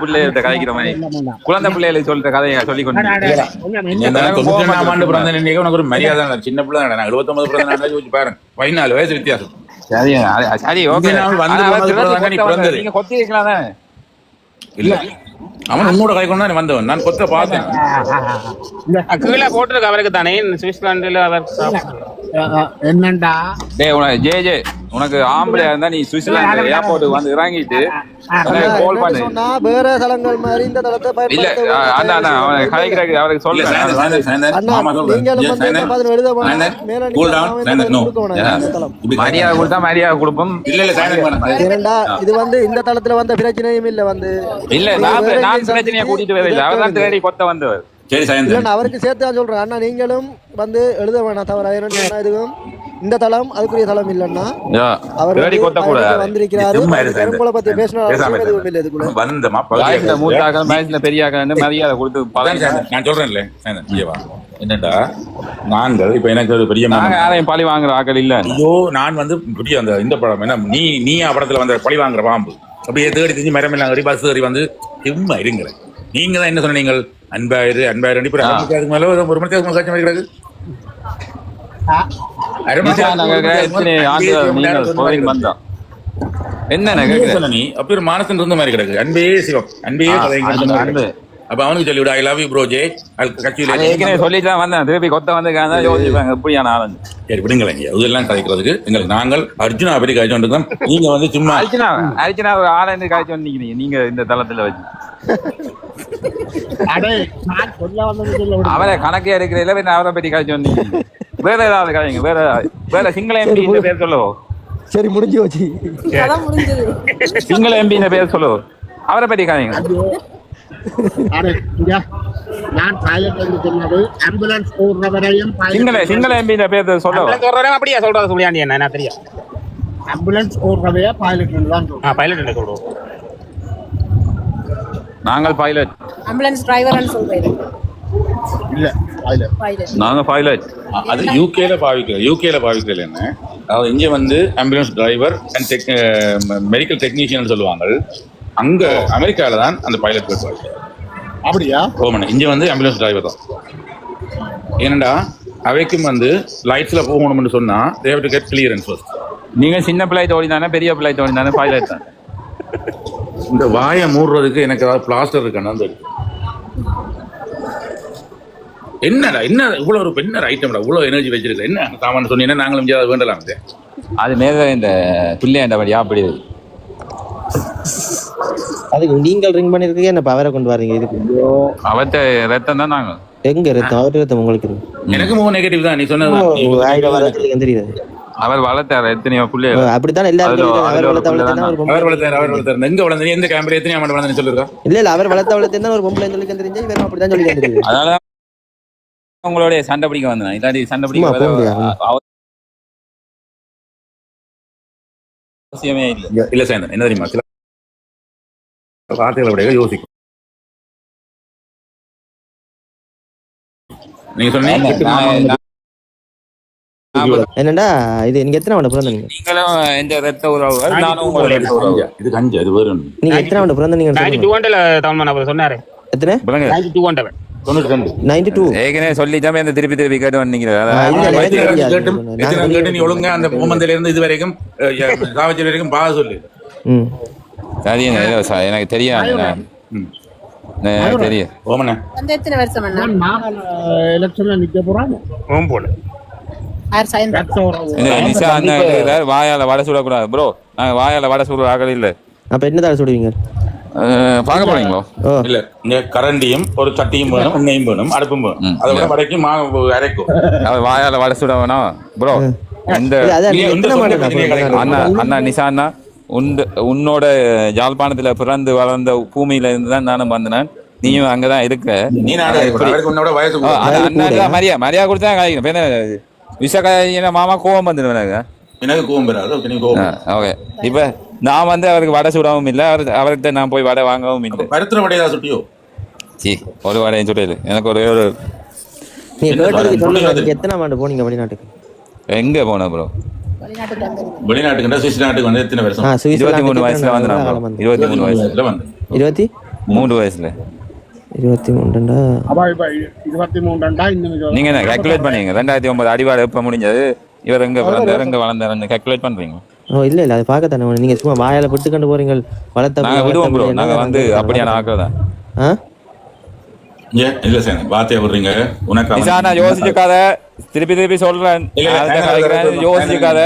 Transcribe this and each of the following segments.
பிள்ளைகிட்ட கதைக்கிற மாதிரி குழந்தை பிள்ளைகளை சொல்ற கதையை சொல்லி கொண்டு உனக்கு ஒரு மரியாதை சின்ன பிள்ளை 79 பிறந்த நாள் யோசிச்சு பாருங்க 14 வயசு வித்தியாசம். சரி ஓகே நீங்க கொத்தி வைக்கலாம் தானே இல்ல அவன் உன்னோட கை கொண்டு தான் வந்தவன். நான் கொத்த பார்த்தேன் கீழே போட்டிருக்கு அவருக்கு தானே சுவிட்சர்லாந்துல அவர் என்னண்டா ஜே ஜே உனக்கு ஆம்பளையா இருந்தா நீ சுவிட்சர்லாந்து ஏர்போர்ட்டுக்கு வந்து இறங்கிட்டு கால் பண்ணு. வேற தலங்கள் மாதிரி இந்த தலத்தை இல்ல அண்ணா அவன் கலைக்கிறாரு அவருக்கு சொல்ல மரியாதை கொடுத்தா மரியாதை கொடுப்போம். இல்ல இல்ல இது வந்து இந்த தளத்துல வந்த பிரச்சனையும் இல்ல வந்து இல்ல நான் பிரச்சனையை கூட்டிட்டு வரல அவர் தான் தேடி கொத்த வந்தவர். சரி இல்ல அவருக்கு சேர்த்து தான் சொல்றேன் அண்ணா நீங்களும் வந்து எழுத வேணாம் தவிர எதுவும் இந்த தளம் அதுக்குரிய தளம் இல்லன்னா அவர் வந்திருக்கிறாரு உங்களை பத்தி மரியாதை கொடுத்து நான் சொல்றேன்ல என்னடா நாங்கள் இப்ப எனக்கு ஒரு பெரிய யாரையும் பழி வாங்குற ஆக்கள் இல்ல. ஐயோ நான் வந்து பெரிய அந்த இந்த படம் என்ன நீ படத்துல வந்த பழி வாங்குற பாம்பு அப்படியே தேடி தெரிஞ்சு மரம் எல்லாம் கறி பஸ் கறி வந்து சும்மா இருங்களேன். நீங்க தான் என்ன சொன்னீங்க அன்பாயிரு அதுக்கு மேல ஒரு மணி நேரம் காட்சி மாதிரி கிடக்கு. நீ அப்படி ஒரு மானசன் இருந்த மாதிரி கிடக்கு. அன்பே சிவம் அன்பே அப்ப அவனுக்கு சொல்லிவிடு I love you bro J கட்சியில சொல்லிட்டு வந்தேன் திருப்பி கொத்த வந்து யோசிப்பாங்க எப்படியான ஆளு. சரி விடுங்களேன் இதெல்லாம் கதைக்கிறதுக்கு எங்களுக்கு நாங்கள் அர்ஜுனா பற்றி காய்ச்சி வந்துருக்கோம். நீங்க வந்து சும்மா அர்ஜுனா ஒரு ஆளு காய்ச்சி வந்தீங்க நீங்க இந்த தளத்துல வச்சு அவரை கணக்கே இருக்கிற அவரை பற்றி காய்ச்சி வந்தீங்க. வேற ஏதாவது காய்ங்க வேற சிங்கள எம்பி பேர் சொல்லுவோம். சரி முடிஞ்சு வச்சு சிங்கள எம்பி பேர் சொல்லுவோம் அவரை பற்றி காய்ங்க. சிங்கள எம்பி பேர் சொல்லுவோம் அப்படியா சொல்றது சொல்லியாண்டி என்ன தெரியும் ஆம்புலன்ஸ் ஓடுறவையா பைலட் தான் பைலட் சொல்றோம் நாங்கள் பைலட் ஆம்புலன்ஸ் டிரைவர்னு சொல்றீங்க இல்ல பைலட் நாங்க பைலட். அது யூகேல பாவிக்கல என்ன அதாவது இங்க வந்து ambulance driver and medical technician சொல்லுவாங்க. அங்க அமெரிக்கால தான் அந்த பைலட் பேசுவாங்க. அப்படியா? ஓமன இங்க வந்து ஆம்புலன்ஸ் டிரைவர் தான். ஏனண்டா அவைக்கும் வந்து லைட்ஸ்ல போகணும்னு சொன்னா they have to get clearance first. நீங்க சின்ன பிளைட் ஓடினானே பெரிய பிளைட் ஓடினானே பைலட் தான். இந்த வாயை மூடுறதுக்கு எனக்கு ஏதாவது பிளாஸ்டர் இருக்கான்னு தெரியும். என்னடா என்ன இவ்வளவு ஒரு பெண்ணர் ஐட்டம்டா இவ்வளவு எனர்ஜி வச்சிருக்க என்ன சாமான் சொன்னீங்கன்னா நாங்களும் அதை வேண்டலாம். அது மேல இந்த பிள்ளையாண்டபடியா அப்படி அதுக்கு நீங்கள் ரிங் பண்ணிருக்கீங்க என்ன பவரை கொண்டு வரீங்க இதுக்கு அவர்கிட்ட ரத்தம் தான் நாங்க எங்க ரத்தம் அவர் ரத்தம் உங்களுக்கு எனக்கு மூணு நெகட்டிவ் தான் நீ சொன்னது தெரியாது. அவர் வளர்த்தாரு எத்தனையோ பிள்ளை அப்படித்தான் எல்லாரும் அவர் வளர்த்தாரு எங்க வளர்ந்து எந்த கேமரா எத்தனை அமௌண்ட் வளர்ந்து சொல்லிருக்கா இல்ல அவர் வளர்த்த வளர்த்து ஒரு பொம்பளை சொல்லி தெரிஞ்சு இவரும் அப்படிதான் சொல்லி தெரியுது. அதனால உங்களுடைய சண்டை பிடிக்க வந்தேன் இல்லாட்டி சண்டை பிடிக்க அவசியமே இல்லை. இல்ல சார் என்ன தெரியுமா சில வார்த்தைகளை யோசிக்கும். நீங்க சொன்னீங்க என்னடா இது நீங்க எத்தனை ஆண்டு பிறந்த நீங்களும் எந்த ரத்த உறவு நானும் உங்களோட ரத்த உறவு. இது கஞ்சு அது வேறும். நீங்க எத்தனை ஆண்டு பிறந்த நீங்க 92ல தமிழ்மன் சொன்னாரு. எத்தனை 92 ஏற்கனவே சொல்லிட்டாமே அந்த திருப்பி கேட்டு வந்தீங்க. நீ ஒழுங்கா அந்த பூமந்தில இருந்து இது வரைக்கும் சாவச்சேரி வரைக்கும் பாக சொல்லு. எனக்கு தெரியாது தெரியும். ஓமண்ணா அந்த எத்தனை வருஷம் அண்ணா எலெக்ஷன்ல நிக்க போறாங்க போல வாயால வடை சுடக்கூடாது ப்ரோ. நாங்க வாயால வடை சுடுற ஆகல இல்ல. அப்ப என்னதான் சுடுவீங்க பாக்க போறீங்களோ? இல்ல இங்க கரண்டியும் ஒரு சட்டியும் வேணும் எண்ணெயும் வேணும் அடுப்பும் வேணும். அதோட வடைக்கும் அரைக்கும். வாயால வடை சுட வேணும் ப்ரோ. இந்த அண்ணா நிஷா அண்ணா உன்னோட யாழ்ப்பாணத்துல பிறந்து வளர்ந்த பூமியில இருந்து தான் நானும் வந்தேன். நீயும் அங்கதான் இருக்க. மரியா கொடுத்தா காய்க்கணும். விஷக்காயின மாமா கோவம் வந்துடுவேன். எனக்கு கோவம் பெறாது. ஓகே இப்ப நான் வந்து அவருக்கு வடை சுடவும் இல்லை அவர்கிட்ட நான் போய் வடை வாங்கவும் இல்லை. பருத்திர வடையா சுட்டியோ? சி ஒரு வடையும் சுடையில எனக்கு ஒரே ஒரு. எத்தனை ஆண்டு போனீங்க வெளிநாட்டுக்கு? எங்க போன ப்ரோ? வெளிநாட்டுக்கு சுவிஸ் நாட்டுக்கு வந்து எத்தனை வருஷம்? 23 வயசுல வந்து 23 வயசுல வந்து 3 வயசுல 23 அப்ப இப்ப 23 இன்னும் நீங்க என்ன கால்குலேட் பண்ணீங்க 2009 அடிவாடு எப்ப முடிஞ்சது இவர் எங்க வளர்ந்தாரு கால்குலேட் பண்றீங்க ஓ இல்ல அது பார்க்கத்தானே நீங்க சும்மா வாயால விட்டு கண்டு போறீங்க வளர்த்த நாங்க விடுவோம் ப்ரோ நாங்க வந்து அப்படியான ஆக்கள் தான் இல்ல சார் வார்த்தையை விடுறீங்க உனக்கு நிஷானா யோசிச்சுக்காத திருப்பி சொல்றேன் யோசிச்சுக்காத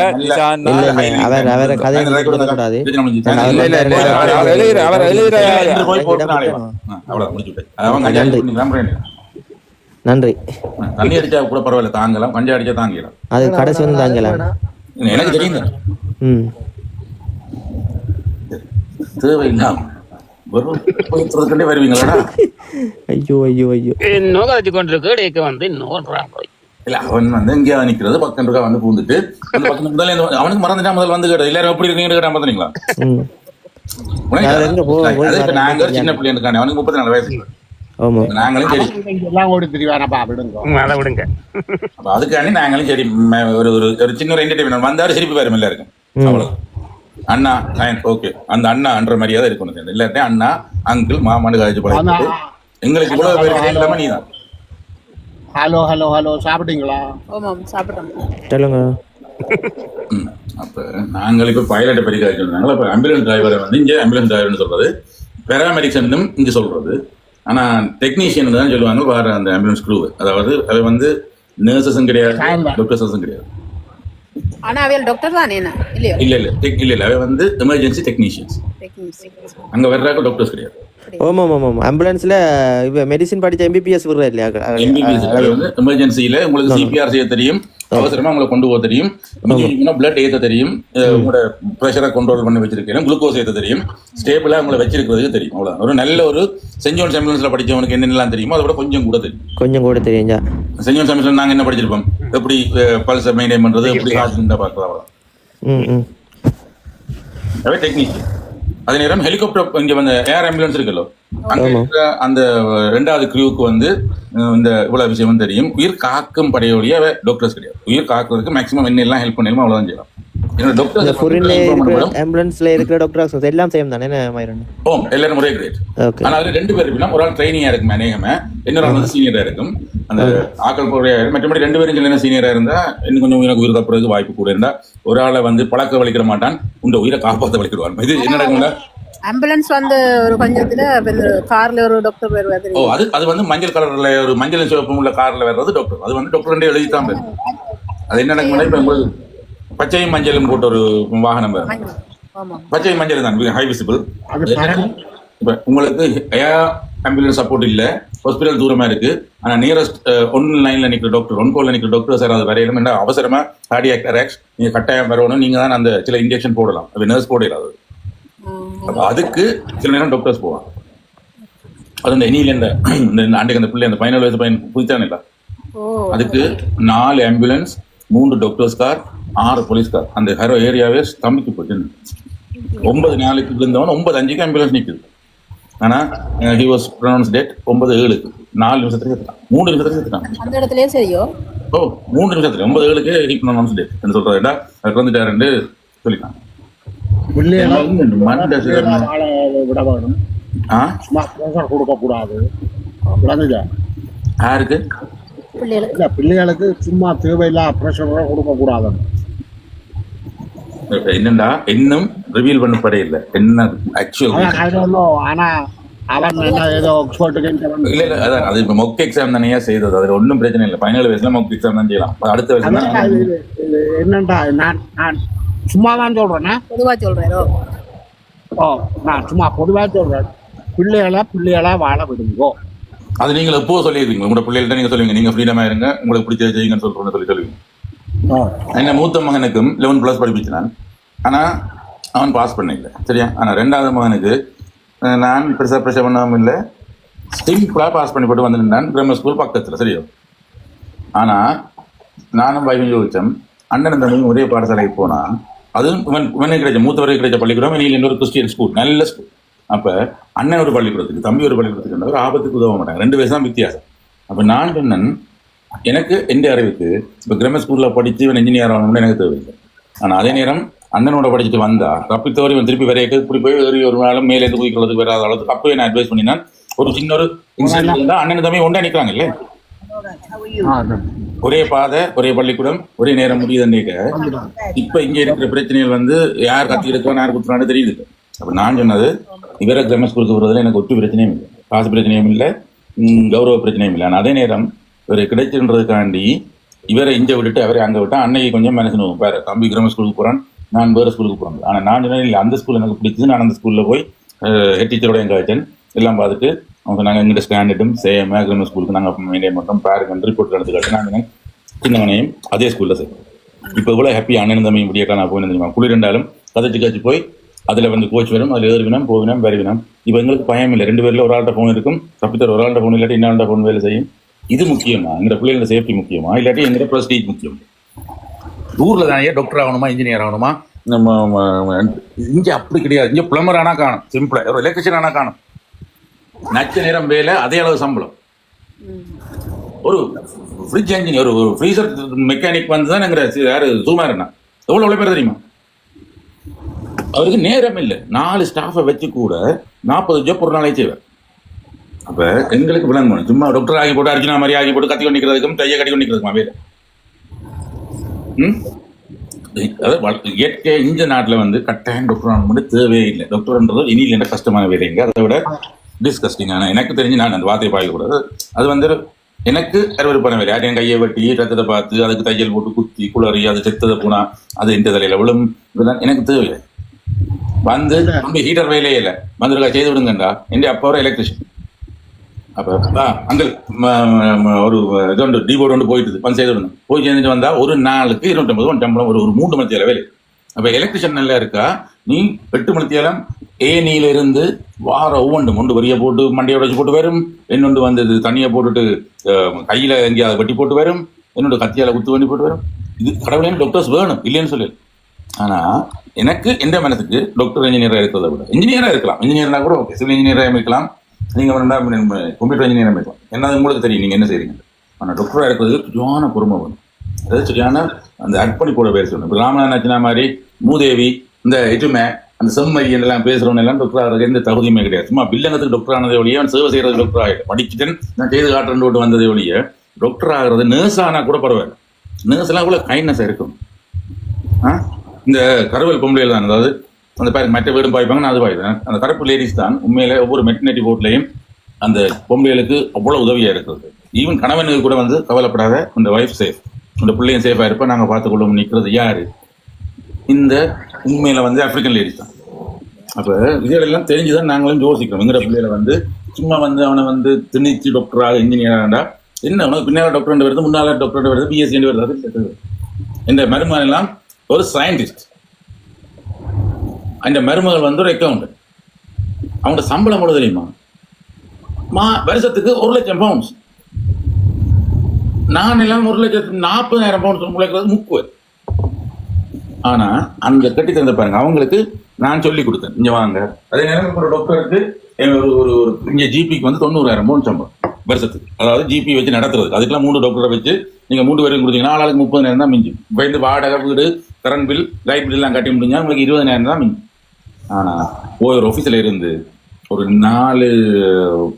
அவரை கதை கூடாது நன்றி தண்ணி அடிச்சா கூட பரவாயில்ல தாங்கலாம் கஞ்சா அடிச்சா தாங்கலாம் அது கடைசி வந்து தாங்கலாம் எனக்கு தெரியுங்க தேவையில்லாம் வருவீங்களா ஐயோ ஐயோ ஐயோ இன்னும் கதைச்சு கொண்டிருக்கு வந்து இன்னும் இல்ல அவன் வந்து எங்கேயாவது நிக்கிறது பக்கம் இருக்கா வந்து பூந்துட்டு அந்த பக்கம் முதல்ல அவனுக்கு மறந்துட்டா முதல்ல வந்து கேட்டது எல்லாரும் எப்படி இருக்கீங்கன்னு கேட்டா பாத்தீங்களா நாங்க சின்ன பிள்ளை இருக்கானே அவனுக்கு 34 வயசு நாங்களும் சரி எல்லாம் ஓடி திரிவானப்பா விடுங்க விடுங்க அதுக்காண்டி நாங்களும் சரி ஒரு சின்ன ஒரு என்டர்டைன்மெண்ட் வந்தாரு சிரிப்பு வேற மேல இருக்கும் அவ்வளவு அண்ணா ஓகே அந்த அண்ணான்ற மரியாதை இருக்கணும் இல்லாட்டி அண்ணா அங்கிள் மாமான்னு காய்ச்சி பழகிட்டு எங்களுக்கு இவ்வளவு பேருக்கு இல்லாம நீதான் ஹலோ ஹலோ ஹலோ சாப்பிட்டீங்களா சொல்லுங்க அப்ப நாங்கள் இப்ப பைலட்டை பற்றி காய்ச்சிருந்தாங்களா இப்ப ஆம்புலன்ஸ் டிரைவரை வந்து இங்க ஆம்புலன்ஸ் டிரைவர்னு சொல்றது பேராமெடிக்ஸ் இங்க சொல்றது ஆனா டெக்னீஷியன் தான் சொல்லுவாங்க வேற அந்த ஆம்புலன்ஸ் க்ரூ அதாவது அது வந்து நர்சஸும் கிடையாது டாக்டர்ஸும் கிடையாது ஆனா அவள் டாக்டர் தானே இல்லையோ இல்ல அவ வந்து எமர்ஜென்சி டெக்னீஷியன்ஸ் அங்க வர்றாங்க டாக்டர்ஸ் கிடையாது ஆமாம் ஆம்புலன்ஸ்ல மெடிசின் படிச்ச எம்பிபிஎஸ் விடுறா இல்லையா எம்பிபிஎஸ் வந்து எமர்ஜென்சியில உங்களுக்கு சிபிஆர் செய்ய தெரியும் அவசரமா உங்களை கொண்டு போக தெரியும் பிளட் ஏற்ற தெரியும் உங்களோட ப்ரெஷரை கண்ட்ரோல் பண்ணி வச்சிருக்கேன் குளுக்கோஸ் ஏற்ற தெரியும் ஸ்டேபிளா உங்களை வச்சிருக்கிறதுக்கு தெரியும் அவ்வளோ ஒரு நல்ல ஒரு சென்ட் ஜான்ஸ் ஆம்புலன்ஸ்ல படிச்சவனுக்கு என்னென்னலாம் தெரியுமோ அதை விட கொஞ்சம் கூட தெரியும் சென்ட் ஜான்ஸ் ஆம்புலன்ஸ்ல நாங்க என்ன படிச்சிருப்போம் எப்படி பல்ஸை மெயின்டைன் பண்றது எப்படி ஹார்ட் பார்க்கலாம் அவ்வளோ டெக்னிஷியன் அதே நேரம் ஹெலிகாப்டர் இங்க வந்து ஏர் ஆம்புலன்ஸ் இருக்குல்ல அந்த 2வது கிரூவுக்கு வந்து இந்த இவ்வளவு விஷயம் தெரியும் உயிர் காக்கும் படையோடைய டாக்டர்ஸ் கிடையாது உயிர் காக்குறதுக்கு மேக்ஸிமம் என்ன எல்லாம் ஹெல்ப் பண்ணி அவ்வளவுதான் செய்யலாம் எல்லாரும் ஒரே கிரேட் ஆனா அதுல 2 பேர் இருக்கலாம் ஒரு ஆள் ட்ரைனிங்கா இருக்கும் அநேகமா இன்னொரு ஆள் வந்து சீனியரா இருக்கும் அந்த ஆக்கள் போறையா மற்றபடி 2 பேரும் சொல்ல சீனியரா இருந்தா இன்னும் கொஞ்சம் உயிரை உயிர் காப்புறதுக்கு வாய்ப்பு கூட இருந்தா ஒரு ஆளை வந்து பழக்க வலிக்கிற மாட்டான் உண்ட உயிரை காப்பாற்ற வலிக்கிடுவான் இது என்ன நடக்கும்ல ஆம்புலன்ஸ் வந்து ஒரு கொஞ்சத்துல கார்ல ஒரு டாக்டர் வருவாரு அது வந்து மஞ்சள் கலர்ல ஒரு மஞ்சள் சிவப்பு உள்ள கார்ல வர்றது டாக்டர் அது வந்து டாக்டர் எழுதித்தான் பேர் அது என்ன நடக்கும்னா இப்ப உங்களுக்கு பச்சையும் மஞ்சளும் போட்ட ஒரு வாகனம் பச்சை மஞ்சள் தான் ஹை விசிபிள் இப்ப உங்களுக்கு ஏர் ஆம்புலன்ஸ் சப்போர்ட் இல்ல ஹாஸ்பிட்டல் தூரமா இருக்கு ஆனா நியரஸ்ட் 1 லைன்ல நிக்கிற டாக்டர் 1 கோல்ல நிக்கிற டாக்டர் சார் அது வரையிலும் என்ன அவசரமா கார்டியாக் அரெஸ்ட் நீங்க கட்டாயம் வரணும் நீங்க தான் அந்த சில இன்ஜெக்ஷன் போடலாம் அது நர்ஸ் போடலாது அப்ப அதுக்கு சில நேரம் டாக்டர்ஸ் போவாங்க அது இந்த இனியில இந்த ஆண்டுக்கு அந்த பிள்ளை அந்த 15 வயசு பையன் புதித்தானே இல்ல அதுக்கு 4 ambulance 3 doctors car 6 police car அந்த ஹரோ ஏரியாவே ஸ்தம்பிக்கு போச்சு 9 நாளைக்கு இருந்தவன் 9:05 ஆம்புலன்ஸ் நிக்குது ஆனா he was pronounced dead 9:07 4 நிமிஷத்துக்கு செத்துட்டான் 3 நிமிஷத்துக்கு செத்துட்டான் அந்த இடத்துலயே சரியோ 3 நிமிஷத்துக்கு 9:07 he pronounced dead என்ன சொல்றதுடா அவர் வந்துட்டாருன்னு சொல்லிட்டான் கொடுக்க கூடாது யாருக்கு பிள்ளைகளுக்கு சும்மா தேவையில்லா பிரஷர் கொடுக்க கூடாது என்னண்டா இன்னும் ரிவீல் பண்ணப்படே இல்லை என்ன ஆக்சுவல் ஆனா அவன் ஏதோ இல்ல அதான் அது இப்ப மொக் எக்ஸாம் தானே செய்தது அதுல ஒன்றும் பிரச்சனை இல்லை 15 வயசுல மொக் எக்ஸாம் தான் செய்யலாம் அடுத்த வருஷம் என்னண்டா நான் சும்மா தான் சொல்றேன் பொதுவா சொல்றேன் நான் சும்மா பொதுவா சொல்றேன் பிள்ளைகளா வாழ விடுங்கோ அது நீங்க எப்போ சொல்லிடுவீங்க உங்களோட பிள்ளைகள்ட்ட நீங்க சொல்லுவீங்க நீங்க ஃப்ரீடமா இருங்க உங்களுக்கு பிடிச்ச செய்யுங்கன்னு சொல்லுவீங்க என்ன மூத்த மகனுக்கும் 11+ படிப்பிச்சான் ஆனா அவன் பாஸ் பண்ண இல்லை சரியா ஆனா 2வது மகனுக்கு நான் பெருசா ப்ரெஷர் பண்ணாம இல்லை சிம்பிளா பாஸ் பண்ணி போட்டு வந்துருந்தான் கிராமர் ஸ்கூல் பக்கத்துல சரியா ஆனா நானும் வைஃபும் யோசிச்சேன் அண்ணன் தம்பியும் ஒரே பாடசாலைக்கு போனா அதுவும் இவனுக்கு கிடைச்ச மூத்தவருக்கு கிடைச்ச பள்ளிக்கூடம் நீங்க இன்னொரு கிறிஸ்டியன் ஸ்கூல் நல்ல ஸ்கூல் அப்ப அண்ணன் ஒரு பள்ளிக்கூடத்துக்கு தம்பி ஒரு பள்ளிக்கூடத்துக்கு ஒரு ஆபத்துக்கு உதவ மாட்டாங்க 2 வயசு தான் வித்தியாசம் அப்ப நான் சொன்னேன் எனக்கு எந்த அறிவுக்கு இப்போ கிராமர் ஸ்கூல்ல படிச்சு இவன் இன்ஜினியர் ஆகணும்னு எனக்கு தேவையில்லை ஆனா அதே நேரம் அண்ணனோட படிச்சுட்டு வந்தா தப்பித்தவரை திருப்பி வரையக்கு இப்படி போய் ஏறி ஒரு நாளும் மேலே இருந்து குதிக்கிறதுக்கு வராத அளவுக்கு அப்பவே நான் அட்வைஸ் பண்ணினா ஒரு சின்ன ஒரு இன்சிடென்ட் இருந்தா அண்ணன் தம்பி ஒன்றா நிற்கிறாங்க இல்ல, ஒரே பாதை ஒரே பள்ளிக்கூடம் ஒரே நேரம் முடியுதுன்னு. இப்ப இங்க இருக்கிற பிரச்சனைகள் வந்து யார் கத்தி எடுக்கலாம் யார் குத்துறான்னு தெரியுது. அப்ப நான் சொன்னது இவரை கிராம ஸ்கூலுக்கு வருவதில் எனக்கு ஒட்டு பிரச்சனையும் இல்லை, காசு பிரச்சனையும் இல்லை, கௌரவ பிரச்சனையும் இல்லை. ஆனால் அதே நேரம் இவரை கிடைச்சுன்றதுக்காண்டி இவரை இங்க விட்டுட்டு அவரை அங்க விட்டா அன்னைக்கு கொஞ்சம் மனசு வேற தம்பி கிராம ஸ்கூலுக்கு போறான், நான் வேற ஸ்கூலுக்கு போறேன். ஆனா நான் சொன்னேன் இல்லை, அந்த ஸ்கூல் எனக்கு பிடிச்சது, நான் அந்த ஸ்கூல்ல போய் ஹெட் டீச்சரோட எங்க வச்சேன் எல்லாம் பார்த்துட்டு அவங்க நாங்கள் எங்கிட்ட ஸ்டாண்டர்டும் சேம் கிராம ஸ்கூலுக்கு நாங்கள் மெயின்டைன் பண்ணுறோம், பாருங்க ரிப்போர்ட் எடுத்துக்காட்டு நான் சின்னவனையும் அதே ஸ்கூல்ல சேர்த்தோம். இப்போ இவ்வளோ ஹாப்பி அண்ணன் தம்பி இப்படியாக்கா நான் போய் தெரியுமா குளிர் ரெண்டாலும் கதைச்சு காய்ச்சி போய் அதில் வந்து கோச் வரும், அதில் ஏறுவினம் போவினம் வருவினம். இப்போ எங்களுக்கு பயம் இல்லை, 2 பேரில் ஒரு ஆள்கிட்ட ஃபோன் இருக்கும், தப்பித்தர் ஒரு ஆள்கிட்ட ஃபோன் இல்லாட்டி இன்னொரு ஃபோன் வேலை செய்யும். இது முக்கியமா? எங்களோட பிள்ளைங்களோட சேஃப்டி முக்கியமா இல்லாட்டி எங்களோட ப்ரெஸ்டீஜ் முக்கியம்? ஊரில் தான் ஏன் டாக்டர் ஆகணுமா இன்ஜினியர் ஆகணுமா? நம்ம இங்கே அப்படி கிடையாது. இங்கே பிளம்பர் ஆனால் காணும், சிம்பிளாக ஒரு எலக்ட்ரிஷியன் ஆனால் காணும், நச்ச நேரம் வேலை அதே அளவு சம்பளம். ஒரு ஃப்ரிட்ஜ் இன்ஜினியர் ஒரு ஃப்ரீசர் மெக்கானிக் வந்து தான் எங்கிற யார் சூமாருன்னா எவ்வளோ பேர் தெரியுமா? அவருக்கு நேரம் இல்லை, 4 ஸ்டாஃபை வச்சு கூட 40 ஜாப் ஒரு நாளைக்கு செய்வார். அப்போ எங்களுக்கு விளங்கணும், சும்மா டாக்டர் ஆகி போட்டு அர்ஜுனா மாதிரி ஆகி போட்டு கத்தி கொண்டிருக்கிறதுக்கும் தைய கட்டி கொண்டிருக்கிறதுக்குமா வேலை? அதாவது இயற்கை இந்த நாட்டில் வந்து கட்டாயம் டாக்டர் ஆகணும் தேவையே இல்லை. டாக்டர்ன்றது இனியில் என்ன கஷ்டமான வேலைங்க, அதை விட டிஸ்கஸ்டிங்கான எனக்கு தெரிஞ்சு நான் அந்த வார்த்தையை பாய்க்கக்கூடாது. அது வந்து எனக்கு அறுவறுப்பான வேலை. யாரையும் கையை வெட்டி ரத்தத்தை பார்த்து அதுக்கு தையல் போட்டு குத்தி குளறி அது செத்ததை போனால் அது இந்த தலையில் விழும், இதெல்லாம் எனக்கு தேவையில்லை. வந்து ஹீட்டர் வேலையே இல்லை, வந்துருக்கா செய்து விடுங்கண்டா. என் அப்பா ஒரு எலக்ட்ரிஷியன். அப்போ அங்கே ஒரு இது டிபோர்டு ஒன்று போயிட்டு வந்து செய்து விடுங்க, போய் சேர்ந்துட்டு வந்தால் ஒரு நாளுக்கு 250 1 சம்பளம், ஒரு 3 மணி தேவை வேலை. அப்போ எலக்ட்ரிஷியன் நல்லா இருக்கா, நீ 8 மணி தேலம் ஏனியில இருந்து வார ஒவ்வொன்று ஒன்று வரியை போட்டு மண்டையை உடைச்சு போட்டு வரும், இன்னொன்று வந்து தண்ணியை போட்டுட்டு கையில் எங்கேயாவது வெட்டி போட்டு வரும், என்னோட கத்தியால் குத்து வண்டி போட்டு வரும். இது கடவுளையும் டாக்டர்ஸ் வேணும் இல்லைன்னு சொல்லு. ஆனால் எனக்கு எந்த மனசுக்கு டாக்டர் இன்ஜினியராக இருக்கிறத விட இன்ஜினியராக இருக்கலாம், இன்ஜினியர்னா கூட ஓகே, சிவில் இன்ஜினியராக இருக்கலாம், நீங்கள் கம்ப்யூட்டர் இன்ஜினியராக இருக்கலாம், என்னது உங்களுக்கு தெரியும் நீங்கள் என்ன செய்றீங்க. ஆனால் டாக்டராக இருக்கிறது சரியான பொறுமை வேணும், அதாவது சரியான அந்த அர்ப்பணிப்போட பேர் சொல்லணும். இப்போ ராமநாதனா மாதிரி மூதேவி இந்த எதுவுமே அந்த செம்மறி எல்லாம் பேசுகிறவங்க எல்லாம் டாக்டர் ஆகிறதுக்கு எந்த தகுதியுமே கிடையாது. சும்மா பில்லங்கத்துக்கு டாக்டர் ஆனதை ஒழிய அவன் சேவை செய்கிறது டாக்டர் ஆகிட்டு படிச்சுட்டேன் நான் செய்து காட்டுறேன் விட்டு வந்ததை ஒழிய டாக்டர் ஆகிறது நர்ஸ் ஆனால் கூட பரவாயில்ல. நர்ஸ் எல்லாம் கூட கைண்ட்னஸ் இருக்கும். இந்த கருவல் பொம்பளையில் தான், அதாவது அந்த பேருக்கு மற்ற வீடும் பாய்ப்பாங்க, நான் அது பாய்ப்பேன். அந்த கருப்பு லேடிஸ் தான் உண்மையில ஒவ்வொரு மெட்டர்னிட்டி போர்ட்லையும் அந்த பொம்பளைகளுக்கு அவ்வளோ உதவியாக இருக்கிறது. ஈவன் கணவனுக்கு கூட வந்து கவலைப்படாத இந்த ஒய்ஃப் சேஃப், இந்த பிள்ளையும் சேஃபாக இருப்பேன் நாங்கள் பார்த்துக்கொள்ளும் நிற்கிறது யாரு? இந்த உண்மையில வந்து ஆப்பிரிக்கன் லேடிஸ் தான். அப்போ இதெல்லாம் தெரிஞ்சுதான் நாங்களும் யோசிக்கிறோம். எங்கிற பிள்ளைகளை வந்து சும்மா வந்து அவனை வந்து திணிச்சு டாக்டராக இன்ஜினியராகண்டா என்ன அவனுக்கு பின்னால் டாக்டர் வருது, முன்னால் டாக்டர் வருது, பிஎஸ்சி வருது. இந்த மருமகன் எல்லாம் ஒரு சயின்டிஸ்ட், அந்த மருமகள் வந்து ஒரு அக்கௌண்ட். அவங்களோட சம்பளம் கூட தெரியுமா? வருஷத்துக்கு 1 லட்சம் பவுண்ட்ஸ். நான் எல்லாம் 1,40,000 பவுண்ட்ஸ் முளைக்கிறது முக்குவேன். ஆனா அந்த கட்டி தந்த பாருங்க, அவங்களுக்கு நான் சொல்லி கொடுத்தேன் இங்க வாங்க. அதே நேரம் ஒரு டாக்டருக்கு ஒரு இங்க ஜிபிக்கு வந்து 90,000 பவுண்ட் சம்பளம் வருஷத்துக்கு, அதாவது ஜிபி வச்சு நடத்துறது. அதுக்கெல்லாம் 3 டாக்டரை வச்சு நீங்க 3 பேரும் கொடுத்தீங்கன்னா ஆளுக்கு 30,000 தான் மிஞ்சும். இப்போ இந்த வாடகை வீடு கரண்ட் பில் லைட் பில் எல்லாம் கட்டி முடிஞ்சா உங்களுக்கு 20,000 தான் மிஞ்சும். ஆனா ஒரு ஆஃபீஸில் இருந்து ஒரு 4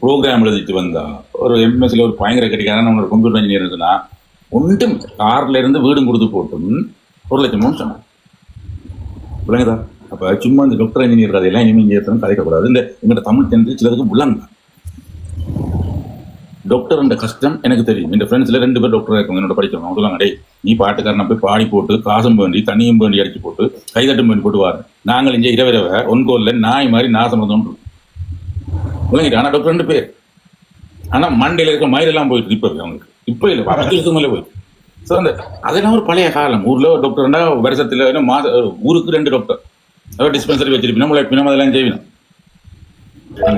ப்ரோக்ராம் எழுதிட்டு வந்தா ஒரு எம்எஸ்சியில் ஒரு பயங்கர கட்டிக்காரன் நம்மளோட கம்ப்யூட்டர் இன்ஜினியர் இருந்துன்னா ஒன்றும் கார்ல இருந்து வீடும் கொடுத்து போட்டும் 1 லட்சம் பவுண்ட் சொன்னாங்க. விளங்குதா? அப்போ சும்மா இந்த டாக்டர் இன்ஜினியர் கதையெல்லாம் இனிமேல் இங்கே கதைக்கக்கூடாது. இந்த எங்கள்கிட்ட தமிழ் தெரிஞ்சு சிலருக்கு விளங்க டாக்டர் என்ற கஷ்டம் எனக்கு தெரியும். என் ஃப்ரெண்ட்ஸில் 2 பேர் டாக்டராக இருக்கும் என்னோட படிக்கிறவங்க. அவங்க சொல்லுவாங்க, டே நீ பாட்டுக்காரனை போய் பாடி போட்டு காசும் வேண்டி தண்ணியும் வேண்டி அடிச்சு போட்டு கைதட்டும் வேண்டி போட்டு வாரு, நாங்கள் இங்கே இரவு ஒன்கோலில் நாய் மாதிரி நாசம் தோன்றும் விளங்கிட்டு. ஆனால் டாக்டர் 2 பேர், ஆனால் மண்டையில் இருக்க மயிலெல்லாம் போயிட்டு இப்போ அவங்களுக்கு இப்போ இல்லை 10 வருஷத்துக்கு மேலே போயிட்டு. ஸோ அந்த அதெல்லாம் ஒரு பழைய காலம். ஊரில் ஒரு டாக்டர்னா வருஷத்தில் ஊருக்கு 2 டாக்டர், அதாவது டிஸ்பென்சரி வச்சிருப்பீங்க முளைப்பினம் அதெல்லாம் செய்யணும்.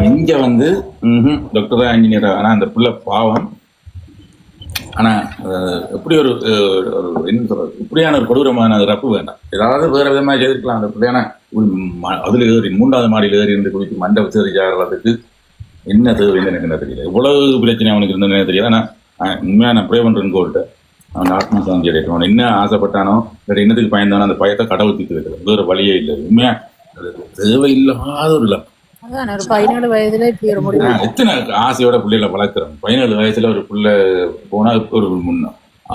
இங்க வந்து டாக்டரா இன்ஜினியரா. ஆனா அந்த பிள்ளை பாவம். ஆனா எப்படி ஒரு என்ன சொல்றது, இப்படியான ஒரு கொடூரமான ரப்பு வேண்டாம். ஏதாவது வேற விதமா செய்திருக்கலாம் அந்த பிள்ளையான. அதுல ஏறி 3வது மாடியில் ஏறி இருந்து குடிச்சு மண்டை சேரிச்சாகிறதுக்கு என்ன தேவைன்னு எனக்கு என்ன தெரியல. இவ்வளவு பிரச்சனை அவனுக்கு இருந்ததுன்னு தெரியல. ஆனா உண்மையா நான் ப்ரே பண்றேன்னு கோல்ட்ட அவன் ஆத்மா சாந்தி அடையட்டும். அவன் என்ன ஆசைப்பட்டானோ வேற என்னத்துக்கு பயந்தானோ அந்த பயத்தை கடவுள் தீர்த்து வைக்கிறது. வேற வழியே இல்லை. உண்மையா தேவையில்லாத ஒரு இழப்பு. அதான் ஒரு 17 வயதுல இப்படி ஒரு முடிவு. எத்தனை ஆசையோட பிள்ளைகளை வளர்க்குறோம். 17 வயசுல ஒரு பிள்ளை போனா ஒரு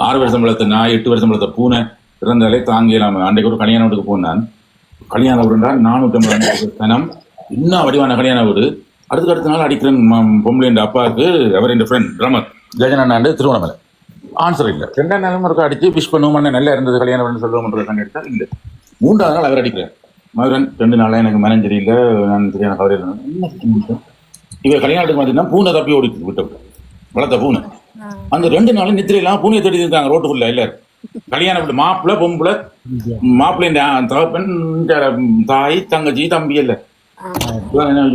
6 வருஷம் வளர்த்த நாய் 8 வருஷம் வளர்த்த பூனை இறந்தாலே தாங்க இல்லாம. அன்றைக்கு ஒரு கல்யாண வீட்டுக்கு போனான். கல்யாண வீடுன்றா 450 தனம் இன்னும் வடிவான கல்யாண வீடு. அடுத்த நாள் அடிக்கிறேன் பொம்பளை அப்பாவுக்கு அவர் என் ஃப்ரெண்ட் ரமத் கஜனாண்டு திருவண்ணாமலை. ஆன்சர் இல்லை. 2ஆம் நாளும் ஒரு அடிச்சு விஷ் பண்ணுவோம். நல்லா இருந்தது கல்யாணம் சொல்லுவோம் எடுத்தா இல்லை. 3ஆவது நாள் அவர் அடிக்கிறார். மதுரன் 2 நாளாக எனக்கு மனம் சரியில்லை, நான் சரியான கவலை இல்லை. இவர் கல்யாணத்துக்கு பார்த்தீங்கன்னா பூனை தப்பி ஓடிட்டு விட்டு வளர்த்த பூனை. அந்த 2 நாளும் நித்திரையெல்லாம் பூனையை தேடி இருக்காங்க ரோட்டுக்குள்ள எல்லாரும். கல்யாண வீட்டு மாப்பிள்ளை பொம்பளை மாப்பிள்ளை தகப்பன் தாய் தங்கச்சி தம்பி இல்லை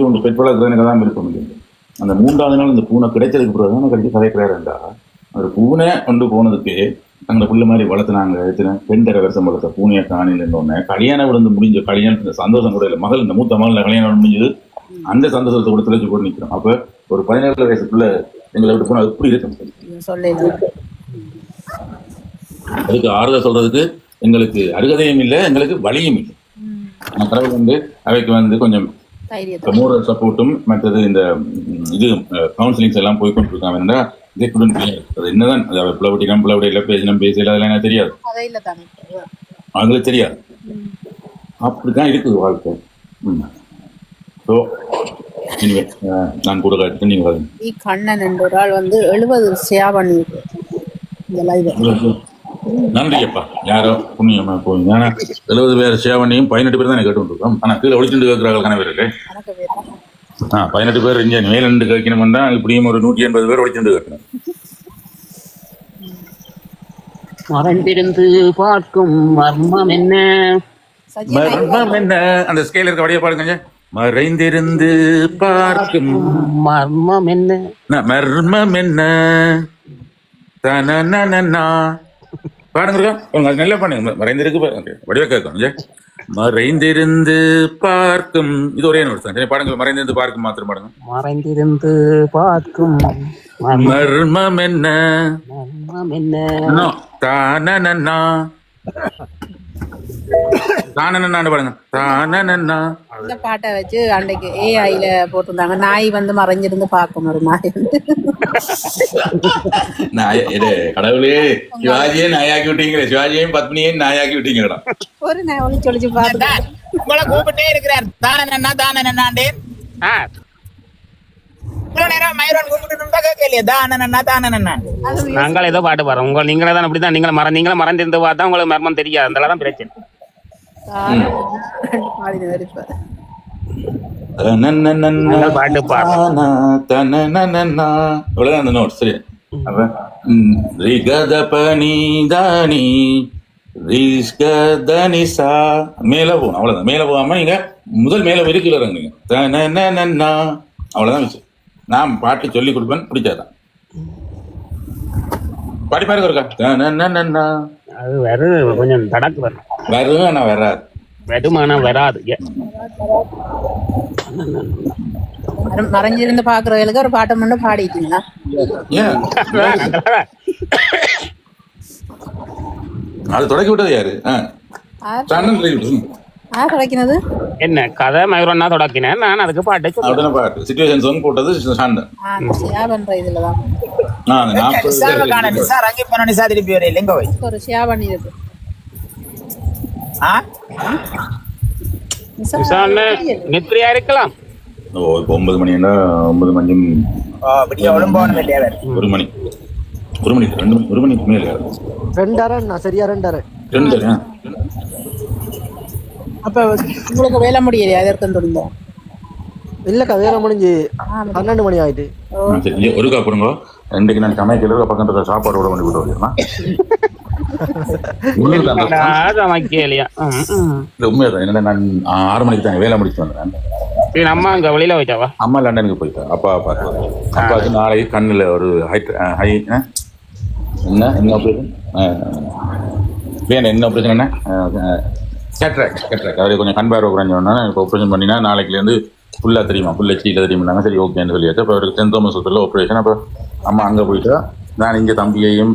உண்டு பெட் வளர்க்குறது எனக்கு தான் இருக்க முடியும். அந்த 3ஆவது நாள் இந்த பூனை கிடைச்சதுக்கு பிறகு கழிச்சு கதைக்கிறாருண்டா ஒரு பூனை கொண்டு போனதுக்கு அந்த புள்ள மாதிரி வளர்த்துனாங்க. 2.5 வருஷம் வளர்த்த பூனையை காணிலன்னொன்னே கல்யாணம் விழுந்து முடிஞ்ச கல்யாணத்துக்கு சந்தோஷம் கூட இல்லை. மகள் இந்த மூத்த மகள் கல்யாணம் முடிஞ்சது. அந்த சந்தோஷத்தை கூட தொலைச்சு போட்டு நிற்கிறோம். அப்போ ஒரு 17 வயசுக்குள்ள எங்களை விட்டு போனால் எப்படி இருக்கும்? அதுக்கு ஆறுதல் சொல்றதுக்கு எங்களுக்கு அருகதையும் இல்லை, எங்களுக்கு வழியும் இல்லை. கடவுள் அவைக்கு கொஞ்சம் மோரல் சப்போர்ட்டும் மற்றது இந்த இது கவுன்சிலிங்ஸ் எல்லாம் போய்கொண்டு இருக்காங்க. அது என்னதான் பிளவுட்டினா பிளவுடையில பேசினா பேசல அதெல்லாம் எனக்கு தெரியாது, அவங்களுக்கு தெரியாது. அப்படிதான் இருக்குது வாழ்க்கை. ஸோ நான் கூட கருத்து நீங்க கண்ணன் என்ற ஒரு ஆள் 70 ஷேர் பண்ணிருக்கு இந்த லைவ். நன்றி அப்பா. யாரோ புண்ணியமா போய் 70 பேர் ஷேர் பண்ணியும் 18 பேர் தான் கேட்டு இருக்கோம். ஆனா கீழே ஒழிச்சுட்டு கேட்கிறார்கள் கணவர் இருக்கு. 18 பேர் இங்கே மேல நின்று கேட்கணும்னா இப்படியும் ஒரு 180 பேர் ஒழிச்சுட்டு கேட்கணும். மறைந்திருந்து பார்க்கும் மர்மம் என்ன? மர்மம் என்ன? அந்த ஸ்கேல் இருக்க வழியை பாருங்க. மறைந்திருந்து பார்க்கும் மர்மம் என்ன? மர்மம் என்ன? தனனா பாருங்க நல்லா பண்ணுங்க. மறைந்திருக்கு வடிவ கேட்கும். மறைந்திருந்து பார்க்கும் இது ஒரே ஒரு பாருங்க. மறைந்திருந்து பார்க்கும் மாத்திரம் பாருங்க. மறைந்திருந்து பார்க்கும் மர்மம் என்ன? மர்மம் என்ன? தானனா தானனான்னு பாருங்க. தானனா இந்த பாட்டை வச்சு அன்னைக்கு ஏஐல போட்டிருந்தாங்க. நாய் மறைஞ்சிருந்து பார்க்கும். ஒரு நாய் கடவுளே சிவாஜியே நாயாக்கி விட்டீங்களே. சிவாஜியையும் பத்மினியையும் நாயாக்கி விட்டீங்களா? ஒரு நாய் ஒளிச்சு ஒளிச்சு பார்த்து உங்களை கூப்பிட்டே இருக்கிறார். தானனா தானனாண்டே நாங்கள் ஏதோ பாட்டு பாடுறோம். உங்க நீங்களே தான் அப்படிதான். நீங்களே மறந்திருந்து பார்த்தா உங்களுக்கு மர்மம் தெரியாது. அதெல்லாம் பிரச்சனை. பாட்டு பாடுறோம். சரி மேல போகணும். அவ்வளவுதான். மேல போகாம நீங்க முதல் மேல இருக்குல்ல நீங்க அவ்வளவுதான் விஷயம். நான் பாட்டு சொல்லி கொடுப்பேன், பிடிச்சாதான் பாடி பாருங்க இருக்கா. அது வேற கொஞ்சம் தடக்கு வரும். வரும் ஆனா வராது. வருமானா வராது. மறைஞ்சிருந்து பாக்குறவங்களுக்கு ஒரு பாட்டை மட்டும் பாடிட்டீங்களா? அது தொடக்கி விட்டது யாரு? தொடக்கினது என்ன கதை? மயூரன்னா தொடக்கினேன் நான். அதுக்கு பாட்டு பாட்டு சிச்சுவேஷன் சாங் போட்டது சாண்டன். பண்ற இதுலதான் ஒரு ஷேர் பண்ணிருக்கு. நித்ரியா இருக்கலாம். 9 மணினா 9 மணியும் 1 மணி 1 மணிக்கு மேல 2:30 சரியா 2:30. அப்ப உங்களுக்கு வேலை முடியலையா? அதற்கு தொடர்ந்தோம் இல்லக்கா வேலை முடிஞ்சு 12 மணி ஆயிட்டு. ஒரு காப்புடுங்க. இன்றைக்கு நான் சமைக்கல பக்கத்துல சாப்பாடு விட பண்ணி விட்டு உண்மையா என்னடா நான் 6 மணிக்கு தான் வேலை முடிச்சு வந்தேன். அம்மா அங்க வெளியில வச்சாவா? அம்மா லண்டனுக்கு போயிட்டா. அப்பா பார்த்து அப்பாவுக்கு நாளைக்கு கண்ணுல ஒரு ஹை என்ன ஆப்ரேஷன் என்ன ஆப்ரேஷன் என்ன கேட்ராக்ட் அவருக்கு கொஞ்சம் கண் பார்வை குறைஞ்சோன்னா இப்போ ஆப்ரேஷன் பண்ணினா நாளைக்குலேருந்து ஃபுல்லாக தெரியுமா? ஃபுல்லாக சீட்டில் தெரியுமாங்க. சரி ஓகேன்னு சொல்லியாச்சு. அப்போ அவருக்கு சென்ட் தோமஸ் ஹாஸ்பிட்டலில் ஆப்ரேஷன். அப்போ அம்மா அங்கே போயிட்டா நான் இங்கே தம்பியையும்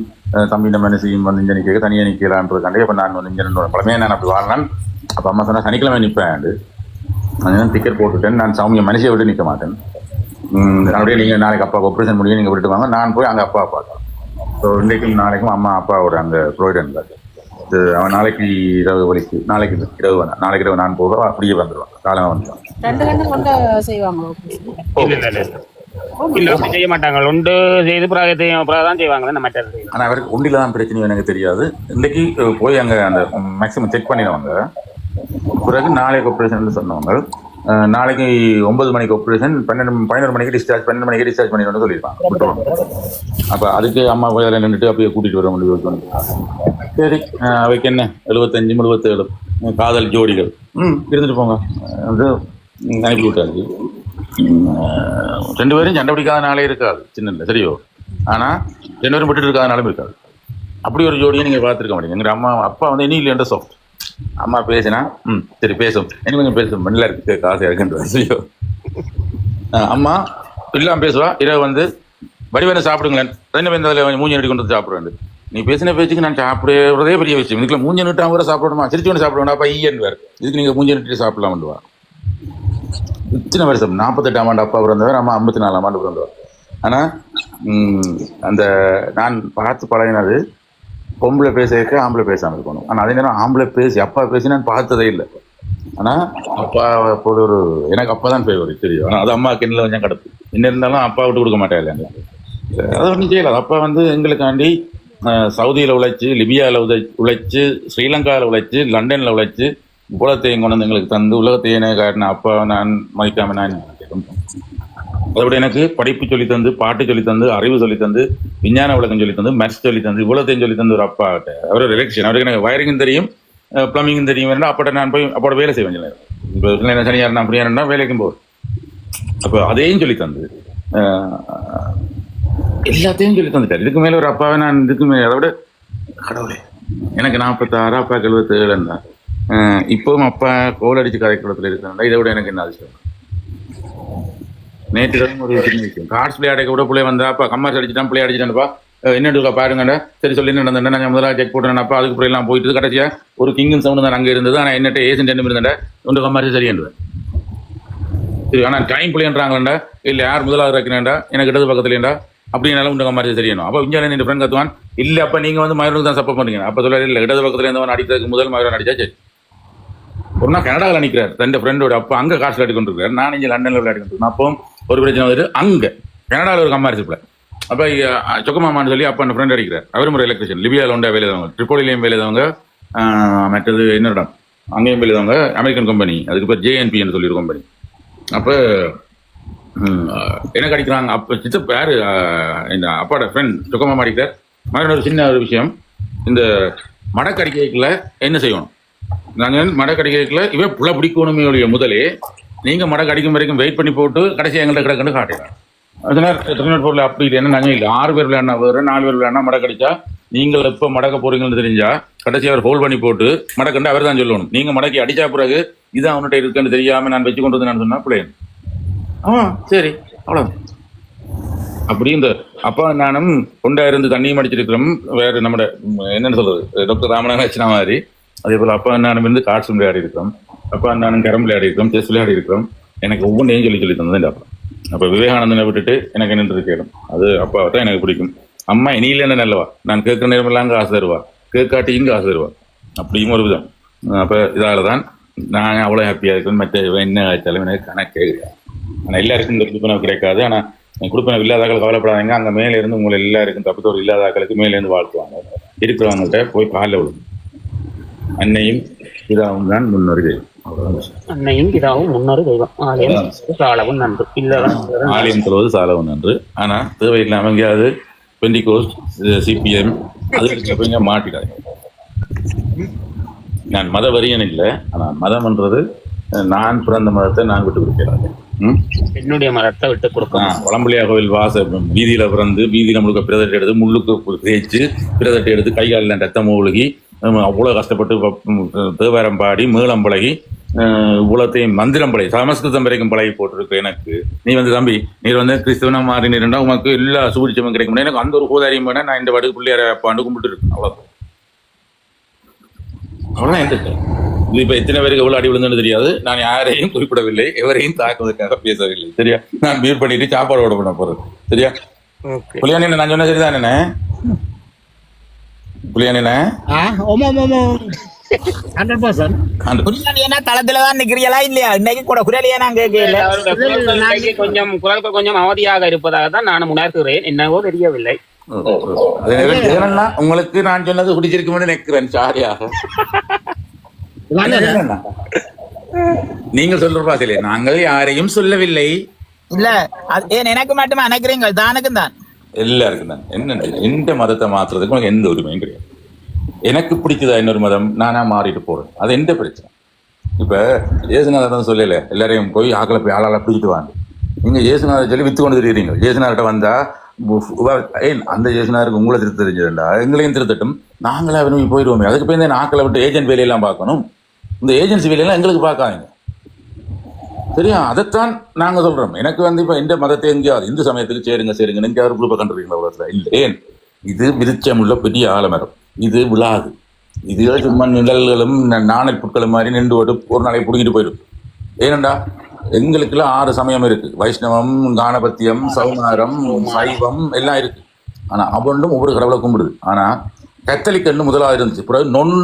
தம்பியின் மனசையும் வந்து இங்கே நிற்க தனியாக நிற்கலான்றதுக்காண்டி அப்போ நான் வந்து இங்கே பழமையாக நான் அப்படி வாழ்நாள் அப்போ அம்மா சொன்னால் சனிக்கிழமை நிற்பேன். நான் டிக்கெட் போட்டுட்டேன். நான் சௌமிய மனுஷியை விட்டு நிற்க மாட்டேன். அப்படியே நீங்கள் நாளைக்கு அப்பா ஆப்ரேஷன் முடியும் நீங்கள் விட்டு வாங்க, நான் போய் அங்கே அப்பா பார்க்கலாம். ஸோ இன்றைக்கும் நாளைக்கும் அம்மா அப்பாவோட அந்த ப்ரொவிடன்ல அவன் நாளைக்கு இரவு வலிக்கு நாளைக்கு இரவு நான் போக அப்படியே வந்துடுவான். காலமாக வந்துடுவான். 2 கண்ணு கொண்டு செய்வாங்க. இல்ல செய்ய மாட்டாங்க. ஒன்று செய்து தான் செய்வாங்க. ஆனால் அவருக்கு ஒன்றில் தான் பிரச்சனையும் எனக்கு தெரியாது. இன்றைக்கு போய் அங்கே அந்த மேக்ஸிமம் செக் பண்ணிடுவாங்க. பிறகு நாளைக்கு ஆப்ரேஷன் சொன்னவங்க நாளைக்கு 9 மணிக்கு ஆப்ரேஷன், 11 மணிக்கு டிஸ்சார்ஜ், 12 மணிக்கு டிஸ்சார்ஜ் பண்ணிட்டு சொல்லியிருப்பாங்க. அப்போ அதுக்கு அம்மா போய் அதில் நின்றுட்டு அப்படியே கூட்டிகிட்டு வர முடியும். சரி, அவைக்கு என்ன 75 77 காதல் ஜோடிகள் இருந்துட்டு போங்க வந்து அனுப்பி விட்டாரு. 2 பேரும் சண்டை பிடிக்காத நாளே இருக்காது, சின்ன இல்லை சரியோ. ஆனால் 2 பேரும் விட்டுட்டு இருக்காதனாலும் இருக்காது. அப்படி ஒரு ஜோடியை நீங்கள் பார்த்துருக்க மாட்டீங்க. எங்கள் அம்மா அப்பா வந்து இனி இல்லைன்ற சாஃப்ட். அம்மா பேசினா சரி பேசும், எனக்கு கொஞ்சம் பேசும், மண்ணில் இருக்கு காசு இருக்குன்றது சரியோ. அம்மா இல்லாமல் பேசுவா. இரவு வந்து வடிவேன சாப்பிடுங்களேன், 2 பேர் மூஞ்சி நடி கொண்டு வந்து சாப்பிடுவேன். நீ பேசின பேச்சுக்கு நான் சாப்பிடுறதே பெரிய விஷயம். இதுக்குள்ள மூஞ்சி நட்டு கூட சாப்பிடணுமா, சிரிச்சு கொண்டு சாப்பிடுவேன். அப்பா ஈயன்வார், இதுக்கு நீங்கள் மூஞ்சி நட்டு சாப்பிடலாம்டுவா. இத்தனை வருஷம் 48ஆம் ஆண்டு அப்பா பிறந்தவர், அம்மா 54ஆம் ஆண்டு பிறந்தவர். ஆனால் அந்த நான் பார்த்து பழகினது பொம்பளை பேச ஆம்பளை பேசாமல் இருக்கணும். ஆனால் அதே நேரம் ஆம்பளை பேசி அப்பா பேசி நான் பார்த்ததே இல்லை. ஆனால் அப்பா போல ஒரு எனக்கு அப்பா தான் ஃபேவரட் தெரியும். ஆனால் அது அம்மாவுக்கு என்ன கொஞ்சம் கிடப்பு. என்ன இருந்தாலும் அப்பா விட்டு கொடுக்க மாட்டேன் இல்லைங்க. அதை ஒன்றும் செய்யலை. அப்பா வந்து எங்களுக்காண்டி சவுதியில் உழைச்சி, லிபியாவில் உழைச்சி, ஸ்ரீலங்காவில் உழைச்சி, லண்டனில் உழைச்சி உலகத்தையும் கொண்டு வந்து எங்களுக்கு தந்து உலகத்தையே காட்டின அப்பா நான் மதிக்காம நான் அதோட எனக்கு படிப்பு சொல்லி தந்து, பாட்டு சொல்லி தந்து, அறிவு சொல்லி தந்து, விஞ்ஞான விளக்கம் சொல்லி தந்து, மேத்ஸ் சொல்லி தந்து, இவ்வளோத்தையும் சொல்லி தந்து ஒரு அப்பா கிட்ட அவரோட எலெக்ஷன். அவருக்கு எனக்கு வயரிங்கும் தெரியும், பிளம்பிங்கும் தெரியும். அப்பட்ட நான் போய் அப்போட வேலை செய்வேன். இப்போ சனியார் நான் ஃப்ரீயானா வேலைக்கும் போவேன். அப்போ அதையும் சொல்லி தந்து எல்லாத்தையும் சொல்லி தந்துட்டார். இதுக்கு மேலே ஒரு அப்பாவை நான் இதுக்கு மேலே அதை விட கடவுளே. எனக்கு 46, அப்பா 77 தான். இப்போவும் அப்பா கோல் அடிச்சு கரைக்குளத்தில் இருக்கிறாண்டா. இதை விட எனக்கு என்ன அதிர்ஷ்டம். நேற்று தான் ஒரு சின்ன விஷயம், கார்ட்ஸ் விளையாட கூட பிள்ளை வந்தா அப்பா கம்மாஸ் அடிச்சுட்டான், பிள்ளை அடிச்சுட்டான்ப்பா என்னட்டுக்கா பாருங்கண்டா. சரி சொல்லி என்ன நடந்தேன், நான் முதலாக செக் போட்டேன்ப்பா. அதுக்கு பிள்ளை எல்லாம் போயிட்டு கடைசியா ஒரு கிங்கின் சவுண்டு தான் அங்கே இருந்தது. ஆனால் என்னட்ட ஏசன் ரெண்டு இருந்தேன்டா, ஒன்று கம்மாரி சரியாண்டுவேன். சரி, ஆனால் டைம் பிள்ளைன்றாங்களா இல்லை யார் முதலாக இருக்கிறேன்டா, எனக்கு இடது பக்கத்துலேண்டா அப்படின்னாலும் உண்டு கம்மாரி தெரியணும். அப்போ இங்கே என் ஃப்ரெண்ட் கத்துவான், இல்லை அப்போ நீங்கள் வந்து மயூருக்கு தான் சப்போர்ட் பண்ணுறீங்க. அப்போ சொல்ல இல்லை, இடது பக்கத்தில் இருந்தவன் அடித்ததுக்கு முதல் மயூரன் அடிச்சா சரி. ஒரு நாள் கனடாவில் நிற்கிறார் 2 ஃப்ரெண்டோட அப்போ அங்கே காசு விளையாடி கொண்டு இருக்காரு. நான் இங்கே லண்டனில் விளையாடி கொண்டு அப்போ ஒரு பிரச்சனை வந்துட்டு அங்கே கனடாவில் ஒரு கம்மாரிசிப்பில் அப்போ சொக்கமாமான்னு சொல்லி அப்போ அந்த ஃப்ரெண்ட் அடிக்கிறார். அவரும் ஒரு எலக்ட்ரிஷியன், லிபியாவில் உண்டா வேலை செய்வாங்க, ட்ரிப்போலிலையும் வேலை செய்வாங்க, மற்றது என்னிடம் அங்கேயும் வேலை செய்வாங்க, அமெரிக்கன் கம்பெனி, அதுக்கு பேர் JNPன்னு சொல்லி ஒரு கம்பெனி. அப்போ எனக்கு அடிக்கிறாங்க. அப்போ சித்தப்ப யார் இந்த அப்பாவோட ஃப்ரெண்ட் சொக்கமாமா அடிக்கிறார். மாதிரி ஒரு சின்ன ஒரு விஷயம், இந்த மடக்கடிக்கைக்குள்ள என்ன செய்யணும், நாங்கள் மடக்கடிக்கைக்குள்ள இவே புல பிடிக்கணுமே முதலே நீங்கள் மடக்கு அடிக்கும் வரைக்கும் வெயிட் பண்ணி போட்டு கடைசி எங்கள்கிட்ட கிடக்குன்னு காட்டிடுறேன். அதனால் திருநெல் பொருள் அப்படி இல்லை. என்ன நாங்கள் இல்லை 6 பேர் விளையாடினா வேறு 4 பேர் விளையாடினா மடக்கடிச்சா நீங்கள் எப்போ மடக்க போறீங்கன்னு தெரிஞ்சா கடைசி அவர் ஹோல்ட் பண்ணி போட்டு மடக்கண்டு அவர் தான் சொல்லணும். நீங்கள் மடக்கி அடிச்சா பிறகு இதான் அவன்கிட்ட இருக்குன்னு தெரியாமல் நான் வச்சு கொண்டு வந்து நான் சொன்னால் பிள்ளைங்க சரி அவ்வளோ. அப்படி இந்த அப்பா நானும் கொண்டா இருந்து தண்ணியும் அடிச்சிருக்கிறோம். வேறு நம்மட என்னென்னு சொல்றது, டாக்டர் ராமநாதன் வச்சுனா மாதிரி. அதே போல் அப்பா நானும் இருந்து கார்ட்ஸ் விளையாடி இருக்கிறோம், அப்பா நானும் கேரம் விளையாடி இருக்கிறோம், செஸ் விளையாடி இருக்கிறோம். எனக்கு ஒவ்வொன்றையும் சொல்லி தந்தது இந்த அப்பா. அப்போ விவேகானந்தனை விட்டுட்டு எனக்கு என்னென்று கேடும், அது அப்பாவை தான் எனக்கு பிடிக்கும். அம்மா இனியில் என்ன நல்லவா, நான் கேட்குற நேரமெல்லாம் காசு தருவா, கேட்காட்டியும் காசு தருவா, அப்படியும் ஒரு விதம். அப்போ இதால் தான் நான் அவ்வளோ ஹாப்பியாக இருக்கேன். மற்ற என்ன ஆச்சாலும் எனக்கு கணக்கே கிடையாது. ஆனால் எல்லாருக்கும் இந்த கொடுப்பனவு கிடைக்காது. ஆனால் கொடுப்பனவு இல்லாதாக்கள் கவலைப்படாதீங்க, அங்கே மேலே இருந்து உங்களை எல்லாருக்கும் தப்புத்தோடு இல்லாதாக்களுக்கு மேலேருந்து வாழ்த்துவாங்க. இருக்கிறவங்கள்ட்ட போய் காலில் விழும். அன்னையும் இதாகவும் தான் முன்னொரு தெய்வம். அன்னையும் இதாகவும் முன்னொரு தெய்வம். ஆலயம் நன்று இல்லை, ஆலயம் சொல்வது சாலவும் நன்று. ஆனால் தேவையில்லாமல் எங்கேயாவது பெண்டிகோஸ்ட் CPM அது இருக்கப்ப மாட்டிடாது. நான் மத வரியன் இல்லை, ஆனால் மதம்ன்றது நான் பிறந்த மதத்தை நான் விட்டு கொடுக்கிறாங்க. என்னுடைய மதத்தை விட்டு கொடுக்கலாம். வளம்புலியா கோவில் வாச வீதியில பிறந்து வீதியில முழுக்க பிரதட்டை எடுத்து முள்ளுக்கு தேய்ச்சி பிரதட்டை எடுத்து கைகாலில் ரத்தம் மூழ்கி அவ்வளோ கஷ்டப்பட்டு தேவாரம் பாடி மேளம் பழகி இவ்வளோத்தையும் மந்திரம் பழகி சமஸ்கிருதம் வரைக்கும் பழகி போட்டிருக்கு எனக்கு. நீ வந்து தம்பி நீ வந்து கிறிஸ்தவனா மாறினா உனக்கு எல்லா சுபிட்சமும் கிடைக்கும். எனக்கு அந்த ஒரு கோதாரியம் வேணா நான் இந்த வடு பிள்ளையார பாண்டு கும்பிட்டு இருக்கேன். அவ்வளோதான் எந்த இப்ப எத்தனை பேருக்கு எவ்வளவு அடி விழுந்துன்னு தெரியாது. நான் யாரையும் குறிப்பிடவில்லை, எவரையும் தாக்குவதற்காக பேசவில்லை. சரியா? நான் மியூட் பண்ணிட்டு சாப்பாடு ஓட பண்ண போறது. சரியா? புலியானே நான் சொன்ன சரிதானே? புலியானே 100% தளத்துலதான் நிக்கிறீங்களா இல்லையா? இன்னைக்கு கூட குரலையா நான் கேட்கல. கொஞ்சம் குரல்கள் கொஞ்சம் அவதியாக இருப்பதாக தான் நான் உணர்கிறேன். என்னவோ தெரியவில்லை. உங்களுக்கு நான் சொன்னது குடிச்சிருக்கும்னு நினைக்கிறேன். சாரியாக நீங்க சொல்ற பாத்திலே நாங்கள் யாரையும் சொல்லவில்லை. இல்ல ஏன் எனக்கு மட்டுமே நினைக்கிறீங்க? தானுக்கும் தான் எல்லாருக்கும் தான். என்ன எந்த மதத்தை மாத்துறதுக்கு உனக்கு எந்த உரிமையும் கிடையாது. எனக்கு பிடிக்குதா இன்னொரு மதம், நானா மாறிட்டு போறேன். அது எந்த பிரச்சனை? இப்ப இயேசுநாதர் சொல்லல எல்லாரையும் போய் ஆக்களை போய் ஆளால பிடிச்சிட்டு வாங்க. நீங்க இயேசுநாதர் சொல்லி வித்து கொண்டு தெரியுறீங்க. இயேசுநாதர்கிட்ட வந்தா அந்த இயேசுநாதருக்கு உங்களை திருத்த தெரிஞ்சதுண்டா, எங்களையும் திருத்தட்டும், நாங்களே விரும்பி போயிடுவோமே. அதுக்கு போய் இந்த ஆக்களை விட்டு ஏஜென்ட் வேலையெல்லாம் பார்க்கணும். இந்த ஏஜென்சி வேலையெல்லாம் எங்களுக்கு பார்க்காதீங்க. சரியா? அதைத்தான் நாங்க சொல்றோம். எனக்கு வந்து இப்ப எந்த மதத்தை எங்கேயாவது இந்து சமயத்துக்கு சேருங்க எங்கேயாவது குரூப்பை கண்டுறீங்களா உலகத்துல? இல்லை. ஏன்? இது விருட்சமுள்ள பெரிய ஆலமரம். இது விழாது. இது சும்மா நிழல்களும் நாணல் புட்களும் மாதிரி நின்று ஒரு நாளைக்கு பிடிக்கிட்டு போயிடும். ஏனண்டா எங்களுக்குலாம் 6 சமயம் இருக்கு. வைஷ்ணவம், கானபத்தியம், சௌமாரம், சைவம் எல்லாம் இருக்கு. ஆனா அவண்டும் ஒவ்வொரு கடவுளை கும்பிடுது. ஆனா கத்தலிக்கன்னு முதலாக இருந்துச்சு. பிறகு நோன்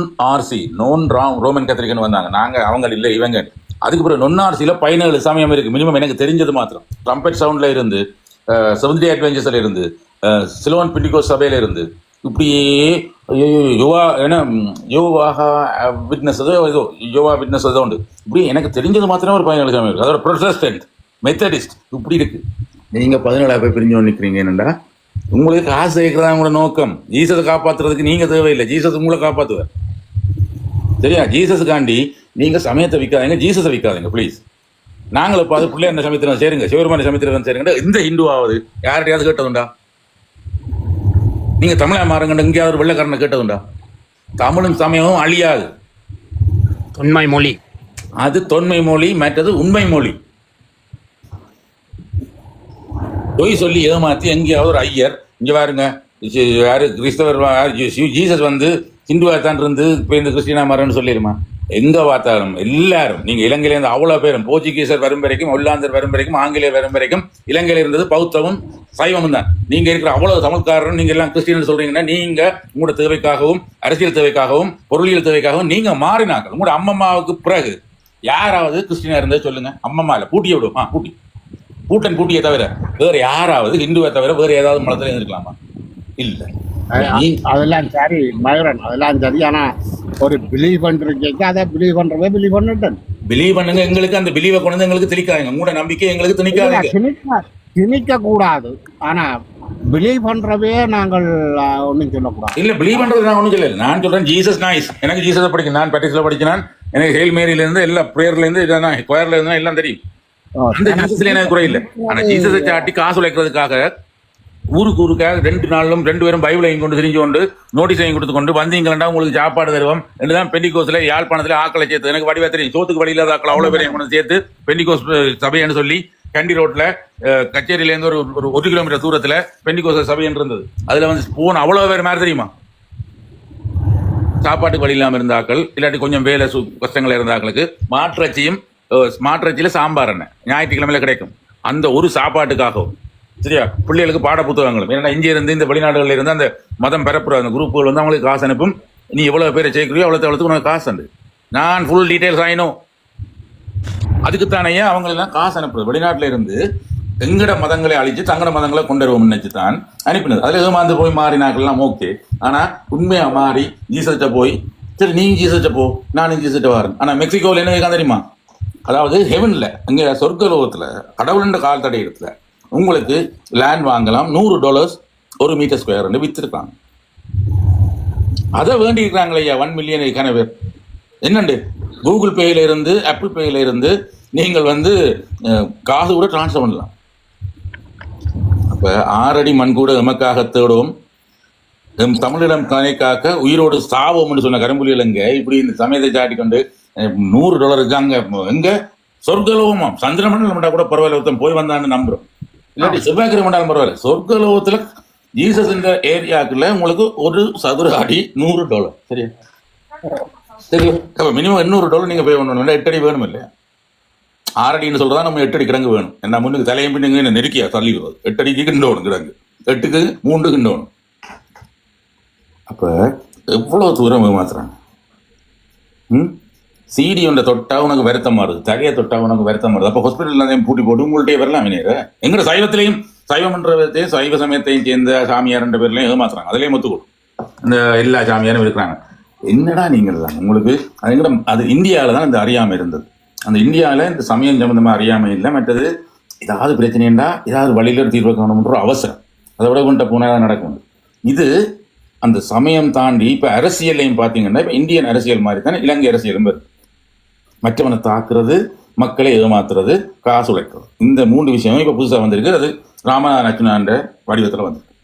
ரோமன் கத்தலிக்கன்னு வந்தாங்க. நாங்க அவங்க இல்லை இவங்க. அதுக்கு பிறகு நொன்னார்சியில 17 சமயம் இருக்கு மினிமம். எனக்கு தெரிஞ்சது மாத்திரம் ட்ரம்பெட் சவுண்ட்ல இருந்து, செவன்த் டே அட்வென்ச்சர்ஸ்ல இருந்து, சிலோன் பெண்டிகோஸ் சபையில இருந்து, இப்படியே யோவா விட்னஸ் ஏதோ உண்டு. இப்படி எனக்கு தெரிஞ்சது மாத்திரம் ஒரு 17 சமயம் இருக்கு. அதோட ப்ரொட்டஸ்டன்ட், மெத்தடிஸ்ட் இப்படி இருக்கு. நீங்க 17 போய் பிரிஞ்சு நிற்கிறீங்க. என்னண்டா உங்களுக்கு காசு சேர்க்கிறதா உங்களோட நோக்கம்? ஜீசஸை காப்பாத்துறதுக்கு நீங்க தேவையில்லை, ஜீசஸ் உங்களை காப்பாத்துவார். சரியா? ஜீசஸுக்காண்டி நீங்க சமயத்தை விற்காதீங்க, ஜீசஸை விற்காதீங்க ப்ளீஸ். நாங்களும் இப்போ அது பிள்ளையார் சமயத்தில் சேருங்க, சிவருமான சமயத்தில் சேருங்க. இந்த ஹிந்துவாவது யார்கிட்டையாவது கேட்டதுண்டா? நீங்க தமிழா மாறுங்க எங்கேயாவது ஒரு வெள்ளைக்காரனை கேட்டதுண்டா? தமிழும் சமயமும் அழியாது. தொன்மை மொழி அது தொன்மை மொழி, மற்றது உண்மை மொழி. பொய் சொல்லி ஏமாத்தி எங்கேயாவது ஒரு ஐயர் இங்க பாருங்க யாரு கிறிஸ்தவர் ஜீசஸ் வந்து ஹிந்துவாத்தான் இருந்து இப்போ இந்த கிறிஸ்டினா மாறன்னு சொல்லிடுமா? எங்க பார்த்தாலும் எல்லாரும் நீங்க இலங்கையில இருந்து அவ்வளவு பேரும் போர்ச்சுகீசர் வரும் வரைக்கும், ஒல்லாந்தர் வரும் வரைக்கும், ஆங்கிலேயர் வரும் வரைக்கும் இலங்கையில இருந்தது பௌத்தமும் சைவமும் தான். நீங்க இருக்கிற அவ்வளவு தமிழ்காரரும் நீங்க எல்லாம் கிறிஸ்டின் சொல்றீங்கன்னா நீங்க உங்களோட தேவைக்காகவும், அரசியல் தேவைக்காகவும், பொருளியல் தேவைக்காகவும் நீங்க மாறினாங்க. உங்களோட அம்மம்மாவுக்கு பிறகு யாராவது கிறிஸ்டினா இருந்தது சொல்லுங்க. அம்மம்மா இல்ல, பூட்டிய விடுவோமா? பூட்டியை தவிர வேற யாராவது ஹிந்துவை தவிர வேற ஏதாவது மதத்துல இருந்திருக்கலாமா? இல்ல. அதெல்லாம் சரி மயூரன், அதெல்லாம் சரி. ஆனா ஒரு பிலீவ் பண்றீங்க, அதை பிலீவ் பண்றவே பிலீவ் பண்ணிட்டேன். பிலீவ் பண்ணுங்க. எங்களுக்கு அந்த பிலீவை கொண்டு வந்து எங்களுக்கு திணிக்காதீங்க. உங்களோட நம்பிக்கை எங்களுக்கு திணிக்காதீங்க. திணிக்க கூடாது. ஆனா பிலீவ் பண்றவே நாங்கள் ஒன்றும் சொல்லக்கூடாது. இல்ல, பிலீவ் பண்றது நான் ஒன்றும் சொல்லல. நான் சொல்றேன் ஜீசஸ் நைஸ். எனக்கு ஜீசஸை படிக்கணும். நான் பேட்டிஸ்ல படிச்சினான். எனக்கு ஹேல் மேரியில இருந்து எல்லா ப்ரேயர்ல இருந்து கொயர்ல இருந்து எல்லாம் தெரியும். அந்த ஜீசஸ்ல எனக்கு குறை இல்லை. ஆனா ஜீசஸை சாட்டி காசு உழைக்கிறதுக்காக ஊருக்காக 2 நாளும் 2 பேரும் பைபிளையும் கொண்டு திரிஞ்சு கொண்டு நோட்டீஸையும் கொடுத்து கொண்டு வந்தீங்களா உங்களுக்கு சாப்பாடு தருவோம் என்றுதான் பெண்டிகோஸ்ல யாழ்ப்பாணத்துல ஆக்களை சேர்த்து. எனக்கு வடிவா தெரியும். சோத்துக்கு வழி இல்லாத ஆக்கள் அவ்வளவு பேரையும் கொண்டு சேர்த்து பெண்டிகோஸ் சபைன்னு சொல்லி கண்டி ரோட்ல கச்சேரியில இருந்து ஒரு 1 கிலோமீட்டர் தூரத்துல பெண்டிகோஸ் சபை இருந்தது. அதுல வந்து போன அவ்வளவு பேர் மாதிரி தெரியுமா? சாப்பாட்டுக்கு வழி இல்லாம இருந்த ஆக்கள், இல்லாட்டி கொஞ்சம் வேலை கஷ்டங்கள் இருந்த ஆக்களுக்கு மாற்றச்சியில சாம்பார் என்ன ஞாயிற்றுக்கிழமையில கிடைக்கும். அந்த ஒரு சாப்பாட்டுக்காகவும் சரியா பிள்ளைகளுக்கு பாட புத்தகங்களும். ஏன்னா இங்கே இருந்து இந்த வெளிநாடுகளில் இருந்து அந்த மதம் பரப்புற அந்த குரூப்புகள் வந்து அவங்களுக்கு காசு அனுப்பும். நீ எவ்வளவு பேரை சேர்க்கிறியோ அவ்வளோத்துக்கு உனக்கு காசு அனுப்பு. நான் ஃபுல் டீட்டெயில்ஸ் ஆயினும் அதுக்குத்தானே அவங்களெல்லாம் காசு அனுப்புறது. வெளிநாட்டில இருந்து எங்கட மதங்களை அழிச்சு தங்கட மதங்களை கொண்டு வருவோம் நினைச்சு தான் அனுப்பினது. அதுல ஏமாந்து போய் மாறினாக்கள்லாம் ஓகே. ஆனா உண்மையா மாறி ஜீசஸ்ட்ட போய் சரி நீங்க ஜீசஸ்ட்ட போ, நானும் ஜீசஸ்ட்ட வரேன். ஆனா மெக்சிகோவில் என்ன கேட்க தெரியுமா? அதாவது ஹெவன்ல அங்கே சொர்க்க லோகத்துல கடவுள்ன்ற கால் தடை இடத்துல உங்களுக்கு லேண்ட் வாங்கலாம் $100 1 மீட்டர் ஸ்கொயர் வித்திருக்காங்க. அதை வேண்டி இருக்கிறாங்களே ஐயா 1 மில்லியன் பேர். என்னண்டு கூகுள் பேயில இருந்து ஆப்பிள் பேயில இருந்து நீங்கள் வந்து காசு கூட டிரான்ஸ்ஃபர் பண்ணலாம். அப்ப 6 அடி மண் கூட எமக்காக தேடுவோம், தமிழிடம் கணக்காக்க உயிரோடு சாவோம்னு சொன்ன கரும்புலிகள் எங்க இப்படி இந்த சமயத்தை சாட்டிக்கொண்டு $100 அங்க எங்க சொர்க்கலோகமாம் சந்திரமண்டலம் நம்மடா கூட பரவாயில்ல, ஒருத்தன் போய் வந்தான்னு நம்புறோம். இல்லாட்டி செவ்வாய்க்கிற மண்டாலும் பரவாயில்ல. சொர்க்கலோகத்துல ஜீசஸ் இந்த ஏரியாக்குள்ள உங்களுக்கு ஒரு சதுர அடி $100. சரியா? சரி, அப்ப மினிமம் $800 நீங்க பே பண்ணணும். 8 அடி வேணும் இல்லையா? 6 அடின்னு சொல்றதா நம்ம 8 அடி கிடங்கு வேணும். என்ன முன்னுக்கு தலையும் பின்னுங்க என்ன நெருக்கியா தள்ளிடுவது. 8 அடிக்கு கிண்டோணும் கிடங்கு, 8க்கு 3 கிண்டோணும். அப்ப எவ்வளவு தூரம் ஏமாத்துறாங்க. சீடி ஒன்றை தொட்டா உனக்கு வருத்தமா இருக்கு, தகையை தொட்டா உனக்கு வருத்தமா இருக்கு. அப்ப ஹாஸ்பிட்டல் பூட்டி போட்டு உங்கள்கிட்டே வரலாம். எங்கட சைவத்திலையும் சைவமன்றத்தையும் சைவ சமயத்தையும் சேர்ந்த சாமியார் என்ற பேர்லையும் ஏமாத்துறாங்க. அதுலேயும் ஒத்துக்கணும். இந்த எல்லா சாமியாரும் இருக்கிறாங்க. என்னடா நீங்கள் உங்களுக்கு அது இந்தியாவில தான் இந்த அறியாமை இருந்தது. அந்த இந்தியாவில் இந்த சமயம் சம்பந்தமா அறியாமை இல்லை. மற்றது ஏதாவது பிரச்சனைண்டா ஏதாவது வழியில் தீர்வு காணணுன்ற அவசரம். அதை விட கொண்ட போனால் நடக்கும். இது அந்த சமயம் தாண்டி இப்போ அரசியலையும் பார்த்தீங்கன்னா இப்போ இந்தியன் அரசியல் மாதிரி தானே இலங்கை அரசியலும் வருது. மற்றவனை தாக்குறது, மக்களை ஏமாத்துறது, காசு உழைக்கிறது. இந்த 3 விஷயமும் இப்போ புதுசாக வந்திருக்கு. அது ராமநாத நச்சுனான்ற வடிவத்தில் வந்திருக்கு.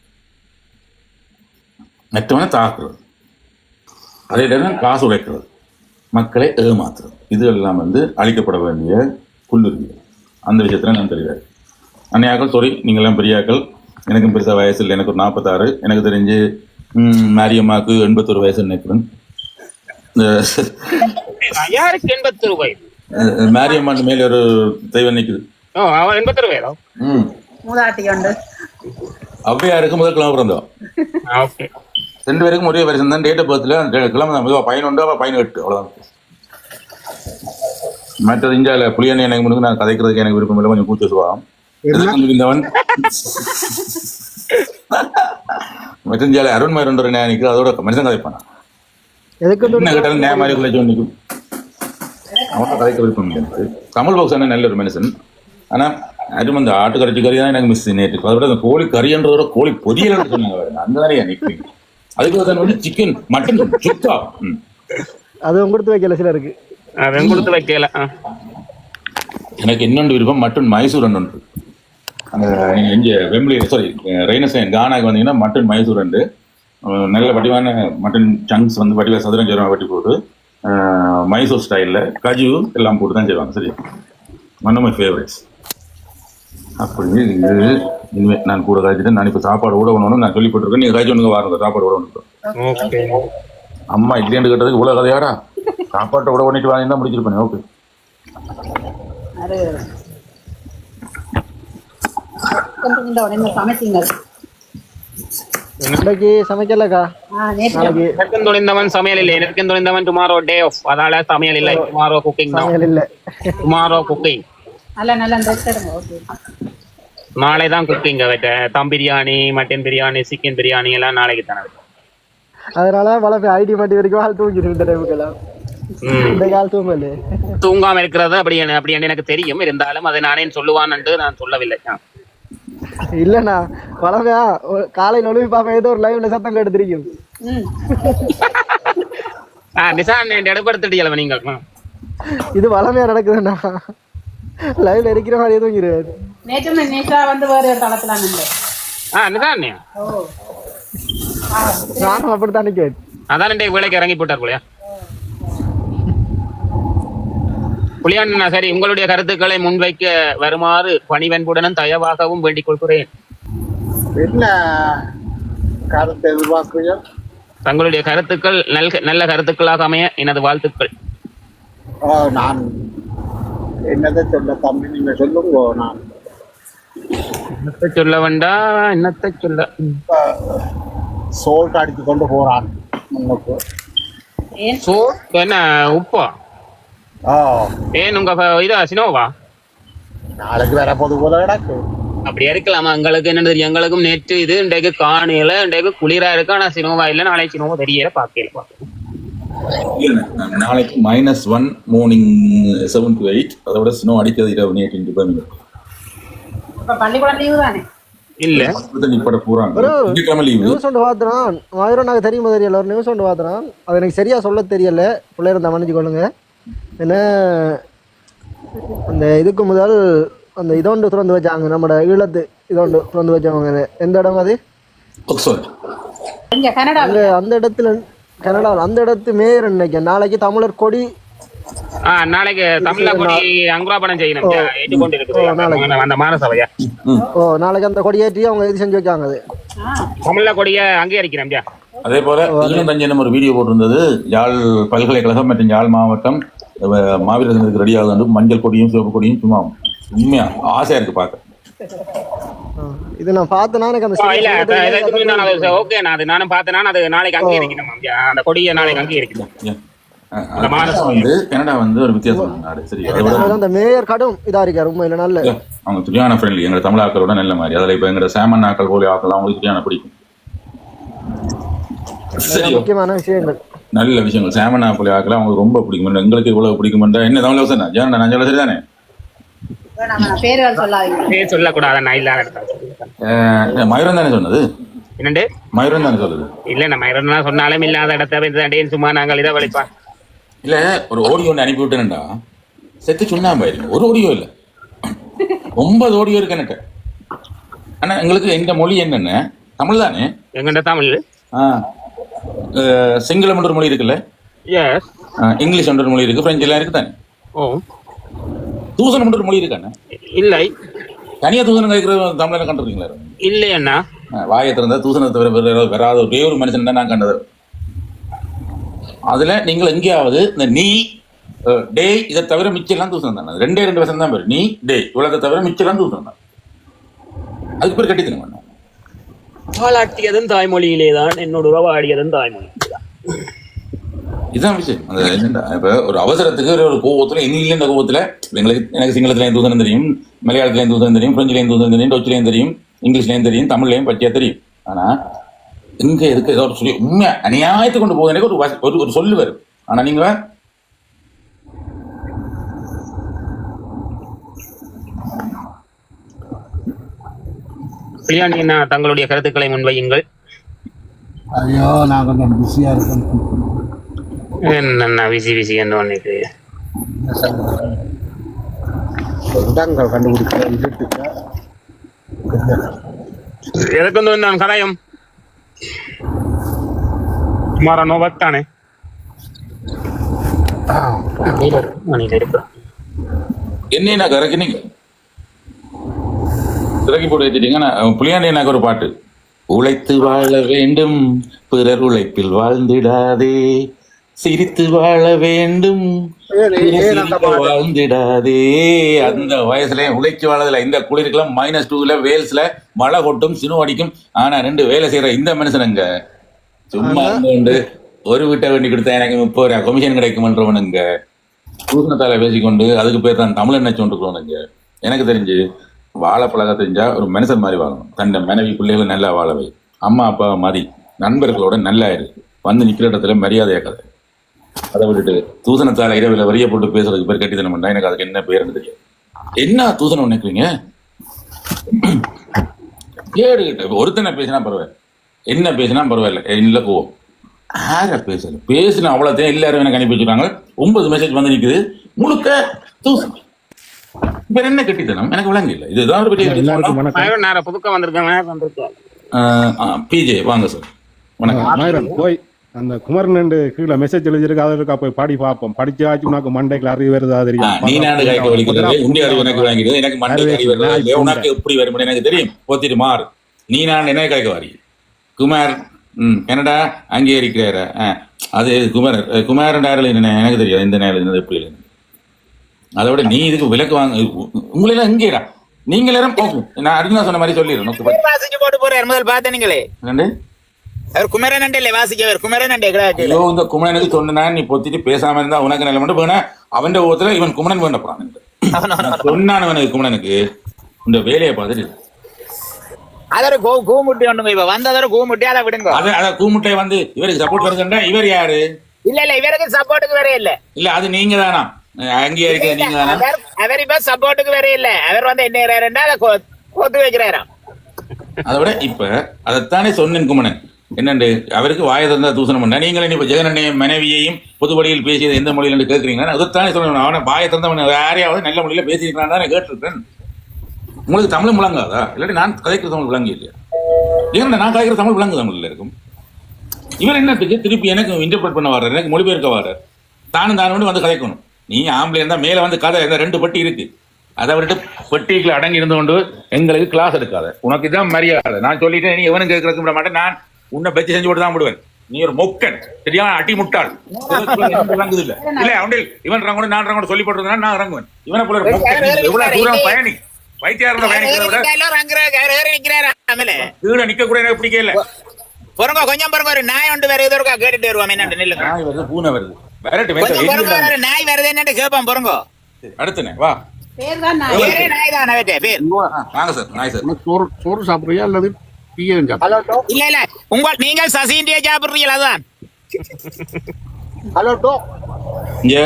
மற்றவனை தாக்குறது, அதே நேரம் காசு உழைக்கிறது, மக்களை ஏமாத்துறது, இது எல்லாம் அழிக்கப்பட வேண்டிய புல்லுரிமைகள். அந்த விஷயத்தில் நான் தெரியாது. அன்னையாக்கள் சாரி, நீங்கள்லாம் பெரியாக்கள். எனக்கும் பெருசாக வயசு இல்லை. எனக்கு ஒரு 46. எனக்கு தெரிஞ்சு மாரியம்மாவுக்கு 81 வயசு நினைக்கிறேன். யாருக்கு 81 வயது? மாரியம்மாண்டு மேல ஒரு தெய்வம் நிற்குது. 81 வயதா? அவ்வையாருக்கு முதல் கிழமை பிறந்தோம். 2 பேருக்கும் ஒரே வருஷம் தான். டேட் ஆஃப் பர்த்ல கிழமை தான். 11 18 அவ்வளோதான். மற்றது இந்தியாவில் புளியண்ணை எனக்கு முன்னுக்கு நான் கதைக்கிறதுக்கு எனக்கு விருப்பம் இல்லை. கொஞ்சம் கூச்ச சுபாவம். இருந்தவன் மற்ற இந்தியாவில் அருண்மயர் நினைக்கிறது. அதோட மனுஷன் கதைப்பானா என்ன கேட்டாலும் நே மாதிரி குலைச்சு நிற்கும். அவனை கதைக்க விருப்பம் இல்லை. கமல் பாக்ஸ் நல்ல ஒரு மனுஷன். ஆனால் அதுவும் அந்த ஆட்டு கரைச்சி கறி தான் எனக்கு மிஸ் நேற்று. அதை விட அந்த கோழி கறின்றதோட கோழி பொரியல் சொன்னாங்க. அந்த நிறைய நிற்பீங்க. அதுக்கு சிக்கன் மட்டன் சுக்கா அது கொடுத்து வைக்கல சிலருக்கு. கொடுத்து வைக்கல. எனக்கு இன்னொன்று விருப்பம் மட்டன் மைசூர் ஒன்று. அந்த இங்கே வெம்பிளி சாரி ரெய்னசைன் கானாக்கு வந்தீங்கன்னா மட்டன் மைசூர் உண்டு. நல்ல வடிவான மட்டன் சங்க்ஸ் வடிவ சதுரம் சதுரம் வெட்டி போட்டு மைசூர் ஸ்டைலில் கஜு எல்லாம் போட்டு தான் செய்வாங்க. சரி, ஒன் ஆஃப் மை ஃபேவரட்ஸ். அப்படி இனிமேல் நான் கூட காய்ச்சிட்டு நான் இப்போ சாப்பாடு கூட ஒன்று நான் சொல்லி போட்டுருக்கேன். நீங்கள் காய்ச்சி ஒன்று வாருங்க, சாப்பாடு கூட ஒன்று. அம்மா இல்லைன்னு கேட்டதுக்கு இவ்வளோ கதையாடா, சாப்பாட்டை கூட பண்ணிட்டு வாங்கி தான் முடிச்சிருப்பேன். ஓகே, இன்னைக்கு சமைக்கலக்கா. எனக்கும் தொழிந்தவன் சமையல் இல்லை. எனக்கும் தொழிந்தவன் டுமாரோ டே ஆஃப். அதனால சமையல் இல்லை. டுமாரோ குக்கிங் இல்லை. Tomorrow cooking. நாளை தான் குக்கிங். தம் பிரியாணி, மட்டன் பிரியாணி, சிக்கன் பிரியாணி எல்லாம் நாளைக்கு தானே. அதனால வளர்ப்பு ஐடி மாட்டி வரைக்கும் ஆள் தூங்கிடும். இந்த டைமுக்கெல்லாம் இந்த கால் தூங்கல. தூங்காம இருக்கிறது அப்படி எனக்கு தெரியும். இருந்தாலும் அதை நானே சொல்லுவான்னு நான் சொல்லவில்லை. இல்லண்ணா, வளமையா காலையில் ஒழுவி பாப்பேன். ஏதோ ஒரு லைவ்ல சத்தம் கேட்டு தெரியும். நிசான் எடுப்படுத்திட்டீங்களா நீங்கள்? இது வளமையா நடக்குதுண்ணா. லைவ்ல இருக்கிற மாதிரி தூங்கிடுவாரு. நானும் அப்படித்தான் நிக்கேன். அதான் வேலைக்கு இறங்கி போட்டார் போலையா புலியாண்ணா? சரி, உங்களுடைய கருத்துக்களை முன்வைக்க வருமாறு பணிவன்புடனும் தயவாகவும் வேண்டிக் கொள்கிறேன். என்ன கருத்து எதிர்பார்க்கிறீர்கள்? தங்களுடைய கருத்துக்கள் நல்ல கருத்துக்களாக அமைய எனது வாழ்த்துக்கள். நான் என்னதை சொல்ல தம்பி, நீங்க சொல்லுங்க. நான் என்னத்தை சொல்ல வேண்டாம், என்னத்தை சொல்ல. சோல்ட் அடித்து கொண்டு போறான் முன்னுக்கு. என்ன உப்பா? ஏன் உங்க இதா சினோவா நாளைக்கு வேற போது போல கிடக்கு. அப்படியா இருக்கலாமா? எங்களுக்கு என்ன தெரியும்? எங்களுக்கும் நேற்று இது இன்றைக்கு காணியில இன்றைக்கு குளிரா இருக்கு. ஆனா சினோவா இல்லை. நாளைக்கு சினோவா தெரியல, பார்க்கல. நாளைக்கு -1 மார்னிங் 7 to 8. அதை விட ஸ்னோ அடிக்கிறது இரவு நேற்று இல்ல. நியூஸ் ஒன்று பார்த்துறான் ஆயிரம். நாங்கள் தெரியுமா தெரியல, ஒரு நியூஸ் ஒன்று பார்த்துறான். அது எனக்கு சரியா சொல்ல தெரியல. பிள்ளைய இருந்தால் மன்னிச்சு கொள்ளுங்க. ஏன்னா அந்த இதுக்கு முதல் அந்த இதோண்டு திறந்து வச்சாங்க. நம்மளோட ஈழத்து இதோண்டு திறந்து வச்சவங்க. எந்த இடம் அது? அந்த இடத்துல கனடாவில் அந்த இடத்து மேயர் நினைக்கிறேன். நாளைக்கு தமிழர் கொடி நாளைக்கு தமிழ்ல கொடி அங்குராபணம் செய்யணும் ஏற்றுக்கொண்டு இருக்குது அந்த மாநசபையா. நாளைக்கு அந்த கொடியேற்றி அவங்க இது செஞ்சு வைக்காங்க. அது தமிழ்ல கொடிய அங்கீகரிக்கிறோம். அதே போல தஞ்சனம் ஒரு வீடியோ போட்டிருந்தது. யாழ் பல்கலைக்கழகம் மற்றும் யாழ் மாவட்டம் மாவீரர் தினத்துக்கு ரெடியாக வந்து மஞ்சள் கொடியும் சிவப்பு கொடியும் சும்மா உண்மையா ஆசையா இருக்கு பார்க்க. இது நான் பார்த்தேன்னா எனக்கு அந்த ஓகே நானும் பார்த்தேன்னா அது நாளைக்கு அங்கீகரிக்கணும். அந்த கொடியை நாளைக்கு அங்கீகரிக்கணும். வந்து கனடா வந்து ஒரு வித்தியாசம் நாடு. சரி, அந்த மேயர் கடும் இதா இருக்காரு உண்மையில நல்ல அவங்க துரியான ஃப்ரெண்ட்லி. எங்க தமிழ் ஆக்களோட நல்ல மாதிரி. அதில் இப்ப எங்க சேமன் ஆக்கள் போலி ஆக்கள் அவங்களுக்கு துரியான பிடிக்கும். முக்கியமான விஷயங்கள் நல்ல விஷயங்கள். சேமன் ஆப்பிள் ஆக்கள் அவங்களுக்கு ரொம்ப பிடிக்கும். எங்களுக்கு இவ்வளவு பிடிக்கும் என்ன தமிழ் யோசனை ஜான நான் சொல்ல சரிதானே? சொல்லக்கூடாது. மயூரம் தானே சொன்னது? என்னண்டு மயூரம் தானே சொல்லுது? இல்ல நம்ம மயூரம் சொன்னாலும் இல்லாத இடத்த சும்மா நாங்கள் இதை வலிப்பா. இல்ல ஒரு ஆடியோ ஒன்று அனுப்பி விட்டேன்டா செத்து சுண்ணாம்பாயிருக்கு. ஒரு ஆடியோ இல்ல 9 ஆடியோ இருக்கு எனக்கு. ஆனா எங்களுக்கு இந்த மொழி என்னென்ன தமிழ் தானே? எங்கண்ட தமிழ். சிங்களம் ஒரு மொழி இருக்குல்ல, இங்கிலீஷ் ஒரு மொழி இருக்கு, பிரெஞ்சு எல்லாம் இருக்கு தானே? தூசணம் ஒரு மொழி இருக்கானே? இல்லை. தனியா தூசணம் கேட்கிற தமிழை கண்டுருக்கீங்களா? இல்லையண்ணா. வாயை திறந்தா தூசணத்தை வராத ஒரே ஒரு மனுஷன் தான் நான் கண்டது. அதுல நீங்கள் எங்கேயாவது இந்த நீ டே இதை தவிர மிச்செல்லாம் தூசணம் தானே? 2 வருஷம் தான் பேரு. நீ டே இவ்வளவு தவிர மிச்செல்லாம் தூசணம் தான். அதுக்கு பேர் கட்டித்தனம். பாலாட்டியதும் தாய்மொழியிலேதான், என்னோட உறவாடியதும் தாய்மொழி. இதுதான் விஷயம். அந்த என்னண்டா இப்ப ஒரு அவசரத்துக்கு ஒரு கோவத்துல இன்னில இந்த கோவத்துல எனக்கு சிங்களத்துலேயும் தூசணம் தெரியும், மலையாளத்துலேயும் தூசணம் தெரியும், பிரெஞ்சுலேயும் தூசணம் தெரியும், டொச்சிலையும் தெரியும், இங்கிலீஷ்லேயும் தெரியும், தமிழ்லையும் பற்றியா தெரியும். ஆனா இங்க இருக்கு ஏதோ ஒரு சொல்லி உண்மை அநியாயத்தை கொண்டு போகுது. எனக்கு ஒரு சொல்லு வரும். ஆனா நீங்க தங்களுடைய கருத்துக்களை முன்வையுங்கள். ஐயோ நான் கொஞ்சம் பிஸியா இருக்கேன். என்ன விசி என்ன ஒன்னுக்கு இடங்கள் கண்டுபிடிக்கிறேன். எதுக்கு வந்து நான் கதாயம் மாற நோபத்தானே என்ன கறக்கு நீங்க திறக்கி போட்டு வச்சுட்டீங்க. புளியாண்டி எனக்கு ஒரு பாட்டு. உழைத்து வாழ வேண்டும் பிறர் உழைப்பில் வாழ்ந்திடாதே, சிரித்து வாழ வேண்டும் வாழ்ந்திடாதே. அந்த வயசுல உழைச்சி வாழதுல இந்த குளிருக்குலாம் -2 வேல்ஸ்ல மழை கொட்டும் சினு அடிக்கும். ஆனா 2 வேலை செய்யற இந்த மனுஷனுங்க சும்மா இருந்து ஒரு வீட்டை வேண்டி கொடுத்தா எனக்கு 30 ரூபா கமிஷன் கிடைக்கும்ன்றவனுங்க பூசணத்தால பேசிக்கொண்டு அதுக்கு பேர் தான் தமிழ் என்ன சொல்லிருக்கோனுங்க. எனக்கு தெரிஞ்சு வாழைப்பழக தெரிஞ்சா ஒரு மனுஷன் மாதிரி வாழணும். தன்னை மனைவி பிள்ளைகளை நல்லா வாழவை, அம்மா அப்பா மாதிரி நண்பர்களோட நல்லா இருக்கு, வந்து நிக்கிற இடத்துல மரியாதையா கதை. அதை விட்டுட்டு தூசணத்தால இரவில் வரிய போட்டு பேசுறதுக்கு பேர் கட்டித்தனம் பண்ணா எனக்கு அதுக்கு என்ன பேருன்னு தெரியாது. என்ன தூசணம் நினைக்கிறீங்க? கேடுகிட்ட ஒருத்தனை பேசினா பரவாயில்ல, என்ன பேசினா பரவாயில்ல, இல்லை கோவம் யார பேசுனா அவ்வளோத்தையும் எல்லாரும் எனக்கு அனுப்பி வச்சுருக்காங்க. 9 மெசேஜ் வந்து நிற்குது முழுக்க தூசணம். பேர் என்ன கட்டித்தனம் எனக்கு விளங்க இல்லை. இதுதான் புதுக்க வந்திருக்கேன். பிஜே வாங்க சார். வணக்கம். போய் அந்த குமரன் கீழே மெசேஜ் எழுதிருக்கு, அதை போய் பாடி பார்ப்போம். படிச்சாச்சு உனக்கு மண்டைக்கு அறிவு வருதா தெரியும். நீனாண்டு கைக்கு வலிக்கிறது உண்டி அறிவு எனக்கு வாங்கிடுது. எனக்கு மண்டைக்கு அறிவு வருது உனக்கு எப்படி வரும் எனக்கு தெரியும். போத்திட்டு மாறு நீ நான் என்ன கைக்கு வாரி குமார் கனடா அங்கீகரிக்கிறார அது குமாரன் எனக்கு தெரியாது இந்த நேரம் எப்படி இல்லை. அதை விட நீ இதுக்கு விலக்கு வாங்க உங்களெல்லாம் எங்கேடா நீங்க எல்லாரும் போகும். நான் அர்ஜுனா சொன்ன மாதிரி சொல்லிடுறேன். போட்டு போறாரு முதல் பார்த்தீங்களே அவர் குமரன் வாசிக்கவர் குமரன் இந்த குமரனுக்கு சொன்னா நீ பொத்திட்டு பேசாம இருந்தா உனக்கு நல்ல மட்டும் போனா அவன் ஊத்துல இவன் குமரன் வேண்ட போறான் சொன்னானவனுக்கு குமரனுக்கு இந்த வேலையை பார்த்துட்டு அதோட கூமுட்டி ஒண்ணுங்க இப்ப வந்ததோட கூமுட்டி அதை விடுங்க. அத கூமுட்டை வந்து இவருக்கு சப்போர்ட் வருதுன்னா இவர் யாரு? இல்ல இவருக்கு சப்போர்ட்டுக்கு வேற இல்ல. இல்ல அது நீங்க தானா அங்கீகரிக்க நீங்க தானா? அவர் இப்ப சப்போர்ட்டுக்கு வேற இல்ல. அவர் வந்து என்ன அதை கொத்து வைக்கிறாராம். அதை விட இப்ப அதைத்தானே சொன்னேன் குமரன் என்னண்டு அவருக்கு வாயை தந்தா தூசணம் பண்ண நீங்களே இப்ப ஜெகனண்ணையும் மனைவியையும் பொதுவழியில் பேசியது எந்த மொழியில கேட்கறீங்கன்னா அதைத்தானே சொல்லணும். அவனை வாயை தந்தவன் யாரையாவது நல்ல மொழியில பேசியிருக்கிறான் தானே கேட்டிருக்கேன். உங்களுக்கு தமிழ் விளங்காதா? இல்லாட்டி நான் கதைக்கிற தமிழ் விளங்கி இல்லையா? ஏன்னா நான் கதைக்கிற தமிழ் விளங்கு தமிழ்ல இருக்கும். இவர் என்னத்துக்கு திருப்பி எனக்கு இன்டர்பிரட் பண்ண வர்றாரு, எனக்கு மொழிபெயர்க்க வர்றாரு. தானும் வந்து கதைக்கணும். நீ ஆம்பளை இருந்தா மேல வந்து கதை இந்த 2 பெட்டி இருக்கு, அதை விட்டு பெட்டிக்குள்ள அடங்கி இருந்து கொண்டு எங்களுக்கு கிளாஸ் எடுக்காத. உனக்கு இதான் மரியாதை. நான் சொல்லிட்டேன், நீ எவனும் கேட்கறதுக்கு விட மாட்டேன். நான் உன்னை பெச்சு செஞ்சு போட்டு தான் விடுவேன். நீ ஒரு மொக்கன், சரியா? அடி முட்டாள். இல்ல இல்ல அவண்டில் இவன் ரங்கோட நான் ரங்கோட சொல்லி போட்டு நான் இறங்குவேன். இவனை போல எவ்வளவு தூரம் பயணி வைத்தியாரோட பயணிக்கிறத விட கீழே நிக்க கூட எனக்கு பிடிக்கல. பொறுங்க கொஞ்சம் பொறுங்க, ஒரு நாய் ஒன்று வேற ஏதோ இருக்கா கேட்டுட்டு வருவோம். என்னன்னு நில்லுங்க. நாய் வருது, பூனை வருது, விரட்டு ஒரு நாய் வருது என்னன்னு கேட்போம். பொறுங்க. அடுத்துனே வா. பேர் தான் பேரே நாய் தான் பேர். வாங்க சார். நாய் சார். சோறு சாப்பிடுறியா அல்லது பிஎன் சாப்பிடுறியா? இல்ல இல்ல நீங்கள் சசிண்டியா சாப்பிடுறீங்களா? அதான். Hello to. இங்க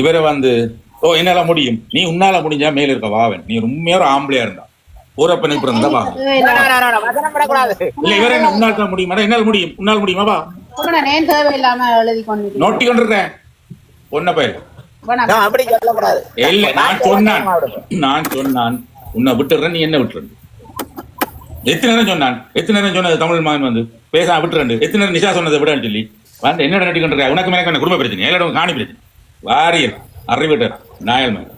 இவரை வந்து என்னால முடியும், நீ உன்னால முடிஞ்சா மேல இருக்க வாவன். நீ உண்மையா ஒரு ஆம்பளையா இருந்தா ஊரப்பனுக்கு பிறந்தா வா. இல்ல இவர என்ன உன்னால தான் முடியுமா? என்னால முடியும், உன்னால முடியுமா? வா. தேவையில்லாம எழுதி கொண்டு நோட்டி கொண்டிருக்கேன் ஒன்ன பயிர். அப்படி சொல்லக்கூடாது. இல்ல நான் சொன்னான் உன்னை விட்டுறேன், நீ என்ன விட்டுறேன்? எத்தனை நேரம் சொன்னது தமிழ் மகன் வந்து பேச விட்டுறேன். எத்தனை நேரம் நிஷா சொன்னதை விட சொல்லி வந்து என்ன நட்டி கொண்டிருக்க? உனக்கு மேலே என்ன குடும்ப பிரச்சனை, எல்லாரும் காணி பிரச்சனை, வாரியல் அறிவிட்டர் நாயல் மகன்.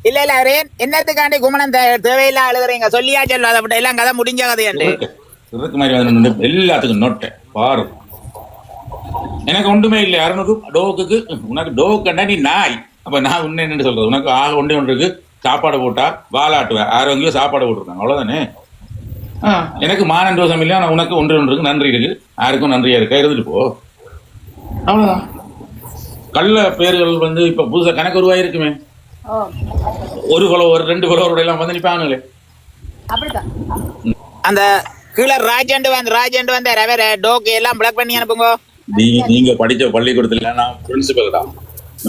இல்ல இல்ல அவரே என்னத்துக்காண்டி குமணன் தேவையில்லா அழுகுறீங்க? சொல்லியா சொல்லாத அப்படி எல்லாம் கதை முடிஞ்ச கதையாண்டு மாதிரி வந்து எல்லாத்துக்கும் நோட்டை பாரு. எனக்கு ஒன்றுமே இல்லை. 600 டோக்குக்கு உனக்கு டோக்கண்டா நீ நாய். அப்ப நான் உன்ன என்ன சொல்றது? உனக்கு ஆக ஒன்றுக்கு சாப்பாடு போட்டா வாலாட்டுவேன். ஆரோக்கியம் சாப்பாடு போட்டுருக்காங்க, அவ்வளவுதானே. எனக்கு மானன் தோஷம் இல்லை. ஆனா உனக்கு ஒன்றுக்கு நன்றி இருக்கு, யாருக்கும் நன்றியா இருக்கா, இருந்துட்டு போ, அவ்வளவுதான். கள்ள பேர்கள் வந்து இப்ப புதுசா கணக்கு உருவாயிருக்குமே. 1 ஃபாலோவர் 2 ஃபாலோவரோட எல்லாம் வந்து நிப்பாங்களே. அந்த கீழே ராஜண்டு வந்து ரவேர டோக்கு எல்லாம் பிளாக் பண்ணி அனுப்புங்க. நீங்க படிச்ச பள்ளிக்கூடத்துல நான் பிரின்சிபல் தான்.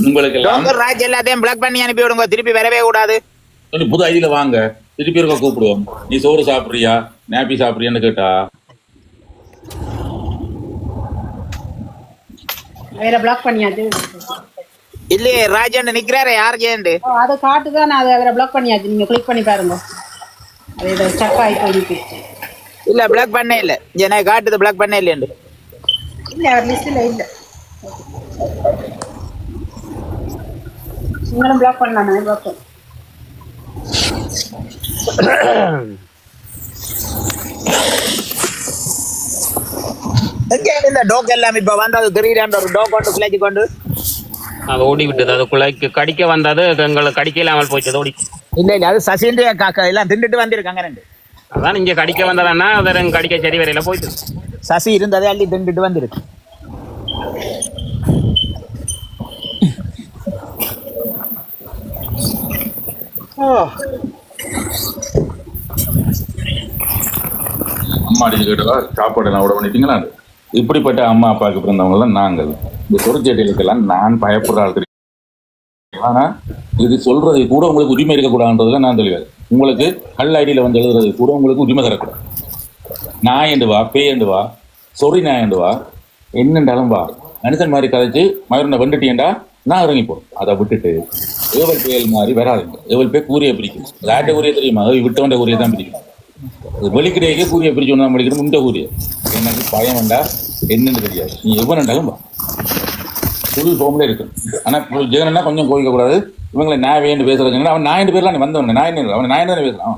உங்களுக்கு எல்லாம் ராஜ் எல்லாத்தையும் பிளாக் பண்ணி அனுப்பி விடுங்க. திருப்பி வரவே கூடாது. புது ஐடியில வாங்க, திருப்பி இருக்க கூப்பிடுவோம். நீ சோறு சாப்பிடுறியா, நாப்பி சாப்பிடுறியான்னு கேட்டா வேற பிளாக் பண்ணியாச்சு. இல்லையே ராஜண்டு நிக்கிறாரு யாருக்கு அதை காட்டுதான். நான் அதை வேற பிளாக் பண்ணியாச்சு. நீங்க கிளிக் பண்ணி பாருங்க. அது ஸ்டக் ஆகி போயிருக்கு. இல்ல பிளாக் பண்ணே இல்ல. எனக்கு காட்டுது பிளாக் பண்ணே இல்லையாண்டு. இல்ல அவர் லிஸ்ட்ல இல்ல. நீங்களும் பிளாக் பண்ணலாம். பிளாக் பண்ண இந்த டோக் எல்லாம் இப்ப வந்து அது தெரியுறாண்ட ஒரு டோக் கொண்டு பிள்ளைக்கு கொண்டு அது ஓடி விட்டது. அது குழைக்கு கடிக்க வந்தது எங்களுக்கு கடிக்க இல்லாமல் போயிடுச்சு. ஓடி இல்ல அது சசிண்டியா காக்கா எல்லாம் திண்டுட்டு வந்திருக்காங்க. 2 அதான் இங்க கடிக்க வந்ததுன்னா வேற கடிக்க சரி வரையில போயிட்டு சசி இருந்ததே அள்ளி திண்டுட்டு வந்திருக்கு. அம்மா அடிச்சு கேட்டதா சாப்பாடு எல்லாம் விட பண்ணிட்டீங்களா? இப்படிப்பட்ட அம்மா அப்பாவுக்கு பிறந்தவங்க தான் நாங்கள். இந்த சொற்செயலுக்கெல்லாம் நான் பயப்படுற ஆள். ஆனா இது சொல்றது கூட உங்களுக்கு உரிமை இருக்கக்கூடாதுன்றதுல நான் தெளிவாது. உங்களுக்கு கல் ஐடியில வந்து எழுதுறது கூட உங்களுக்கு உரிமை தரக்கூடாது. நான் என்று வா, பேய் என்று வா, சொறி நான் என்று வா, என்னென்றாலும் வா. மனுஷன் மாதிரி கதைச்சு மயூரனை வெண்டுட்டியண்டா நான் இறங்கி போறேன். அதை விட்டுட்டு ஏவல் புயல் மாதிரி வராதுங்க. ஏவல் பேய் கூறிய பிடிக்கும். லாட்ட கூறிய தெரியுமா? விட்டவண்ட கூறிய தான் பிடிக்கும். வெளிக்கிடையே கூறிய பிரிச்சு ஒன்றா படிக்கணும். முண்டை கூறிய எனக்கு பயம் வேண்டா, என்னன்னு தெரியாது. நீ எவ்வளோண்டாலும் வா, ஃபுல் ஹோம்ல இருக்கு. ஆனா ஜெகனா கொஞ்சம் கோவிக்க கூடாது. இவங்களை நான் வேண்டு பேசுறது. அவன் நான் பேர்லாம் நீ வந்தவன் நான் அவன் நான் தானே பேசுறான்.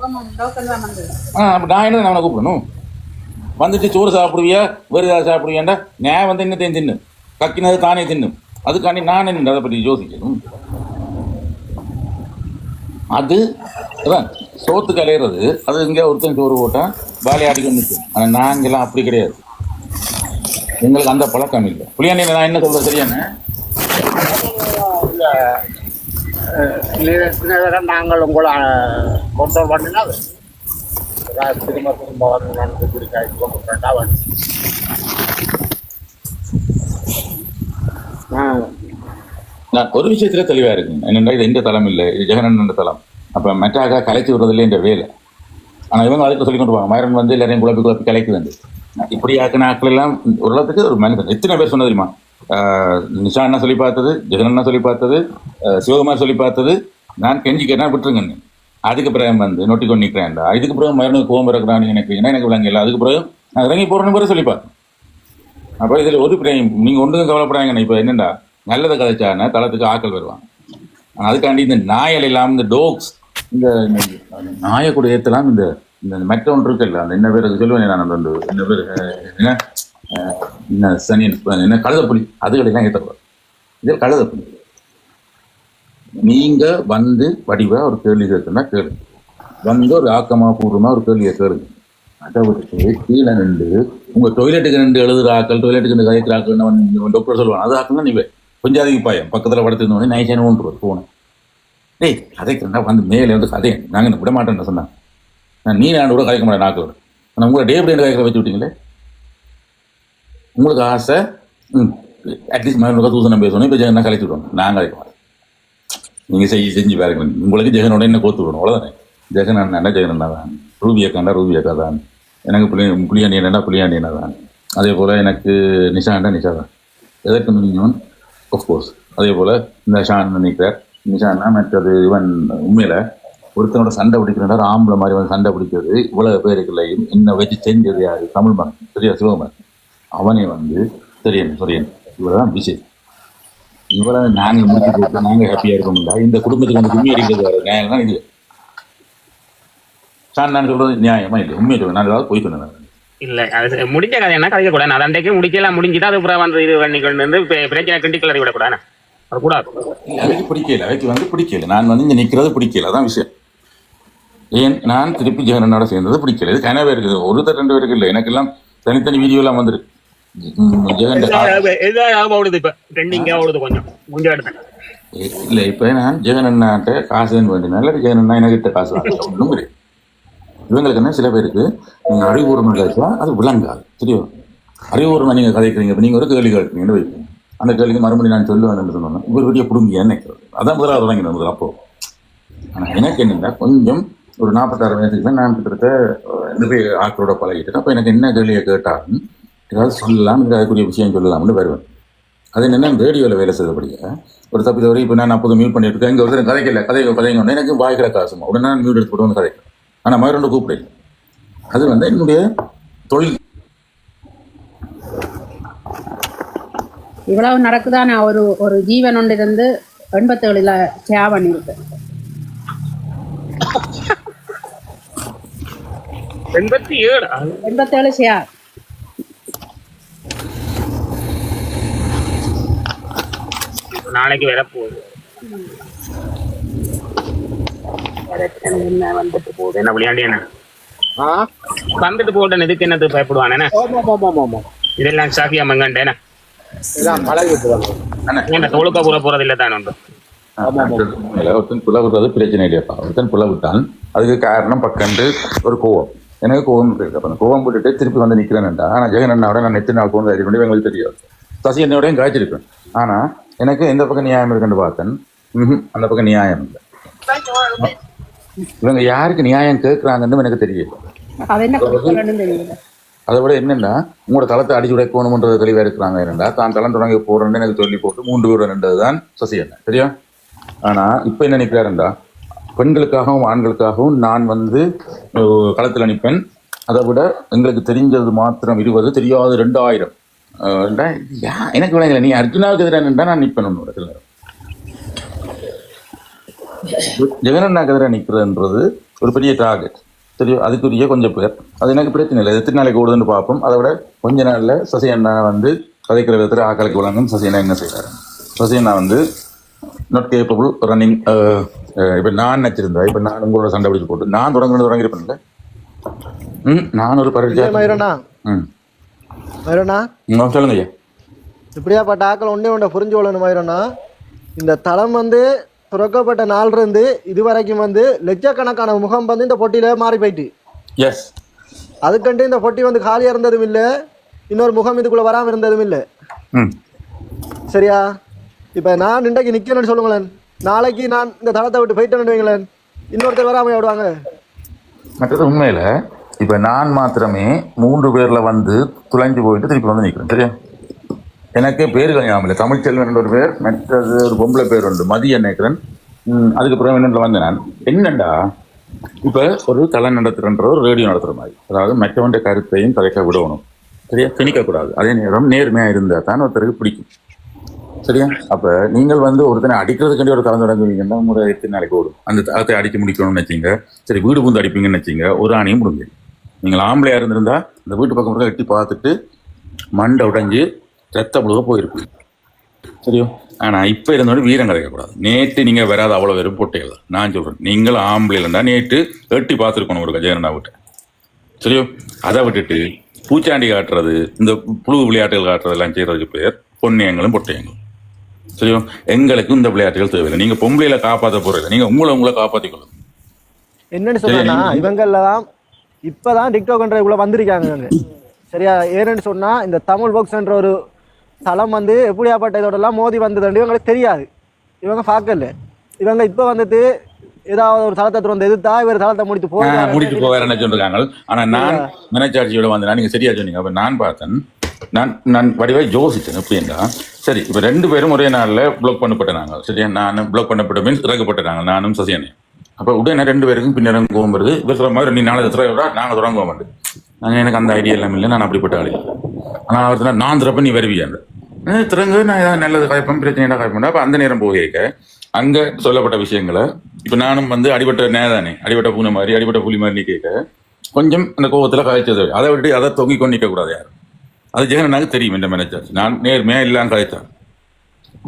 அப்ப நான் என்ன அவனை கூப்பிடணும்? வந்துட்டு சோறு சாப்பிடுவியா, வேறு ஏதாவது சாப்பிடுவியாண்டா நான் வந்து என்ன தின்னு கக்கினது தானே தின்னும். அதுக்காண்டி நான் என்ன அதை பற்றி யோசிக்கணும்? அது அதான் சோத்துக்கு அலையிறது. அது இங்கே ஒருத்தன் சோறு போட்டா வாழையாடிக்கொண்டு நிற்கும். ஆனால் நாங்கெல்லாம் அப்படி கிடையாது. எங்களுக்கு அந்த பழக்கம் இல்லை. புளியாண்டி நான் என்ன சொல்றது சரியானே? நாங்கள் உங்களை கண்ட்ரோல் பண்ணினா திரும்ப திரும்ப வந்து நான் ஒரு விஷயத்துல தெளிவா இருக்கேன். என்னென்னா இது எந்த தளம் இல்லை, இது ஜெகனன் தளம். அப்ப மெட்டாக கலைச்சி விடுறதுல என்ற வேலை. ஆனா இவங்க அதுக்கு சொல்லி கொண்டு போவாங்க. மயரன் வந்து எல்லாரையும் குழப்பி கலைக்குது. இப்படி ஆக்கின ஆக்கள் எல்லாம் உலகத்துக்கு ஒரு மனிதன். எத்தனை பேர் சொன்னது தெரியுமா? நிஷா என்ன சொல்லி பார்த்தது, ஜெகன் என்ன சொல்லி பார்த்தது, சிவகுமார் சொல்லி பார்த்தது, நான் கெஞ்சி கேட்டா விட்டுருங்க. அதுக்கு பிறகு வந்து நொட்டி கொண்டு நிற்கிறேன்டா. இதுக்கு பிறகு மயனுக்கு கோவம் இருக்கிறான்னு எனக்கு விளங்க இல்லை. அதுக்கு பிறகு நான் இறங்கி போறேன்னு பிறகு சொல்லி பார்த்தேன். அப்போ இதில் ஒரு நீங்கள் ஒன்றுக்கும் கவலைப்படாங்க. இப்போ என்னென்னா நல்லதை கதைச்சாங்கன்னா தளத்துக்கு ஆக்கள் வருவாங்க. அதுக்காண்டி இந்த நாயல் இல்லாமல் இந்த டோக்ஸ் இந்த நாயை கூட ஏற்றலாம். இந்த இந்த மெட்ட ஒன்று இருக்குல்ல, அந்த என்ன பேர் சொல்லுவேன் நான், அந்த என்ன பேர் என்ன சனியன் என்ன கழுதப்புலி, அதுகளெல்லாம் ஏற்றக்கூடாது. இதில் கழுதப்புலி நீங்கள் வந்து வடிவாக ஒரு கேள்வி கேட்குன்னா கேளு, வந்து ஒரு ஆக்கமாக பூர்வமாக ஒரு கேள்வியை கேளுங்க. அதை விட்டு கீழே நின்று உங்கள் டொய்லெட்டுக்கு நின்று எழுதுகிற ஆக்கள், டொய்லெட்டுக்கு நின்று கதைக்கிற ஆக்கள் டாக்டர் சொல்லுவாங்க. அது ஆக்கம் தான் நீ கொஞ்சம் அதிக பாயம் பக்கத்தில் படுத்துருந்தோடனே நைசான ஒன்று போனேன். டேய் கதைக்கிறா வந்து மேலே வந்து கதை நாங்கள் விட மாட்டேன்னு சொன்னாங்க. நான் நீ நான் கூட கதைக்க மாட்டேன் நாக்களோட. ஆனால் உங்களை டே பிளேண்ட் கதைக்கிற வச்சு விட்டீங்களே. உங்களுக்கு ஆசை அட்லீஸ்ட் மகனுக்கு தூசணம் பேசணும். இப்போ ஜெகன் கலைச்சி விடுவோம், நான் கலைக்க மாட்டேன். நீங்கள் செஞ்சு பாருங்க. உங்களுக்கு ஜெகனோட என்ன கோத்து விடணும், அவ்வளோதானே. ஜெகன் அண்ணா ஜெகன் அண்ணா தான், ரூபி அக்காண்டா ரூபி அக்கா தான், எனக்கு புளியாண்டி அண்ணா புளியாண்டி அண்ணா தான், அதே போல் எனக்கு நிஷா அண்ணா நிஷா தான். எதற்கு நீங்கள் ஆஃப்கோர்ஸ் அதே போல் இந்த ஷான் நினைக்கிறார் நிஷா அண்ணா. மற்றது இவன் உண்மையில் ஒருத்தனோட சண்டை பிடிக்கிறா ஆம்பளை மாதிரி வந்து சண்டை பிடிக்கிறது இவ்வளோ பேருக்குள்ளையும் என்ன வச்சு செஞ்சது யார்? தமிழ் மகன் சரியா, சிவகுமார். அவனே வந்து தெரியணும் சொரியன், இவ்வளோதான் விஷயம். இவ்வளோ நாங்கள் முடிச்சு போட்டு நாங்கள் ஹாப்பியாக இருக்கோம்டா. இந்த குடும்பத்துக்கு வந்து உண்மை அடிக்கிறது வர நியாயம் தான் இது. சார் நான் சொல்றது நியாயமா இல்லை, உண்மையை சொல்லுவேன். நான் ஏதாவது போய் சொன்னேன் இல்ல அது முடிஞ்ச கதை என்ன கதைக்க கூட நான் அன்றைக்கு முடிக்கலாம் முடிஞ்சுட்டு அது அப்புறம் வந்து இது பண்ணிக்கொண்டு வந்து பிரச்சனை கிண்டிக்கலறி விடக்கூடாது. அது கூடாது. அவைக்கு பிடிக்கல, அவைக்கு வந்து பிடிக்கல. நான் வந்து இங்கே நிற்கிறது பிடிக்கல, அதான் விஷயம். ஏன் நான் திருப்பி ஜெகனோட சேர்ந்தது பிடிக்கல. இது கனவே இருக்குது, ஒருத்தர் ரெண்டு பேருக்கு இல்லை. எனக்கெல்லாம் தனித்தனி வீடியோ எல்லாம் வந்துருக்கு. இல்ல இப்ப நான் ஜெகன் அண்ணாட்ட காசு வேண்டினா இல்லை ஜெகன் அண்ணா எனக்கிட்ட காசு ஒன்றும் கிடையாது. இவங்களுக்கு என்ன சில பேருக்கு நீங்க அறிவுபூர்வமாக கதைச்சா அது விளங்காது, தெரியும். அறிவுபூர்வமாக நீங்க கதைக்கிறீங்க. இப்போ நீங்க ஒரு கேள்வி கேட்குறீங்கன்னு வைப்பீங்க, அந்த கேள்விக்கு மறுபடியும் நான் சொல்லுவேன் சொன்னோன்னா இவர் வீடியோ பிடுங்கியான்னு நினைக்கிறது. அதான் முதலாக தொடங்கினது முதல்ல அப்போ. ஆனால் எனக்கு என்னென்னா கொஞ்சம் ஒரு 46 வயசுக்கு நான் கிட்டத்தட்ட நிறைய ஆக்களோட பழகிட்டேன். அப்போ எனக்கு என்ன கேள்வியை கேட்டாலும் ஏதாவது சொல்லலாம், அதுக்குரிய விஷயம் சொல்லலாம்னு வருவேன். அது என்னென்னா ரேடியோவில் வேலை செய்தபடியே ஒரு தப்பி தவறி இப்போ நான் அப்போது மியூட் பண்ணிட்டு இருக்கேன். இங்கே ஒருத்தர் கதைங்க எனக்கு வாய்க்கிற காசுமா உடனே நான் மியூட் எடுத்து போட்டு வந்து கதைக்கிறேன். ஆனால் மறுபடியும் கூப்பிடு, அது வந்து என்னுடைய தொழில். இவ்வளவு நடக்குதான ஒரு ஒரு ஜீவன் ஒன்று இருந்து 87 சேவ் பண்ணிருக்கு. 87 சேவ். நாளைக்கு வர போகுது. என்ன வந்துட்டு போகுது, என்ன விளையாண்டி என்ன வந்துட்டு போட்டேன். இதுக்கு என்னது பயப்படுவானே? இதெல்லாம் சாஃபியா மங்கண்டேன தொழுக்க கூட போறது இல்லை தானே. ஒருத்தன் புல விடுறது பிரச்சனை இல்லையாப்பா. ஒருத்தன் புல விட்டான், அதுக்கு காரணம் பக்கண்டு ஒரு கோவம். எனக்கு கோவம் இருக்கு. அப்போ கோவம் போட்டுட்டு திருப்பி வந்து நிற்கிறேன்டா. ஆனால் ஜெகன் அண்ணாவோட நான் எத்தனை நாள் கோவம் காய்ச்சி எங்களுக்கு தெரியாது. சசி என்னோடையும் காய்ச்சிருப்பேன். ஆனால் எனக்கு எந்த பக்கம் நியாயம் இருக்குன்னு பார்த்தேன். அந்த பக்கம் நியாயம் இல்லை. இவங்க யாருக்கு நியாயம் கேட்குறாங்கன்னு எனக்கு தெரியல. அதை விட என்னென்னா உங்களோட தளத்தை அடிச்சு உடைக்கணும்ன்றது தெளிவாக இருக்கிறாங்க. என்னென்னா தான் தளம் தொடங்கி போடுறேன்னு எனக்கு சொல்லி போட்டு 3 பேர் நின்றது தான் சசி என்ன சரியா. ஆனால் இப்போ என்ன நிற்கிறாருண்டா, பெண்களுக்காகவும் ஆண்களுக்காகவும் நான் வந்து களத்தில் நிற்பேன். அதை விட எங்களுக்கு தெரிஞ்சது மாத்திரம் 20, தெரியாது 2000. எனக்கு விளங்கல. நீ அர்ஜுனாவுக்கு எதிராக நின்றா நான் நிற்பேன். ஒன்று இடத்துல ஜெகனண்ணாக்கு எதிராக நிற்கிறதுன்றது ஒரு பெரிய டார்கெட் தெரியும். அதுக்குரிய கொஞ்சம் பேர். அது எனக்கு பிரச்சனை இல்லை, எத்தனை நாளைக்கு ஓடுதுன்னு பார்ப்போம். அதை விட கொஞ்ச நாளில் சசி அண்ணா வந்து கதைக்கிற விதத்தில் ஆக்களுக்கு வழங்கும். சசி அண்ணா என்ன செய்கிறாரு? சசி அண்ணா வந்து நாட் கேப்பபிள் ரன்னிங். இப்போ நான் நினச்சிருந்தேன், இப்போ நான் உங்களோட சண்டை பிடிச்சி போட்டு நான் தொடங்கியிருப்பேன்ல. நான் ஒரு பரிசு சொல்லுங்க ஐயா. இப்படியாப்பட்ட ஆக்கள் ஒன்றே புரிஞ்சு கொள்ளணும் மயிரண்ணா. இந்த தளம் வந்து துறக்கப்பட்ட நாள்ல இருந்து இதுவரைக்கும் வந்து லட்சக்கணக்கான முகம் வந்து இந்த பொட்டியில மாறி போயிட்டு. எஸ், அதுக்கண்டு இந்த பொட்டி வந்து காலியா இருந்ததும் இல்லை, இன்னொரு முகம் இதுக்குள்ள வராமல் இருந்ததும் இல்லை. சரியா? இப்போ நான் இன்றைக்கு நிற்கிறேன்னு சொல்லுங்களேன், நாளைக்கு நான் இந்த தளத்தை விட்டு போயிட்டேன்னு வைங்களேன், இன்னொருத்தர் வராமல் விடுவாங்க. மற்றது உண்மையில் இப்போ நான் மாத்திரமே 3 பேரில் வந்து துளைஞ்சு போயிட்டு திருப்பி வந்து நிற்கிறேன். சரியா? எனக்கு பேர்கள் ஞாபகம் இல்லை. தமிழ்ச்செல்வன் ஒரு பேர், மற்றது ஒரு பொம்பளை பேர் உண்டு மதிய நினைக்கிறேன். அதுக்கப்புறம் என்னென்ன வந்தேன் நான். என்னண்டா இப்போ ஒரு தலை நடத்துகிறன்ற ஒரு ரேடியோ நடத்துகிற மாதிரி, அதாவது மற்றவண்ட கருத்தையும் கதைக்க விடணும். சரியா? திணிக்கக்கூடாது. அதே நேரம் நேர்மையா இருந்தா தான் ஒருத்தருக்கு பிடிக்கும். சரியா? அப்ப நீங்கள் வந்து ஒருத்தனை அடிக்கிறதுக்காண்டி ஒரு கலந்து தொடங்குவீங்கன்னா ஒரு எத்தனை நாளைக்கு ஓடும்? அந்த தளத்தை அடிக்க முடிக்கணும்னு வச்சிங்க, சரி வீடு பூந்து அடிப்பீங்கன்னு வச்சிங்க, ஒரு ஆணையும் முடிஞ்சு. நீங்கள் ஆம்பளையா இருந்திருந்தா இந்த வீட்டு பக்கம் எட்டி பார்த்துட்டு மண்டை உடைஞ்சு ரத்த முழுக போயிருப்பீங்க. சரியோ? ஆனா இப்ப இருந்தோட வீரம் கிடைக்கக்கூடாது. நேற்று நீங்க வராது அவ்வளவு வெறும் போட்டீங்க. நான் சொல்றேன், நீங்கள் ஆம்பளை இருந்தா நேற்று எட்டி பார்த்துருக்கணும் ஒரு ஜெயனா விட்டு. சரியோ? அதை விட்டுட்டு பூச்சாண்டி காட்டுறது, இந்த புழு விளையாட்டுகள் காட்டுறதெல்லாம் செய்யறதுக்கு பேர் பொன்னியங்களும் பொட்டையங்களும். சரியோ? எங்களுக்கு இந்த விளையாட்டுகள் தேவையில்லை. நீங்க பொம்பளையில காப்பாற்ற போறது, நீங்க உங்களை காப்பாற்றிக்கொள்ளும். என்னன்னு சொன்னா இவங்கெல்லாம் இப்பதான் டிக்டாக்ன்றதுக்குள்ள வந்திருக்காங்க இவங்க. சரியா? ஏன்னு சொன்னா இந்த தமிழ் பாக்ஸ்ன்ற ஒரு தளம் வந்து எப்படியாப்பட்ட இதோட எல்லாம் மோதி வந்ததுன்னு இவங்களுக்கு தெரியாது. இவங்க பார்க்கல. இவங்க இப்ப வந்துட்டு ஏதாவது ஒரு தளத்தை வந்து எதிர்த்தா இவர் தளத்தை முடித்து போவேன்னு சொல்றாங்க. ஆனா நான் மனச்சாட்சியோட வந்தேன். நீங்க சரியா சொன்னீங்க. அப்ப நான் பார்த்தேன், நான் வடிவாய் யோசிச்சேன் எப்படின்னா, சரி இப்ப 2 பேரும் ஒரே நாள்ல பிளாக் பண்ணப்பட்டாங்க. சரியா? நானும் பிளாக் பண்ணப்பட்ட மீன்ஸ் இறக்கப்பட்டாங்க, நானும் சசியனே. அப்ப உடனே 2 பேருக்கும் பின்னரம் கோவம் வருது. இவர் சொல்ற மாதிரி நீ நாளை நாங்க தொடங்க மாட்டேன். நாங்கள் எனக்கு அந்த ஐடியா எல்லாம் இல்லை, நான் அப்படிப்பட்ட ஆளு. ஆனால் அவர் நான் திறப்ப நீ வருவியாண்டு திறங்க, நான் ஏதாவது நல்லது காய்ப்பேன், பிரச்சனையாக காய்ப்பேன். அப்போ அந்த நேரம் போக அங்கே சொல்லப்பட்ட விஷயங்களை இப்போ நானும் வந்து அடிபட்ட நேதானே, அடிபட்ட பூனை மாதிரி அடிபட்ட புலி மாதிரி நீ கேட்க கொஞ்சம் அந்த கோபத்தில் காய்ச்சது. அதை விட்டு அதை தொங்கி கொண்டு நிற்கக்கூடாது யாரும். அது ஜெகனாக்கு தெரியும். இந்த மேனேஜர் நான் நேர்மையாக இல்லாமல் காய்த்தான்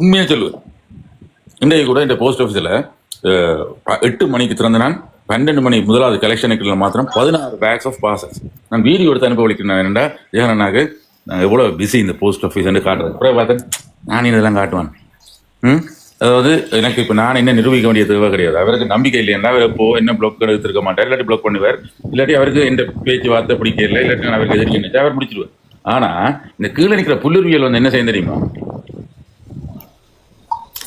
உண்மையாக சொல்லுவேன். இன்றைக்கு கூட இந்த போஸ்ட் ஆஃபீஸில் 8 மணிக்கு திறந்த நான் 12 மணி முதலாவது கலெக்ஷனுக்குள்ள மாத்திரம் 16 பேக்ஸ் ஆஃப் பார்சல்ஸ் நான் வீடியோ எடுத்து அனுப்ப வலிக்கிறேன். என்னடா ஜெகனாக்கு நான் எவ்வளோ பிஸி இந்த போஸ்ட் ஆஃபீஸ் காட்டுறது. அப்புறம் பார்த்தேன் நான் இதெல்லாம் காட்டுவான். அதாவது எனக்கு இப்போ நான் என்ன நிரூபிக்க வேண்டிய தேவை கிடையாது. அவருக்கு நம்பிக்கை இல்லையா, அவர் இப்போ என்ன பிளாக் எடுத்துருக்க மாட்டார், இல்லாட்டி பிளாக் பண்ணுவார், இல்லாட்டி அவருக்கு எந்த பேச்சுவார்த்தை பிடிக்க இல்லை, இல்லாட்டி நான் அவருக்கு எதிர்க்க நினைச்சா அவர் பிடிச்சிருவார். ஆனா இந்த கீழே நிற்கிற புல்லுருவியல் வந்து என்ன செய்ய தெரியுமா?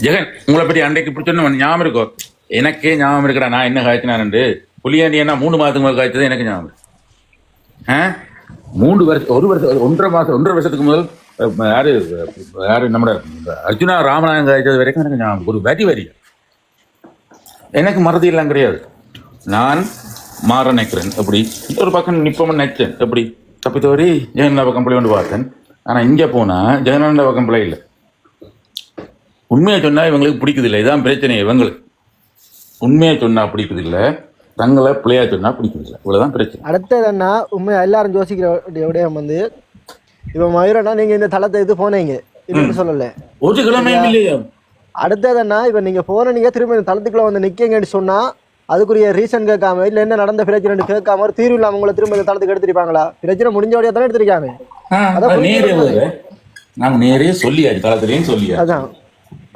ஜெகன் உங்களை பற்றி அன்றைக்கு பிடிச்சோன்னு ஞாபகம் இருக்கோ? எனக்கே ஞாபகம் இருக்கிறா நான் என்ன காய்ச்சினான்னு. புளியாண்டி என்ன 3 மாதத்துக்கு முதல் காய்ச்சது எனக்கு ஞாபகம். 3 வருஷம் 1 வருஷம் 1.5 வருஷத்துக்கு முதல் யாரு நம்ம அர்ஜுனா ராமநாதன் காய்ச்சது வரைக்கும் எனக்கு ஞாபகம். ஒரு வரி எனக்கு மறதி எல்லாம் கிடையாது. நான் மாற நினைக்கிறேன். எப்படி ஒரு பக்கம் நிற்போம்னு நினைச்சேன். எப்படி தப்பித்தவரி ஜெகநாத பக்கம் பிள்ளை வந்து பார்த்தேன். ஆனா இங்க போனா ஜெகநாத பக்கம் பிள்ளை இல்லை. உண்மையை சொன்னா இவங்களுக்கு பிடிக்குது இல்லை. இதான் பிரச்சனை. இவங்களுக்கு உண்மையை சொன்னா பிடிக்குது இல்லை, தங்களை பிள்ளையா சொன்னா பிடிக்குது இல்லை. இவ்வளவுதான் பிரச்சனை. அடுத்தது என்ன உண்மை எல்லாரும் யோசிக்கிற விடயம் வந்து, இப்ப மயூரனா நீங்க இந்த தளத்தை இது போனீங்க இல்லைன்னு சொல்லல, ஒரு கிழமையும் இல்லையா? அடுத்தது என்ன, இப்ப நீங்க போனீங்க திரும்ப இந்த தளத்துக்குள்ள வந்து நிக்கீங்கன்னு சொன்னா அதுக்குரிய ரீசன் கேட்காம இல்ல என்ன நடந்த பிரச்சனை கேட்காம ஒரு தீர்வு இல்லாம உங்களை திரும்ப இந்த தளத்துக்கு எடுத்திருப்பாங்களா? பிரச்சனை முடிஞ்சபடியா தானே எடுத்திருக்காங்க. நாங்க நேரே சொல்லியாச்சு, தளத்திலேயும் சொல்லியாச்சு. அதான்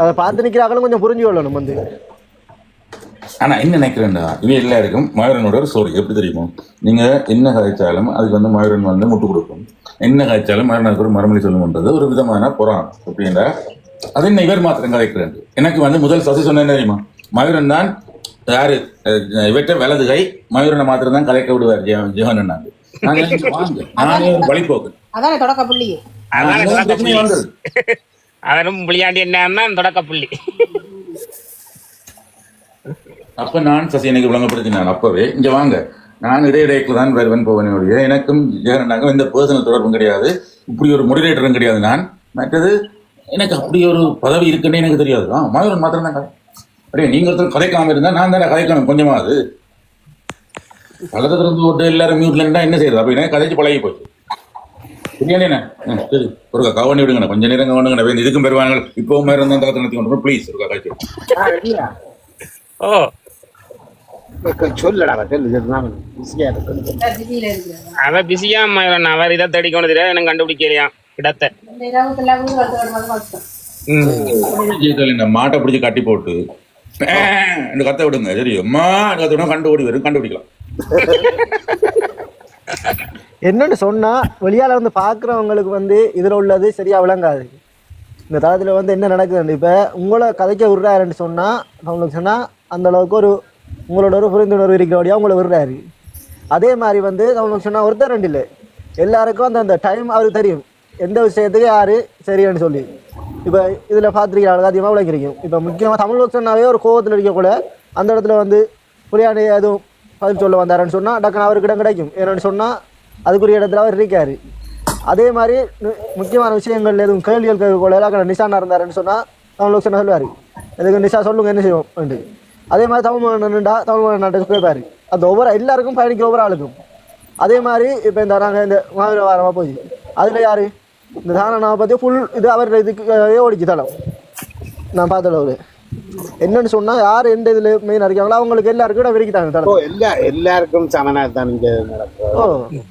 அதை பார்த்து நிக்கிறாங்களும் கொஞ்சம் புரிஞ்சு கொள்ளணும் வந்து. ஆனா என்ன நினைக்கிறேன்டா, இது எல்லாருக்கும் மயூரனோட ஒரு ஸ்டோரி எப்படி தெரியுமோ? நீங்க என்ன கதைச்சாலும் அதுக்கு வந்து மயூரன் வந்து முட்டு கொடுக்கும். என்ன காய்ச்சாலும் மறுநாள் ஒரு மறுமொழி சொல்லணுன்றது ஒரு விதமான புறான். அப்படின்னா அது என்ன இவர் மாத்திரம் கதைக்கிறேன். எனக்கு வந்து முதல் சசி சொன்னேன் தெரியுமா? மயூரன் தான் யாரு இவற்ற வலது கை, மயூரனை மாத்திரம் தான் கலைக்க விடுவார் ஜெகன். நானே ஒரு வழிபோக்கு. அதானே தொடக்க புள்ளி. அவரும் புள்ளியாண்டி என்ன தொடக்க புள்ளி. அப்ப நான் சசி எனக்கு விளங்கப்படுத்தினான். அப்பவே இங்க வாங்க, நான் இடையிடைக்குள்ள தான் வருவன் போவனுடைய எனக்கும் ஜெகனாக்கும் எந்த பர்சனல் தொடர்பும் கிடையாது. இப்படி ஒரு மொடிரேட்டரும் கிடையாது. நான் மற்றது எனக்கு அப்படி ஒரு பதவி இருக்குன்னு எனக்கு தெரியாது. மயூரன் மாத்திரம் தான் கதை. அப்படியே நீங்க ஒருத்தர் கதைக்காம இருந்தா நான் தானே கதைக்கணும். கொஞ்சமாவது பழத்தை திறந்து போட்டு எல்லாரும் மியூட்ல இருந்தா என்ன செய்யறது? அப்படின்னா கதைச்சு பழகி போச்சு. சரியானே? சரி, ஒரு கவனி விடுங்க, கொஞ்ச நேரம் கவனிங்க. இதுக்கும் பெறுவாங்க. இப்பவும் மேல இருந்தா தளத்தை நடத்தி கொண்டு ப்ளீஸ் ஒரு கதைச்சு. ஓ சொல்லடா அவ பிஸியா மயூரன். அவர் இதை தேடி கொண்டு தெரியாது, எனக்கு கண்டுபிடிக்கலையா இடத்தை. இந்த மாட்டை பிடிச்சி கட்டி போட்டு இந்த கத்தை விடுங்க. சரி அம்மா கத்தை விட கண்டு ஓடி வரும், கண்டுபிடிக்கலாம். என்னன்னு சொன்னா வெளியால வந்து பாக்குறவங்களுக்கு வந்து இதுல உள்ளது சரியா விளங்காது. இந்த தளத்துல வந்து என்ன நடக்குதுன்னு இப்ப உங்களை கதைக்க விடுறாருன்னு சொன்னா அவங்களுக்கு சொன்னா அந்த அளவுக்கு ஒரு உங்களோட ஒரு புரிந்துணர்வு இருக்கிறபடியா உங்களை விடுறாரு. அதே மாதிரி வந்து அவங்களுக்கு சொன்னா ஒருத்தர் ரெண்டு இல்லை, எல்லாருக்கும் அந்த அந்த டைம் அவருக்கு தெரியும் எந்த விஷயத்துக்கு யாரு சரின்னு சொல்லி. இப்போ இதில் பார்த்துருக்கீங்க அதிகமாக விளக்கிறீங்க. இப்போ முக்கியமாக தமிழ் சொன்னாவே ஒரு கோவத்தில் இருக்கக்கூட அந்த இடத்துல வந்து புரியாணி எதுவும் பதில் சொல்ல வந்தாருன்னு சொன்னால் டக்குன்னு அவருக்கு இடம் கிடைக்கும். ஏன்னு சொன்னால் அதுக்குரிய இடத்துல அவர் இருக்காரு. அதே மாதிரி முக்கியமான விஷயங்கள் எதுவும் கேள்விகள் கேட்கல நிஷானா இருந்தாருன்னு சொன்னா தமிழ் சொல்லுவாரு, எதுக்கு நிஷா சொல்லுங்க என்ன செய்வோம் என்று. அதே மாதிரி தமிழ் நாட்டை கேட்பாரு, அந்த ஒவ்வொரு எல்லாருக்கும் பயணிக்கிற ஒவ்வொரு ஆளுக்கும். அதே மாதிரி இப்போ இந்த நாங்கள் இந்த மாவீர வாரமாக போய் அதில் யாரு இந்த தானநாவை பற்றி ஃபுல் இது அவர் இதுக்கு ஓடிச்சு தளம் நான் பார்த்தளவு. என்னன்னு சொன்னா யார் எந்த இதுல மெயின் இருக்காங்களோ அவங்களுக்கு எல்லாருக்கும் இடம் விரிக்கிட்டாங்க தளம். எல்லாருக்கும் சமனா தான் இங்க நடக்கும்.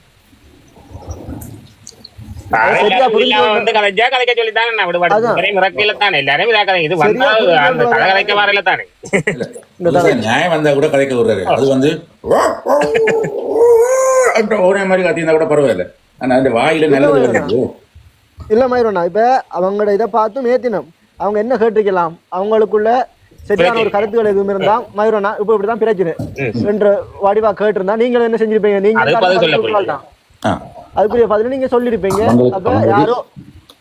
கதைக்க சொல்லித்தானே இது கதைக்க வரல தானே நியாயம் வந்தா கூட கதைக்க விடுறாரு. அது வந்து ஒரே மாதிரி கத்தியிருந்தா கூட பரவாயில்ல. ஆனா அந்த வாயில நல்லது இல்ல மயிரோண்ணா, இப்ப அவங்களோட இதை பார்த்து மேத்தினம் அவங்க என்ன கேட்டிருக்கலாம், அவங்களுக்குள்ள சரியான ஒரு கருத்துக்கள் எதுவும் இருந்தா மயிரோண்ணா இப்ப இப்படிதான் பிரச்சனை என்ற வடிவா கேட்டிருந்தா நீங்களும் என்ன செஞ்சிருப்பீங்க, நீங்க அதுக்குரிய பதில் நீங்க சொல்லிருப்பீங்க. அப்ப யாரோ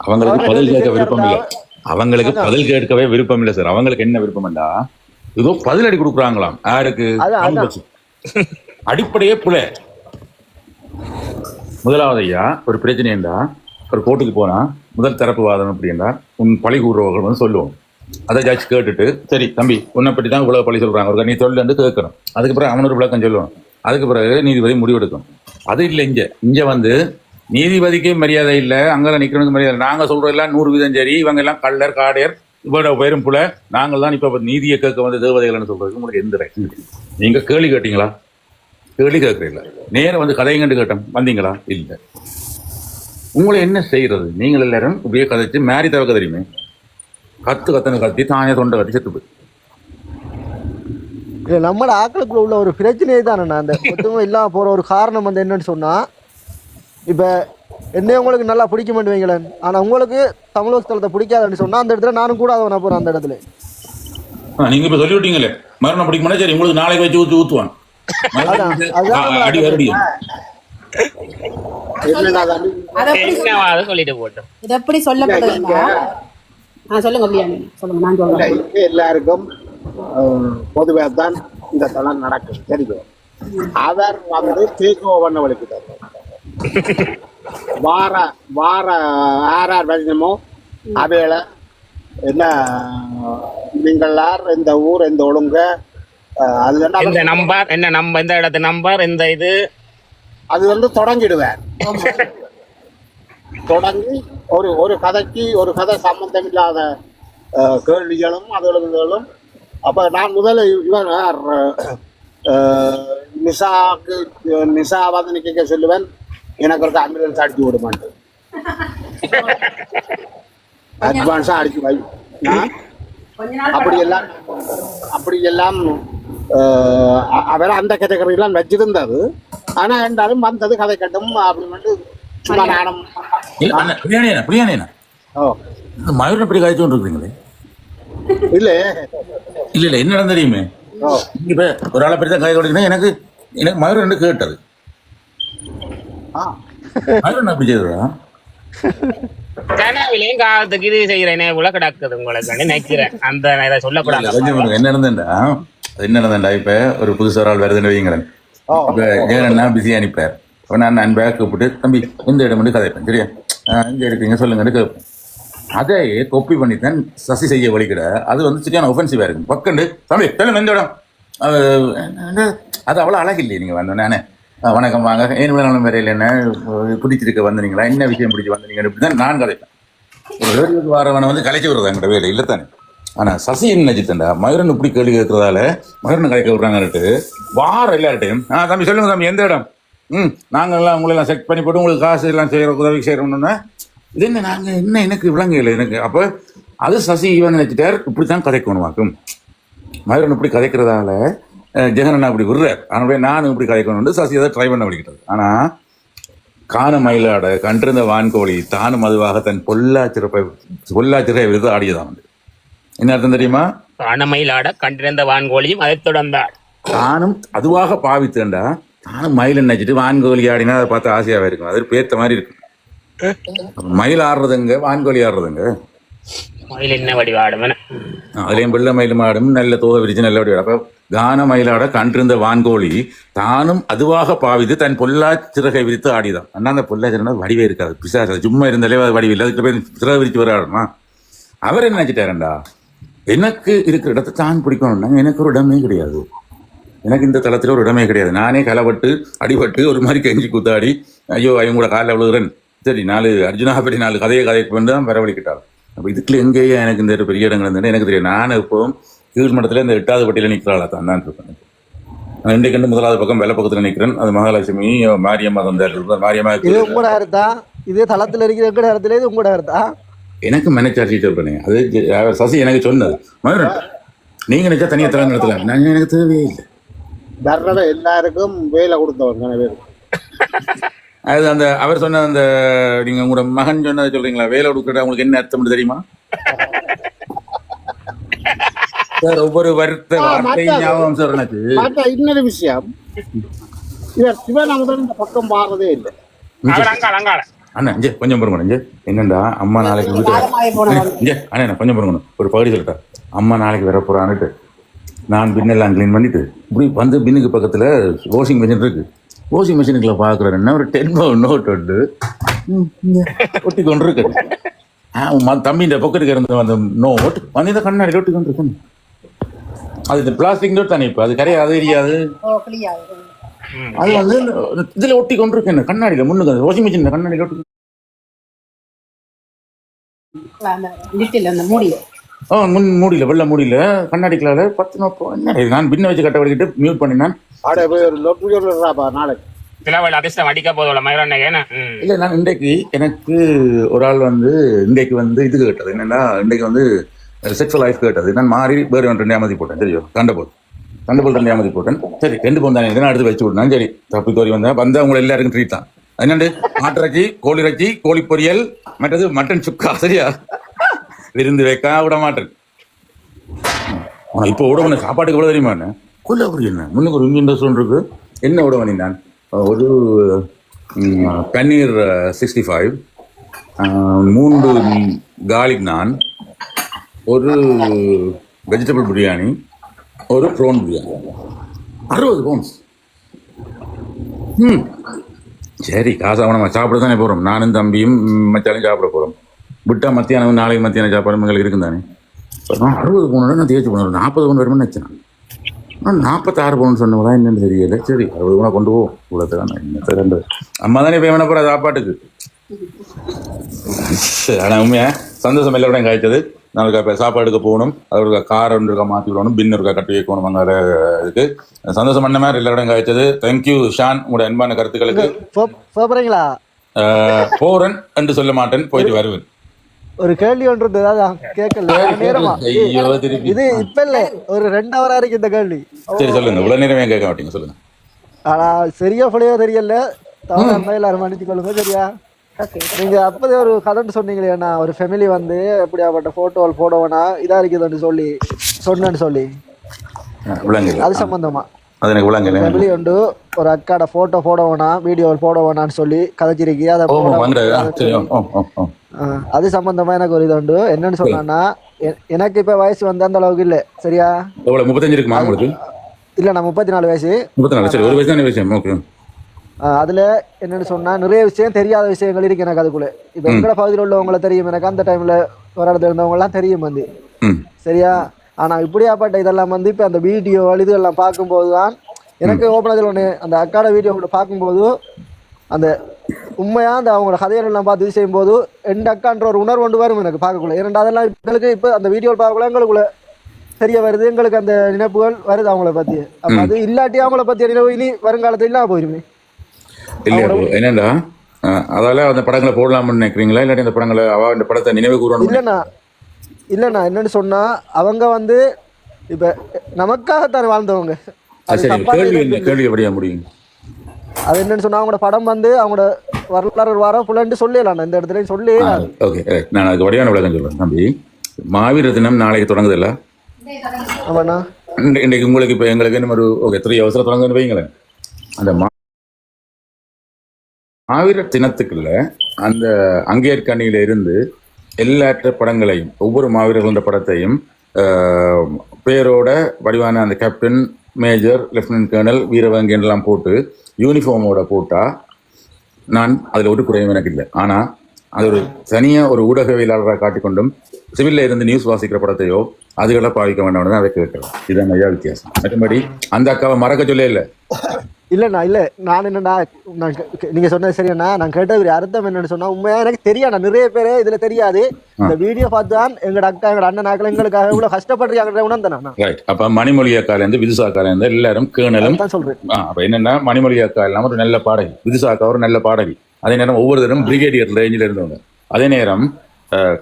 அவங்களுக்கு பதில் கேட்க விருப்பம் இல்லை, அவங்களுக்கு பதில் கேட்கவே விருப்பம் இல்லை சார். அவங்களுக்கு என்ன விருப்பம்டா ஏதோ பதிலடி கொடுக்குறாங்களாம். யாருக்கு? அடிப்படையே புல. முதலாவது ஐயா ஒரு பிரச்சனைண்டா ஒரு கோர்ட்டுக்கு போனா முதல் தரப்பு வாதம் அப்படின்னா உன் பழி கூறுறவர்கள் வந்து சொல்லுவோம். அதை ஜட்ஜ் கேட்டுட்டு சரி தம்பி உன்னை பற்றி தான் இவ்வளவு பழி சொல்றாங்க, ஒரு நீ சொல்லு கேட்கணும். அதுக்கு பிறகு அவனொரு விளக்கம் சொல்லுவான். அதுக்கு பிறகு நீதிபதி முடிவெடுக்கும். அது இல்லை இங்க வந்து நீதிபதிக்கு மரியாதை இல்லை, அங்கெல்லாம் நிக்கிறவனுக்கு மரியாதை. நாங்க சொல்றோம் எல்லாம் 100% சரி, இவங்க எல்லாம் கள்ளர் காடையர் இவ்வளவு பேரும் புல, நாங்கள் தான் இப்ப நீதியை கேட்க வந்து தேவதைகள்னு சொல்றதுக்கு உங்களுக்கு எந்த ரைட்? நீங்க கேள்வி கேட்டீங்களா? கேள்வி கேட்கறீங்களா? நேரம் வந்து கதைங்கண்டு கேட்டோம் வந்தீங்களா? இல்லை. உங்களை என்ன செய்யறது? நீங்கள் எல்லாரும் இப்படியே கதைச்சு மேரி தவிர்க்க தெரியுமே, கத்தனை கத்தி தானே தொண்டை கத்தி செத்து போய் இல்லை நம்மளோட ஆக்களுக்குள்ள உள்ள ஒரு பிரச்சனையே தானே அந்த ஒத்துமை இல்லாம போற ஒரு காரணம் வந்து என்னன்னு சொன்னா, இப்ப என்ன உங்களுக்கு நல்லா பிடிக்க மாட்டேவீங்களேன், ஆனா உங்களுக்கு தமிழக ஸ்தலத்தை பிடிக்காதுன்னு சொன்னா அந்த இடத்துல நானும் கூட அதை போறேன். அந்த இடத்துல நீங்க இப்ப சொல்லி விட்டீங்களே மரணம் பிடிக்குமா, சரி உங்களுக்கு நாளைக்கு வச்சு ஊத்துவான் அடி வருடியும் எப்படி சொல்லப்படுதுன்னா எல்லாருக்கும் பொதுவாக தான் இந்த தளம் நடக்கும் தெரியும். அவர் வந்து டேக் ஓவர் வலிக்கிட்டார். வார ஆர் வரைக்குமோ அவையில என்ன நீங்கள் யார், இந்த ஊர், இந்த ஒழுங்க, இந்த நம்பர் என்ன நம்பர், இந்த இடத்து நம்பர், இந்த இது அது வந்து தொடங்கிடுவார். தொடங்கி ஒரு கதைக்கு ஒரு கதை சம்பந்தம் இல்லாத கேள்விகளும் அதுகளும். அப்ப நான் முதல்ல இவன் நிஷா வந்து கேட்க சொல்லுவேன், எனக்கு ஒரு ஆம்புலன்ஸ் அடிச்சு விடுமான்ட்டு அட்வான்ஸா அடிச்சு வை. அப்படியெல்லாம் அவர் அந்த கேட்டகரியெல்லாம் வச்சிருந்தது. ஆனா என்றாலும் வந்தது கதை கட்டும் அப்படின்னு சும்மா நானும் மயூரன் எப்படி கதைச்சு கொண்டு இருக்கீங்களே? இல்ல இல்ல இல்ல என்ன தெரியுமே, இப்ப ஒரு ஆளை பற்றி தான் கதை கொடுக்கணும். எனக்கு மயூரன் கேட்டது மயூரன் அப்படி செய்ததா? கனவிலையும் காலத்துக்கு இது செய்யறேன் உலகடாக்குது உங்களுக்கு நினைக்கிறேன். அந்த சொல்லக்கூடாது. என்ன நடந்தேன்டா இப்ப ஒரு புதுசு ஒரு ஆள் வருதுன்னு வைங்களேன். இப்ப ஜெகனா பிஸியா அனுப்பார். அப்ப நான் அன்பா கூப்பிட்டு தம்பி இந்த இடம் வந்து கதைப்பேன், சரியா இங்க இருக்கீங்க சொல்லுங்கன்னு கேட்பேன். அதை கொப்பி பண்ணித்தான் சசி செய்ய வலிக்கிட. அது வந்து சரியான ஒஃபென்சிவா இருக்கு. பக்கண்டு தம்பி சொல்லுங்க இந்த இடம், அது அவ்வளவு அழகு இல்லையே. நீங்க வந்தோம் நானே வணக்கம் வாங்க, ஏன் வேணாலும் வரையில் என்ன பிடிச்சிருக்க வந்தீங்களா, என்ன விஷயம் பிடிச்சி வந்தீங்க, இப்படிதான் நான் கதைப்பேன். ஒரு வாரவனை வந்து கலைச்சி விடுறதா என்கிட்ட வேலை இல்லைத்தானே. ஆனா சசி என்ன நினைச்சிட்டா மயூரன் இப்படி கேள்வி கேட்கறதால மயூரன் கலைக்க விடுறாங்கன்னுட்டு வார எல்லார்ட்டையும் தம்பி சொல்லுங்க தம்பி எந்த இடம், நாங்கள்லாம் உங்களெல்லாம் செக் பண்ணி போட்டு உங்களுக்கு காசு எல்லாம் செய்யற உதவி செய்யறோம்னா இது என்ன நாங்க என்ன எனக்கு விளங்க இல்லை எனக்கு. அப்போ அது சசி இவன் நினைச்சிட்டார் இப்படித்தான் கதைக்கணுமாக்கும். மயூரன் இப்படி கதைக்கிறதால ஜெகனண்ணா அப்படி விடுறார். ஆனால் நானும் இப்படி கதைக்கணும் சசி அதை ட்ரை பண்ண வலிக்கிட்டது. ஆனா காண மயிலாட கண்டிருந்த வான்கோழி தானும் அதுவாக தன் பொல்லாச்சிறை விருது ஆடியதான். வந்து என்ன அர்த்தம் தெரியுமா? காண மயிலாட கண்டிருந்த வான்கோழியும் அதை தொடர்ந்தாள். தானும் அதுவாக பாவித்தேன்டா, தானும் மயில் நினைச்சிட்டு வான்கோழி ஆடினா அதை பார்த்து ஆசையாவே இருக்கும். அது பேத்த மாதிரி இருக்கும். மயில் ஆடுறதுங்க வான்கோழி ஆடுறதுங்க. மயில் என்ன வடிவாடும், அதுலயும் வெள்ளை மயில் மாடும் நல்ல தோகை விரிச்சு நல்ல வடிவாடும். அப்ப கான மயிலாட கண்டிருந்த வான்கோழி தானும் அதுவாக பாவித்து தன் பொல்லா சிறகை விரித்து ஆடிதான். அண்ணா அந்த பொல்லா சிறகு வடிவே இருக்காது, பிசாசு சும்மா இருந்தாலே அது வடிவில்லை, அதுக்கு போய் சிறகு விரித்து வராடுமா. அவர் என்ன நினைச்சிட்டாருண்டா, எனக்கு இருக்கிற இடத்தை தான் பிடிக்கணும்னா எனக்கு ஒரு இடமே கிடையாது, எனக்கு இந்த தளத்தில் ஒரு இடமே கிடையாது, நானே களப்பட்டு அடிபட்டு ஒரு மாதிரி கெஞ்சி கூத்தாடி ஐயோ அவங்க கூட காலில் விழுகிறேன், சரி 4 அர்ஜுனாபடி 4 கதைக்கு வந்து தான் வரவழிக்கிட்டாள். அப்போ இதுக்குள்ள எங்கேயே எனக்கு இந்த பெரிய இடங்கள் இருந்தேன்னு எனக்கு தெரியும். நான் எப்பவும் கீழ் மட்டத்தில் இந்த 8வது பட்டியில் நிற்கிறாளா தான் தான் இருப்பேன். நான் இன்றைக்கு 1வது பக்கம் வெள்ள பக்கத்தில் நிற்கிறேன். அது மகாலட்சுமி மாரியம்மா தந்தார், மாரியம்மா இது உங்களோட இருந்தா, இதே தளத்துல இருக்கிற எங்கட இடத்துல இது உங்களோட இருந்தா எனக்கு மனச்சாட்சிட்டு இருப்பேன். அது சசி எனக்கு சொன்னது, மதுரன் நீங்க நினைச்சா தனியாக தலை நடத்தலாம், நான் எனக்கு தேவையே இல்லை. தர்றத எல்லாருக்கும் வேலை கொடுத்தவங்க பேர். அது அந்த அவர் சொன்ன அந்த நீங்க உங்களோட மகன் சொன்னதை சொல்றீங்களா, வேலை கொடுக்குற உங்களுக்கு என்ன அர்த்தம் தெரியுமா சார்? ஒவ்வொரு வார்த்தை ஞாபகம் சார் எனக்கு. இன்னொரு விஷயம், இவர் சிவநாமதன் இந்த பக்கம் மாறதே இல்லை. அண்ணா இங்கே கொஞ்சம் பொறுங்கணும். இங்கே என்னண்டா அம்மா நாளைக்கு வீட்டு இங்கே அண்ணா கொஞ்சம் பொறுங்கணும். ஒரு பகுதி சொல்லிட்டா, அம்மா நாளைக்கு வர போறான்னுட்டு நான் பின்னெல்லாம் க்ளீன் பண்ணிட்டு இப்படி வந்து பின்னுக்கு பக்கத்தில் வாஷிங் மிஷின் இருக்கு, வாஷிங் மிஷினுக்குள்ள பார்க்குறேன்னா ஒரு 10 pound நோட் வந்து ஒட்டி கொண்டு இருக்கு. தம்பின்ற பக்கத்துக்கு இருந்த அந்த நோட் வந்து இந்த கண்ணாடியில் ஒட்டி கொண்டு இருக்கு. அது இந்த பிளாஸ்டிக் நோட் தானே, இப்போ அது கரையா அது எரியாது, அது வந்து இதில் ஒட்டி கொண்டு இருக்கு. என்ன கண்ணாடியில் முன்னுக்கு வாஷிங் மிஷின் கண்ணாடியில் ஒட்டி முன் மூடியில் வெள்ள மூடியில் கண்ணாடிக்கலால 10 நோட். என்ன நான் பின்ன வச்சு கட்ட வடிக்கிட்டு மியூட் பண்ணினான். இல்ல நான் இன்றைக்கு எனக்கு ஒரு ஆள் வந்து இன்றைக்கு வந்து இது கேட்டது என்னன்னா, இன்றைக்கு வந்து செக்ஷுவல் லைஃப் கேட்டது. நான் மாறி வேறு 2 ஏமாதி போட்டேன், தெரியும் தண்டபோல் 2 ஏமாதி போட்டேன். சரி 2 பவுன் தானே இதெல்லாம் எடுத்து வச்சு விட்டேன். சரி தப்பி தோறி வந்தேன் அவங்க எல்லாருக்கும் ட்ரீட் தான். என்னண்டு ஆட்டிறச்சி, கோழி இறைச்சி, கோழி பொரியல், மற்றது மட்டன் சுக்கா. சரியா விருந்து வைக்க விட மாட்டேன். இப்போ விட சாப்பாட்டுக்கு எவ்வளோ தெரியுமா, என்ன கொல்ல என்ன முன்னுக்கு ஒரு இந்தியன் ரெஸ்டாரண்ட் இருக்கு, என்ன விட பண்ணி நான் ஒரு பன்னீர் 65, 3 கார்லிக் நான், ஒரு வெஜிடபிள் பிரியாணி, ஒரு ப்ரோன் பிரியாணி, 60 pounds. சரி காசு நம்ம சாப்பிட தானே போகிறோம், நானும் தம்பியும் மச்சாலும் சாப்பிட போகிறோம். விட்டால் மத்தியானம் நாளைக்கு மத்தியானம் சாப்பாடு எங்களுக்கு இருக்கும் தானே. 60 pound நான் தேய்ச்சி போனேன், 40 pound வருமானு நினச்சேன். நான் 46 pound சொன்னவங்களா என்னன்னு தெரியல. சரி 60 pound கொண்டு போவோம், இவ்வளோ என்ன 2 அம்மா தானே இப்போ வேணா போகிற சாப்பாட்டுக்கு. ஆனால் உண்மையா சந்தோஷம் எல்லாரோட காய்ச்சது. நாளைக்கு இப்போ சாப்பாடுக்கு போகணும், அதோட கார் ஒன்று இருக்கா மாற்றி விடணும், பின் இருக்கா கட்டி வைக்கணும், அங்கே இதுக்கு சந்தோஷம் பண்ண மாதிரி எல்லாரோட காய்ச்சது. தேங்க்யூ ஷான், உங்களோட அன்பான கருத்துக்களுக்கு. போறீங்களா? போறேன் என்று சொல்ல மாட்டேன், போயிட்டு வருவேன். ஒரு கேள்வி ஒன்று கேட்கல நேரமா, இது இப்ப இல்ல ஒரு 2 hour இருக்கு இந்த கேள்வி. சரி சொல்லுங்க, இவ்வளவு நேரமே கேட்க மாட்டீங்க, சொல்லுங்க. ஆனா சரியா புள்ளையோ தெரியல, தவறு எல்லாரும் மன்னிச்சு கொள்ளுங்க. சரியா நீங்க அப்பதே ஒரு கதைன்னு சொன்னீங்களே, நான் ஒரு ஃபேமிலி வந்து எப்படியாப்பட்ட போட்டோ போடவேனா இதா இருக்குதுன்னு சொன்னேன்னு சொல்லி அது சம்பந்தமா ஃபேமிலி உண்டு, ஒரு அக்காட போட்டோ போடவேனா வீடியோ போடவேனான்னு சொல்லி கதைச்சிருக்கி. அதை அது சம்பந்தமா எனக்கு ஒரு இது உண்டு. என்னன்னு சொன்னா, எனக்கு இப்ப வயசு வந்து அந்த அளவுக்கு இல்ல. சரியா 35 இருக்குமா உங்களுக்கு? இல்ல நான் 34 வயசு. 34 சரி, ஒரு வயசு விஷயம். ஓகே. அதுல என்னன்னு சொன்னா நிறைய விஷயம் தெரியாத விஷயங்கள் இருக்கு எனக்கு அதுக்குள்ள. இப்ப எங்கட பகுதியில் உள்ளவங்களை தெரியும், எனக்கு அந்த டைம்ல ஒரு இடத்துல இருந்தவங்க எல்லாம் தெரியும் வந்து. சரியா ஆனா இப்படியாப்பட்ட இதெல்லாம் வந்து இப்ப அந்த வீடியோ இதுகள்லாம் பார்க்கும்போதுதான் எனக்கு ஓப்பனதில் ஒண்ணு, அந்த அக்காட வீடியோ பார்க்கும்போது அந்த உண்மையா அந்த அவங்களோட கதையெல்லாம் பார்த்து இது செய்யும் போது எந்த அக்கான்ற ஒரு உணர்வு கொண்டு வரும் எனக்கு பார்க்கக்குள்ள. ஏன்னா அதெல்லாம் எங்களுக்கு இப்ப அந்த வீடியோ பார்க்கக்குள்ள எங்களுக்குள்ள தெரிய வருது, எங்களுக்கு அந்த நினைப்புகள் வருது அவங்கள பத்தி. அப்ப அது இல்லாட்டி அவங்கள பத்திய நினைவு இனி வருங்காலத்துல இல்லாம போயிருமே. இல்ல என்னண்டா அதால அந்த படங்களை போடலாம்னு நினைக்கிறீங்களா, இல்லாட்டி அந்த படங்களை இந்த படத்தை நினைவு கூறணும்? இல்லண்ணா என்னன்னு சொன்னா, அவங்க வந்து இப்ப நமக்காகத்தான் வாழ்ந்தவங்க. கேள்வி எப்படியா முடியும்? அது என்னன்னு சொன்னா, அவங்களோட படம் வந்து அவங்களோட வரலாறு வாரம் புலன்ட்டு சொல்லலாம் இந்த இடத்துல சொல்லி. ஓகே நான் அதுக்கு வடிவான விளக்கம் சொல்றேன் தம்பி. மாவீர தினம் நாளைக்கு தொடங்குதில்ல? ஆமாண்ணா. இன்னைக்கு உங்களுக்கு இப்போ எங்களுக்கு இன்னும் ஒரு 3 hours தொடங்குதுன்னு வைங்களேன். அந்த மாவீர தினத்துக்குள்ள அந்த அங்கேற்கணியில இருந்து எல்லாற்ற படங்களையும் ஒவ்வொரு மாவீரர்கள படத்தையும் பேரோட வடிவான அந்த கேப்டன், மேஜர், லெப்டினன்ட் கர்னல், வீரவங்கெல்லாம் போட்டு யூனிஃபார்மோட போட்டால் நான் அதில் ஒரு குறையும் எனக்கு இல்லை. ஆனால் அது ஒரு தனியாக ஒரு ஊடகவியலாளராக காட்டிக்கொண்டும் சிவிலில் இருந்து நியூஸ் வாசிக்கிற படத்தையோ அதுகளை பாவிக்க வேண்டாம் தான் அதை கேட்குறேன். இதுதான் ஐயா வித்தியாசம். மற்றபடி அந்த அக்காவை மறக்க சொல்ல இல்லை. இல்லைண்ணா, இல்லை நான் என்னண்ணா, நான் நீங்கள் சொன்னது சரியாண்ணா. நான் கேட்டது அர்த்தம் என்னன்னு சொன்னால், உண்மையாக எனக்கு தெரியாண்ணா. நிறைய பேர் இதில் தெரியாது. இந்த வீடியோ பார்த்து தான் எங்களோட அக்கா, எங்களோட அண்ணன் நாக்கள் எங்களுக்காக இவ்வளோ கஷ்டப்படுறாங்க உணர்ந்தேண்ணா. ரைட். அப்போ மணிமொழி அக்காலேருந்து விதுசா அக்காலேருந்து எல்லாரும் கேர்னலும் தான் சொல்கிறேன். அப்போ என்னென்னா, மணிமொழி அக்கா இல்லாமல் ஒரு நல்ல பாடகி, விதுசா அக்கா ஒரு நல்ல பாடகி. அதே நேரம் ஒவ்வொருத்தரும் பிரிகேடியர் ரேஞ்சில் இருந்தவங்க. அதே நேரம்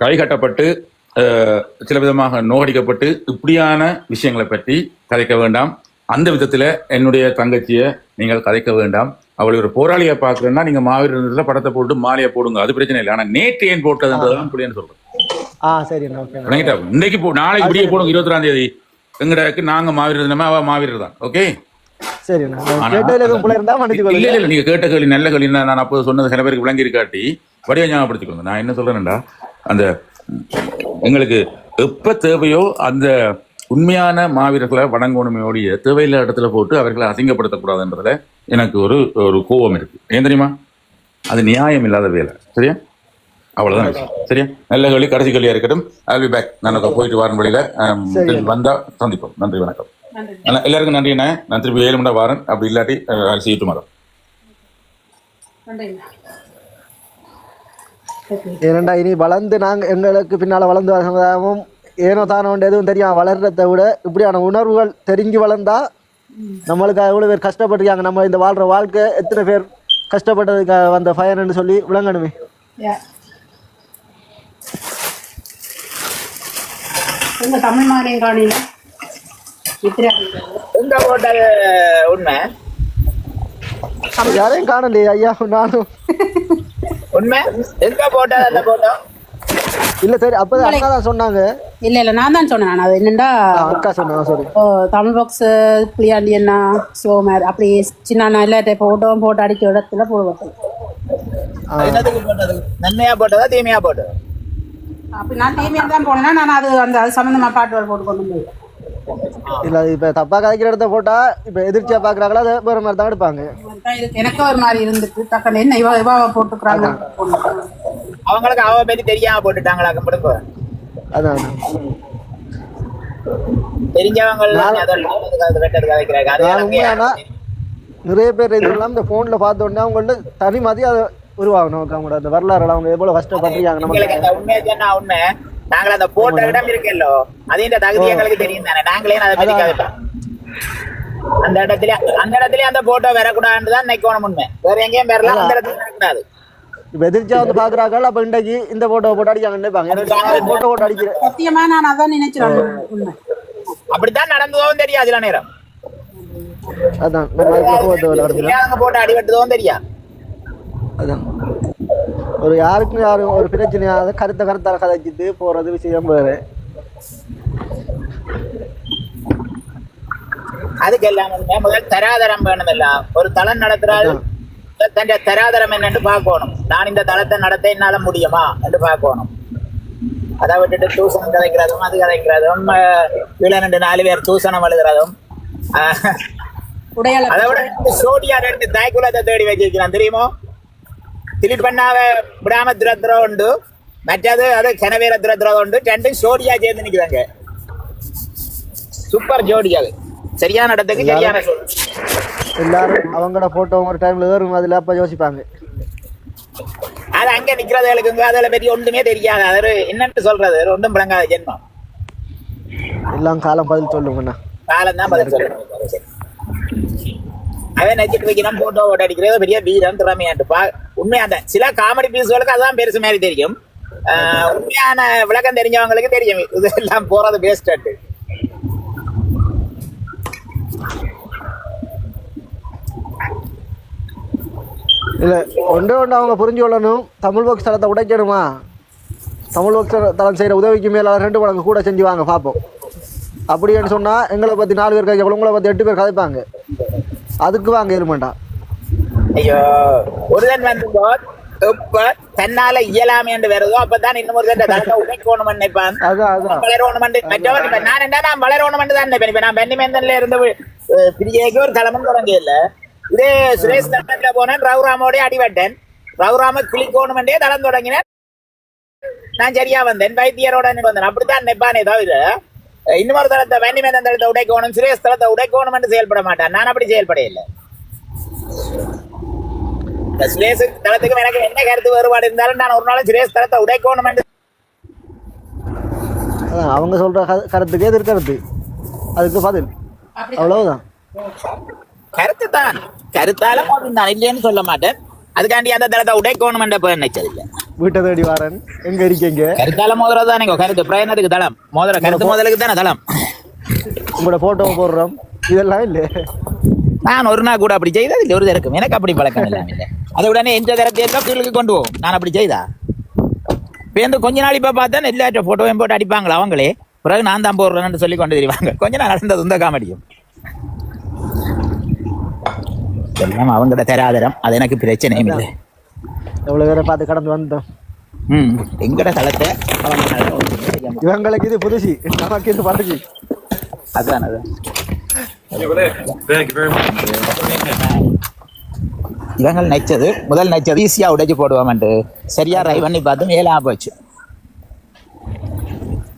கை கட்டப்பட்டு சில விதமாக நோகடிக்கப்பட்டு இப்படியான விஷயங்களை பற்றி கதைக்க வேண்டாம். அந்த விதத்தில் என்னுடைய தங்கச்சியை நீங்கள் கதைக்க வேண்டாம். அவளை ஒரு போராளியை பார்க்குறேன்னா நீங்கள் மாவீரத்தில் படத்தை போட்டு மாலையை போடுங்க, அது பிரச்சனை இல்லை. ஆனால் நேற்று ஏன் போட்டதுன்றதான் புள்ளின்னு சொல்கிறேன். சரி, இன்னைக்கு நாளைக்கு இப்படியே போடுங்க. 22ஆம் தேதி எங்கடாக்கு நாங்கள் மாவீரர் தினமே அவள் மாவீரர் தான். ஓகே, சரி. இல்ல இல்ல, நீங்க கேட்ட கேள்வி நல்ல கேள்வி. நான் அப்போது சொன்னது சில பேருக்கு விளங்கி காட்டி வடிவ ஞாபகப்படுத்திக்கோங்க. நான் என்ன சொல்றேன்டா, அந்த எங்களுக்கு எப்ப தேவையோ அந்த உண்மையான மாவீரர்களை வணங்கணுமையோடைய தேவையில்லாத இடத்துல போட்டு அவர்களை அசிங்கப்படுத்தக்கூடாதுன்றதுல எனக்கு ஒரு கோபம் இருக்கு. ஏன் தெரியுமா? அது நியாயம் இல்லாத வேலை. சரியா? அவ்வளவுதான். சரியா? நல்ல கேள்வி, கடைசி கேள்வியா இருக்கட்டும். I'll be back. நான் போயிட்டு வரேன் வழியில. வந்தா சந்திப்போம். நன்றி, வணக்கம். எல்லாருக்கும் நன்றி. என்ன நான் திருப்பி 7 மணி வரேன். அப்படி இல்லாட்டி சீட்டு மரம். ஏனண்டா இனி வளர்ந்து நாங்கள் எங்களுக்கு பின்னால் வளர்ந்து வர சமுதாயமும் ஏனோ தானோ எதுவும் தெரியும் வளர்றதை விட இப்படியான உணர்வுகள் தெரிஞ்சு வளர்ந்தா நம்மளுக்கு எவ்வளோ பேர் கஷ்டப்பட்டுருக்காங்க, நம்ம இந்த வாழ்கிற வாழ்க்கை எத்தனை பேர் கஷ்டப்பட்டதுக்காக வந்த ஃபயர்ன்னு சொல்லி விளங்கணுமே. தமிழ் மாநிலம் காணியில எங்க போட்டது உண்மை? யாரையும் காணலையே ஐயா. நானும் உண்மை எங்க போட்டது அந்த போட்டோ இல்ல. சரி, அப்பதான் அக்கா தான் சொன்னாங்க. இல்ல நான் தான் சொன்னேன். நான் அது என்னண்டா அக்கா சொன்னாங்க. சாரி, தமிழ் பாக்ஸ் புளியாண்டி என்ன சோமர் அப்படி சின்ன எல்லா போட்டோவும் போட்டு அடிக்க இடத்துல போடுவோம். நன்மையா போட்டதா தீமையா போட்டதா? அப்படி நான் தீமையா தான் போனேன்னா நான் அது சம்பந்தமா பாட்டு போட்டு கொண்டு போய் இல்ல. இப்ப தப்பா கதைக்கிற இடத்த போட்டா இப்ப எதிர்ச்சியா பாக்குறாங்களா, அது வேற மாதிரி தான் எடுப்பாங்க. எனக்கு ஒரு மாதிரி இருந்துட்டு டக்குன்னு என்ன இவ போட்டுக்கிறாங்க. அவங்களுக்கு அவ பத்தி தெரியாம போட்டுட்டாங்களா? கம்பெடுக்க அதான் தெரிஞ்சவங்க நிறைய பேர் இதெல்லாம் இந்த போன்ல பார்த்த உடனே அவங்கள்ட்ட தனி மாதிரி அதை உருவாகணும். அவங்களோட அந்த வரலாறு அவங்க எவ்வளவு கஷ்டப்படுறாங்க. நமக்கு உண்மையை சொன்னா உண்மை. நாங்கள் அந்த போட்ட இடம் இருக்கല്ലോ, அது இந்த தகுதி எங்களுக்கு தெரியும் தானே. நாங்களே அதை பத்தி கதைப்போம். அந்த இடத்துல அந்த போட்டோ வரக்கூடாதுன்னு தான் நினைக்கணும். உண்மை வேற எங்கேயும் வரலாம், அந்த இடத்துல வரக்கூடாது. இப்ப எதிர்ச்சா வந்து பாக்குறாங்க. அப்ப இன்றைக்கு இந்த போட்டோ போட்டு அடிக்காங்க நினைப்பாங்க. போட்டோ போட்டு அடிக்கிறேன் சத்தியமா நான் அதான் நினைச்சிருக்கேன். உண்மை அப்படித்தான் நடந்ததும் தெரியாது. சில நேரம் அதான் போட்டு அடிபட்டதும் தெரியாது. அதான் ஒரு யாருக்கும் யாரும் ஒரு பிரச்சனையாவது கருத்தால கதைச்சிட்டு போறது விஷயம் வேறு. அதுக்கு எல்லாம் முதல் தராதரம் வேணும். எல்லாம் ஒரு தளம் நடத்துறாள், தன் தராதரம் என்னன்னு பார்க்கணும். நான் இந்த தளத்தை நடத்த என்னால முடியுமா என்று பார்க்கணும். அதை விட்டுட்டு தூசணம் கதைக்கிறதும் அது கதைக்கிறதும் கீழே 4 பேர் தூசணம் எழுதுறதும் அதை விட சோடியா 2 தாய்க்குலத்தை தேடி வச்சிருக்கிறான் தெரியுமோ. திலீட் பண்ணாவ விடாம துரத்துறம் உண்டு, மற்றது அது கனவேர துரத்துறம் உண்டு. 2 ஜோடியா சேர்ந்து நிற்கிறாங்க. சூப்பர் ஜோடி. அது சரியான இடத்துக்கு சரியான எல்லாரும் அவங்களோட போட்டோ ஒரு டைம்ல ஏறும். அதுல அப்ப யோசிப்பாங்க. அது அங்க நிக்கிறதுகளுக்கு அதில பற்றி ஒன்றுமே தெரியாது. அது என்னன்னு சொல்றது ஒன்றும் விளங்காத ஜென்மம். எல்லாம் காலம் பதில் சொல்லுங்கண்ணா. காலம் தான் பதில் சொல்லுங்க. அவன் நச்சிட்டு வைக்கணும், போட்டோ ஓட்ட அடிக்கிறது பெரிய வீரம் திறமையாட்டு. உண்மையா அந்த சில காமெடி பீஸ்களுக்கு அதான் பெருசு மாதிரி தெரியும். உண்மையான விளக்கம் தெரிஞ்சவங்களுக்கு தெரியும் இதெல்லாம் போறது வேஸ்ட். இல்ல ஒன்று அவங்க புரிஞ்சு கொள்ளணும். தமிழ் பாக்ஸ் தளத்தை உடைக்கணுமா, தமிழ் பாக்ஸ் தளம் செய்யற உதவிக்கு மேல 2 மடங்கு கூட செஞ்சு வாங்க பார்ப்போம். அப்படின்னு சொன்னா எங்களை பத்தி 4 பேர் கதைக்க, உங்களை பத்தி 8 பேர் கதைப்பாங்க. அதுக்கு வாங்க இருமாண்டா. ஐயோ ஒருதன் வந்து தன்னால இயலாமை என்று வருதோ அப்பதான் இன்னும் ஒரு தளத்தை உடைக்கணும் நினைப்பான். வளரணும் மற்றவர் நான் என்ன நான் வளரணும் தான் நினைப்பேன். இப்ப நான் பெண்ணிமேந்தன்ல இருந்து பிரியாக்கு ஒரு தலைமும் தொடங்க இல்ல. இதே சுரேஷ் தளத்துல போனேன், ரவுராமோட அடிபட்டேன். ரவுராம கிளிக்கோணுமெண்டே தளம் தொடங்கினேன். நான் சரியா வந்தேன், வைத்தியரோட வந்தேன். அப்படித்தான் நினைப்பானே தவிர இன்னொரு தளத்தை பெண்ணிமேந்தன் தளத்தை உடைக்கணும், சுரேஷ் தளத்தை உடைக்கணும் என்று செயல்பட மாட்டான். நான் அப்படி செயல்பட இல்லை. சுரேஷ் தளத்துக்கும் எனக்கு என்ன கருத்து வேறுபாடு இருந்தாலும் நான் ஒரு நாள் சுரேஷ் தளத்தை உடைக்கணும் என்று அவங்க சொல்ற கருத்துக்கே எதிர்கருத்து, அதுக்கு பதில் அவ்வளவுதான். கருத்து தான், கருத்தால நான் இல்லைன்னு சொல்ல மாட்டேன். அதுக்காண்டி அந்த தளத்தை உடைக்கணும் என்ற நினைச்சது இல்லை. வீட்டை தேடி வரேன், எங்க இருக்கீங்க? கருத்தால மோதிரம் தானே கருத்து, பிரயணத்துக்கு தளம் மோதிர கருத்து முதலுக்கு தானே தளம். உங்களோட போட்டோ போடுறோம், இதெல்லாம் இல்லை. நான் ஒரு நாள் கூட அப்படி செய்தது இல்லை. ஒரு தரக்கும் எனக்கு அப்படி பழக்கம் எல்லாம் இல்லை. அதை உடனே எந்த தரத்தையும் கீழுக்கு கொண்டு போவோம். நான் அப்படி செய்தா இப்போ கொஞ்ச நாள் இப்போ பார்த்தா எல்லாற்ற போட்டோவையும் போட்டு அடிப்பாங்களா அவங்களே, பிறகு நான் தான் போடுறேன்னு சொல்லி கொண்டு தெரிவாங்க. கொஞ்ச நாள் நடந்தது இந்த காமெடியும் எல்லாம் அவங்களோட தராதரம். அது எனக்கு பிரச்சனையும் இல்லை. எவ்வளவு பேரை பார்த்து கடந்து வந்தோம். எங்கட தளத்தை இவங்களுக்கு இது புதுசு, நமக்கு இது பழகி. அதுதான் அதான் இவங்க நச்சது முதல் நச்சது ஈஸியா உடைச்சு போடுவாமன்ட்டு சரியா ட்ரை பண்ணி பார்த்து மேலே போச்சு.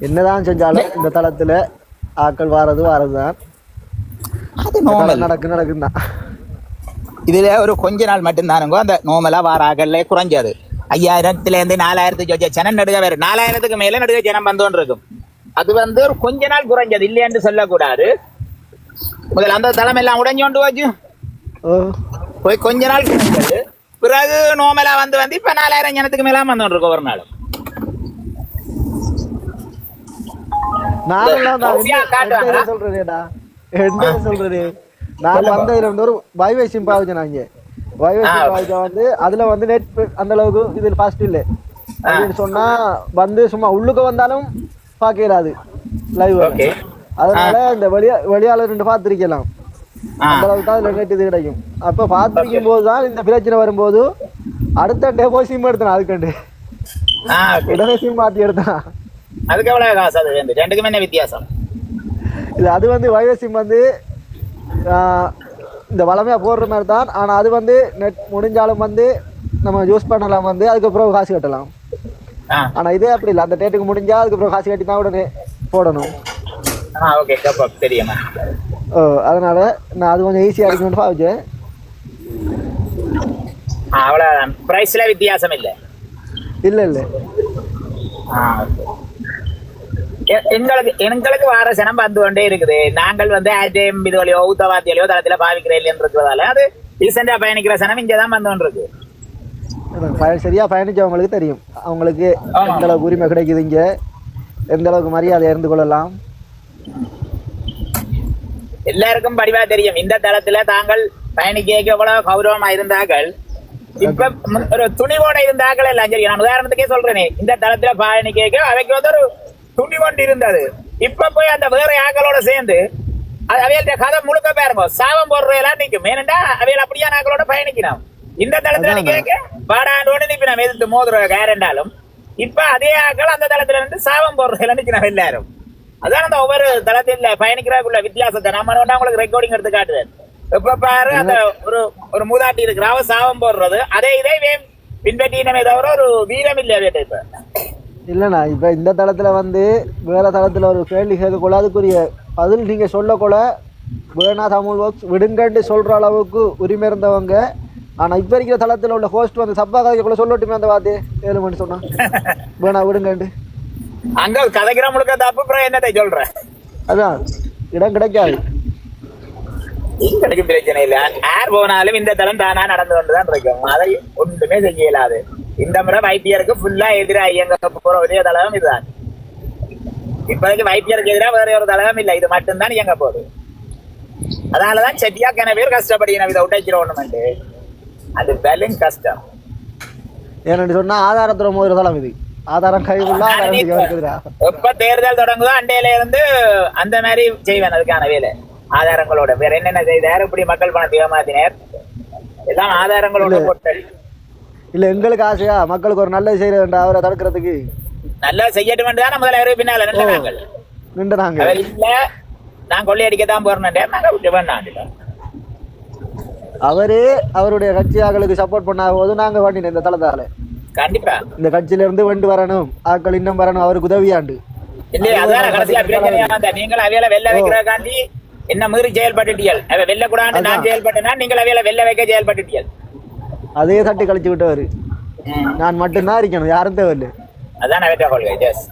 என்னதான் செஞ்சாலும் இந்த தளத்துல ஆட்கள் வாரதுதான் அது நார்மல் நடக்குதான். இதுல ஒரு கொஞ்ச நாள் மட்டும்தானுங்கோ அந்த நோமலா வார ஆகல குறைஞ்சது. 5000 4000 ஜனம் நடுக வேறு 4000க்கு மேல நடுக ஜனம் வந்தோன்னு இருக்கும். அது ஒரு கொஞ்ச நாள் குறைஞ்சது இல்லைன்னு சொல்லக்கூடாது. முதல்ல அந்த தளம் எல்லாம் உடைஞ்சோண்டு போச்சு, போய் கொஞ்ச நாள் குறைஞ்சது. பிறகு நோமலா வந்து இப்ப 4000 ஜனத்துக்கு மேல வந்தோன்னு இருக்கும் ஒரு நாள். சொல்றேன் நான் வந்ததுல இருந்து ஒரு வைவை சிம் பாவிச்சேன். நாங்க வைவை சிம் பாவிச்சா அதுல நெட் அந்த அளவுக்கு இதுல ஃபாஸ்ட் இல்லை அப்படின்னு சொன்னா சும்மா உள்ளுக்கு வந்தாலும் பாக்கலாது லைவ். அதனால இந்த வெளியாளர் 2 பார்த்திருக்கலாம், அந்த அளவுக்கு தான் அதுல நெட் இது கிடைக்கும். அப்ப பார்த்திருக்கும் போதுதான் இந்த பிரச்சனை வரும்போது அடுத்த டெபோ சிம் எடுத்தான். அதுக்கண்டு உடனே சிம் மாத்தி எடுத்தான். அதுக்கு எவ்வளவு காசு? அது ரெண்டுக்குமே என்ன வித்தியாசம்? இது அது வைவை சிம் இந்த வளமையா போடுற மாதிரி தான். ஆனா அது நெட் முடிஞ்சாலும் நம்ம யூஸ் பண்ணலாம், அதுக்கப்புறம் காசு கட்டலாம். ஆனா இதே அப்படி இல்லை, அந்த டேட்டுக்கு முடிஞ்சா அதுக்கப்புறம் காசு கட்டி தான் உடனே போடணும். அதனால நான் அது கொஞ்சம் ஈஸியா இருக்குன்னு பாவிச்சேன். அவ்வளவு பிரைஸ்ல வித்தியாசம் இல்லை. இல்ல எங்களுக்கு வார சனம் வந்து கொண்டே இருக்குது. நாங்கள் ஆர்டிஎம் இதுவரையோ ஊத்தவாத்தியிலையோ தளத்துல பாவிக்கிறேன் இருக்கிறதால அது ரீசெண்டா பயணிக்கிற சனம் இங்கதான் வந்து கொண்டு இருக்கு. சரியா பயணிச்சவங்களுக்கு தெரியும் அவங்களுக்கு எந்த அளவுக்கு உரிமை கிடைக்குது, இங்க எந்த அளவுக்கு மரியாதை இருந்து கொள்ளலாம். எல்லாருக்கும் படிவா தெரியும் இந்த தளத்துல தாங்கள் பயணிக்க எவ்வளவு கௌரவமா இருந்தார்கள். இப்ப ஒரு துணிவோட இருந்தார்கள் எல்லாம் சரி. நான் உதாரணத்துக்கே சொல்றேனே, இந்த தளத்துல பயணிக்க அவைக்கு ஒரு துணி கொண்டு இருந்தது. இப்ப போய் அந்த வேற ஆக்களோட சேர்ந்து அவையிட்ட கதை முழுக்க பாருங்க, சாபம் போடுறதெல்லாம் நிற்கும். ஏனென்றா அவையில் அப்படியா ஆக்களோட பயணிக்கணும். இந்த தளத்துல நீங்க பாடாண்டோடு நிப்பினா எதிர்த்து மோதுற கேரண்டாலும் இப்ப அதே ஆக்கள் அந்த தளத்துல இருந்து சாபம் போடுறதெல்லாம் நிற்கணும் எல்லாரும். அதான் அந்த ஒவ்வொரு தளத்தில் பயணிக்கிறதுக்குள்ள வித்தியாசத்தை நம்ம உங்களுக்கு ரெக்கார்டிங் எடுத்து காட்டுவேன். இப்ப பாரு அந்த ஒரு மூதாட்டி இருக்கிறாவ சாபம் போடுறது அதே இதே பின்பற்றினமே தவிர ஒரு வீரம் இல்லை. இப்ப இல்லைண்ணா, இப்போ இந்த தளத்தில் வேற தளத்தில் ஒரு கேள்வி கேட்கக்கூட அதுக்குரிய பதில் நீங்கள் சொல்லக்கூட வேணா தமிழ் ஒர்க்ஸ் விடுங்கன்னு சொல்கிற அளவுக்கு உரிமை இருந்தவங்க. ஆனால் இப்போ இருக்கிற தளத்தில் உள்ள ஹோஸ்ட் சப்பா கதைக்குள்ள சொல்லட்டுமே அந்த வார்த்தை 7 மணி சொன்னா வேணா விடுங்கண்டு அங்கே கதைக்கிற முழுக்க தப்பு. அப்புறம் என்னத்தை சொல்கிறேன், அதான் இடம் கிடைக்காது. எங்களுக்கு பிரச்சனை இல்லை, யார் போனாலும் இந்த தளம் தானா நடந்து கொண்டுதான் இருக்கும். அதை ஒன்றுமே செய்ய இயலாது. இந்த முறை வைத்தியருக்கு ஃபுல்லா எதிராக இயங்க போற ஒரே தளம் இதுதான். இப்போதைக்கு வைத்தியருக்கு எதிராக வேற ஒரு தளம் இல்லை, இது மட்டும்தான் இயங்க போகுது. அதனாலதான் செட்டியாக்கான பேர் கஷ்டப்படுகிற இதை உடைச்சிடணும்ட்டு. அது பெலும் கஷ்டம். ஏன்னு சொன்னா ஆதாரத்துல ஒரு தளம் இது, ஆதாரம் கைக்குள்ள எப்ப தேர்தல் தொடங்குதோ அண்டையில இருந்து அந்த மாதிரி செய்வேன் அதுக்கான வேலை ஆதாரங்களோட. வேற என்னென்ன செய்தார், இப்படி மக்கள் பணத்தை ஏமாத்தினர், எல்லாம் ஆதாரங்களோட போட்டல். இல்ல எங்களுக்கு ஆசையா மக்களுக்கு ஒரு நல்லது செய்ய வேண்டாம் அவரை தடுக்கிறதுக்கு நல்லா செய்யட்டும் தான் முதல்ல அவருக்கு பின்னால நல்ல நாங்கள் நின்று நாங்க அவர் இல்ல நான் கொள்ளையடிக்கத்தான் போறேன் நாங்க விட்டு வேண்டாம். அவரே அவருடைய கட்சியாக்களுக்கு சப்போர்ட் பண்ண போது நாங்க வேண்டினோம் இந்த தளத்தால கண்டிப்பா இந்த கட்சியில இருந்து வெண்டு வரணும் ஆக்கள் இன்னும் வரணும் அவருக்கு உதவியாண்டு இல்லையா அதான் கடைசியா பிரச்சனையா வந்தா நீங்கள் அவையில வெள்ள வைக்கிறதுக்காண்டி என்ன மீறி செயல்பட்டுட்டியல் அவ வெள்ள கூடாண்டு நான் செயல்பட்டேன்னா நீங்கள் அவையில வெள்ள வைக்க செயல்பட்டுட்டியல் அதே தட்டி கழிச்சு விட்டவர் நான் மட்டும்தான் இருக்கணும் யாரும் தேவையில்லை அதான் அவற்றை கொள்கை ஜஸ்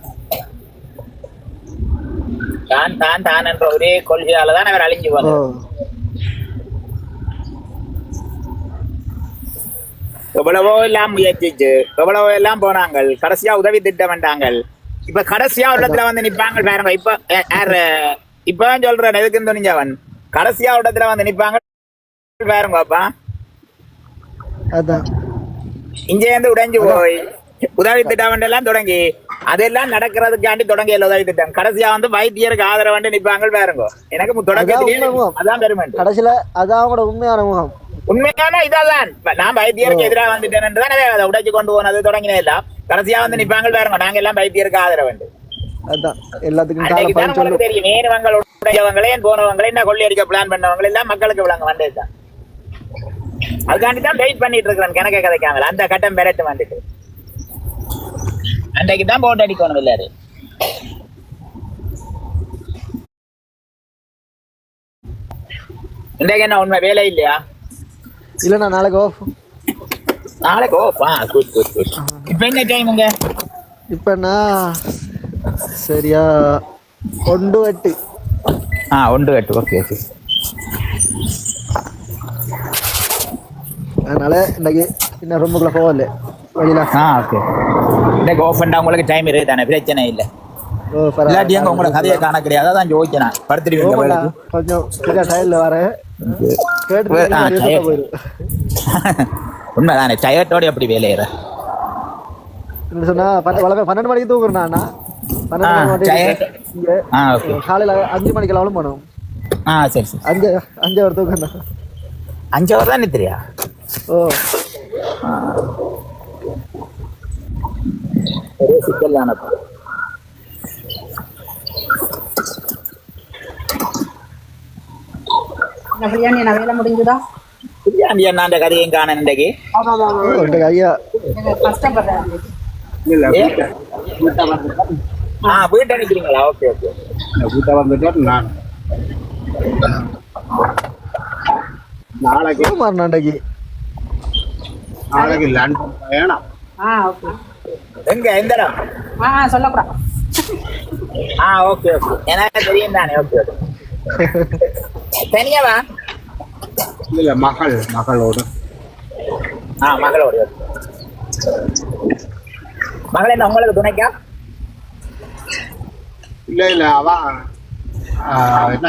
தான் தான் தான் என்ற ஒரே கொள்கையால தான் அவர் அழிஞ்சு போனார். எவ்வளவோ எல்லாம் முயற்சிச்சு எவ்வளவோ எல்லாம் போனாங்க கடைசியா உதவி திட்டம் வேண்டாங்க இப்ப கடைசியா ஒரு இடத்துல வந்து நிப்பாங்க பாருங்க இப்ப இப்பதான் சொல்றேன் எதுக்குன்னு துணிஞ்சவன் கடைசியா ஒரு இடத்துல வந்து நிப்பாங்க பாருங்க அப்பா அதான் இங்கே இருந்து உடைஞ்சு போய் உதவி திட்டம் எல்லாம் தொடங்கி அதெல்லாம் நடக்கிறதுக்காண்டி தொடங்கிய உதவி திட்டம் கடைசியா வந்து வைத்தியருக்கு ஆதரவு நிப்பாங்க பாருங்க எனக்கு தொடக்கத்திலேயே அதான் பெருமை கடைசியில அதான் கூட உண்மையான முகம் உண்மையான இதான் நான் வைத்தியருக்கு எதிராக வந்துட்டேன் அதை உடைச்சு கொண்டு போனது தொடங்கினே எல்லாம் கடைசியா வந்து நிப்பாங்க பாருங்க நாங்க எல்லாம் வைத்தியருக்கு ஆதரவு அதான் எல்லாத்துக்கும் தெரியும் ஏனவங்கள் உடையவங்களே போனவங்களே என்ன கொள்ளையடிக்க பிளான் பண்ணவங்க எல்லாம் மக்களுக்கு விளங்க வந்ததுதான் அதுக்காண்டி தான் வெயிட் பண்ணிட்டு இருக்கிறேன் கணக்க கதைக்காங்க அந்த கட்டம் பெறட்டு வந்துட்டு அன்றைக்கு தான் போட்டு அடிக்கணும் எல்லாரு இன்றைக்கு என்ன உண்மை வேலை இல்லையா இல்லண்ணா நாளைக்கு ஆஃப் நாளைக்கு ஆஃப் குட் குட் குட் இப்போ என்ன டைமுங்க இப்பண்ணா சரியா 1:08 1:08 ஓகே ஓகே அதனால இன்னைக்கு இன்னும் ரூமுக்குள்ள போகல வெளியில ஓகே இன்னைக்கு ஆஃப் பண்ணா உங்களுக்கு டைம் இருக்கு தானே பிரச்சனை இல்லை இல்லாட்டி அங்கே உங்களை கதையை காண கிடையாது அதான் யோசிச்சேன் படுத்துருவீங்க கொஞ்சம் டயர்ல வரேன் உண்மைதானே டயர்டோட எப்படி வேலையிற சொன்னா 12 மணிக்கு தூங்குறேன் 12 காலையில 5 மணிக்கு எல்லாம் போனோம் சரி சரி 5 அவர் தூங்குறேன் 5 அவர் தான் நித்திரியா ஒரே சிக்கல் தானப்பா பிரியாணி என்ன வேலை முடிஞ்சுதா பிரியாணி என்ன அந்த கதையும் காண இன்றைக்கு ஐயா கஷ்டப்படுறேன் வீட்டை நிற்கிறீங்களா ஓகே ஓகே வீட்டை வந்துட்டு நான் நாளைக்கு நாளைக்கு நாளைக்கு லண்டன் பயணம் ஓகே எங்க எந்த இடம் சொல்லக்கூடாது ஓகே ஓகே எனக்கு தெரியும் தானே ஓகே ஓகே தனியாவா இல்ல மகளோடு மகளோடு மகள் என்ன உங்களுக்கு துணைக்கா இல்ல அவ என்ன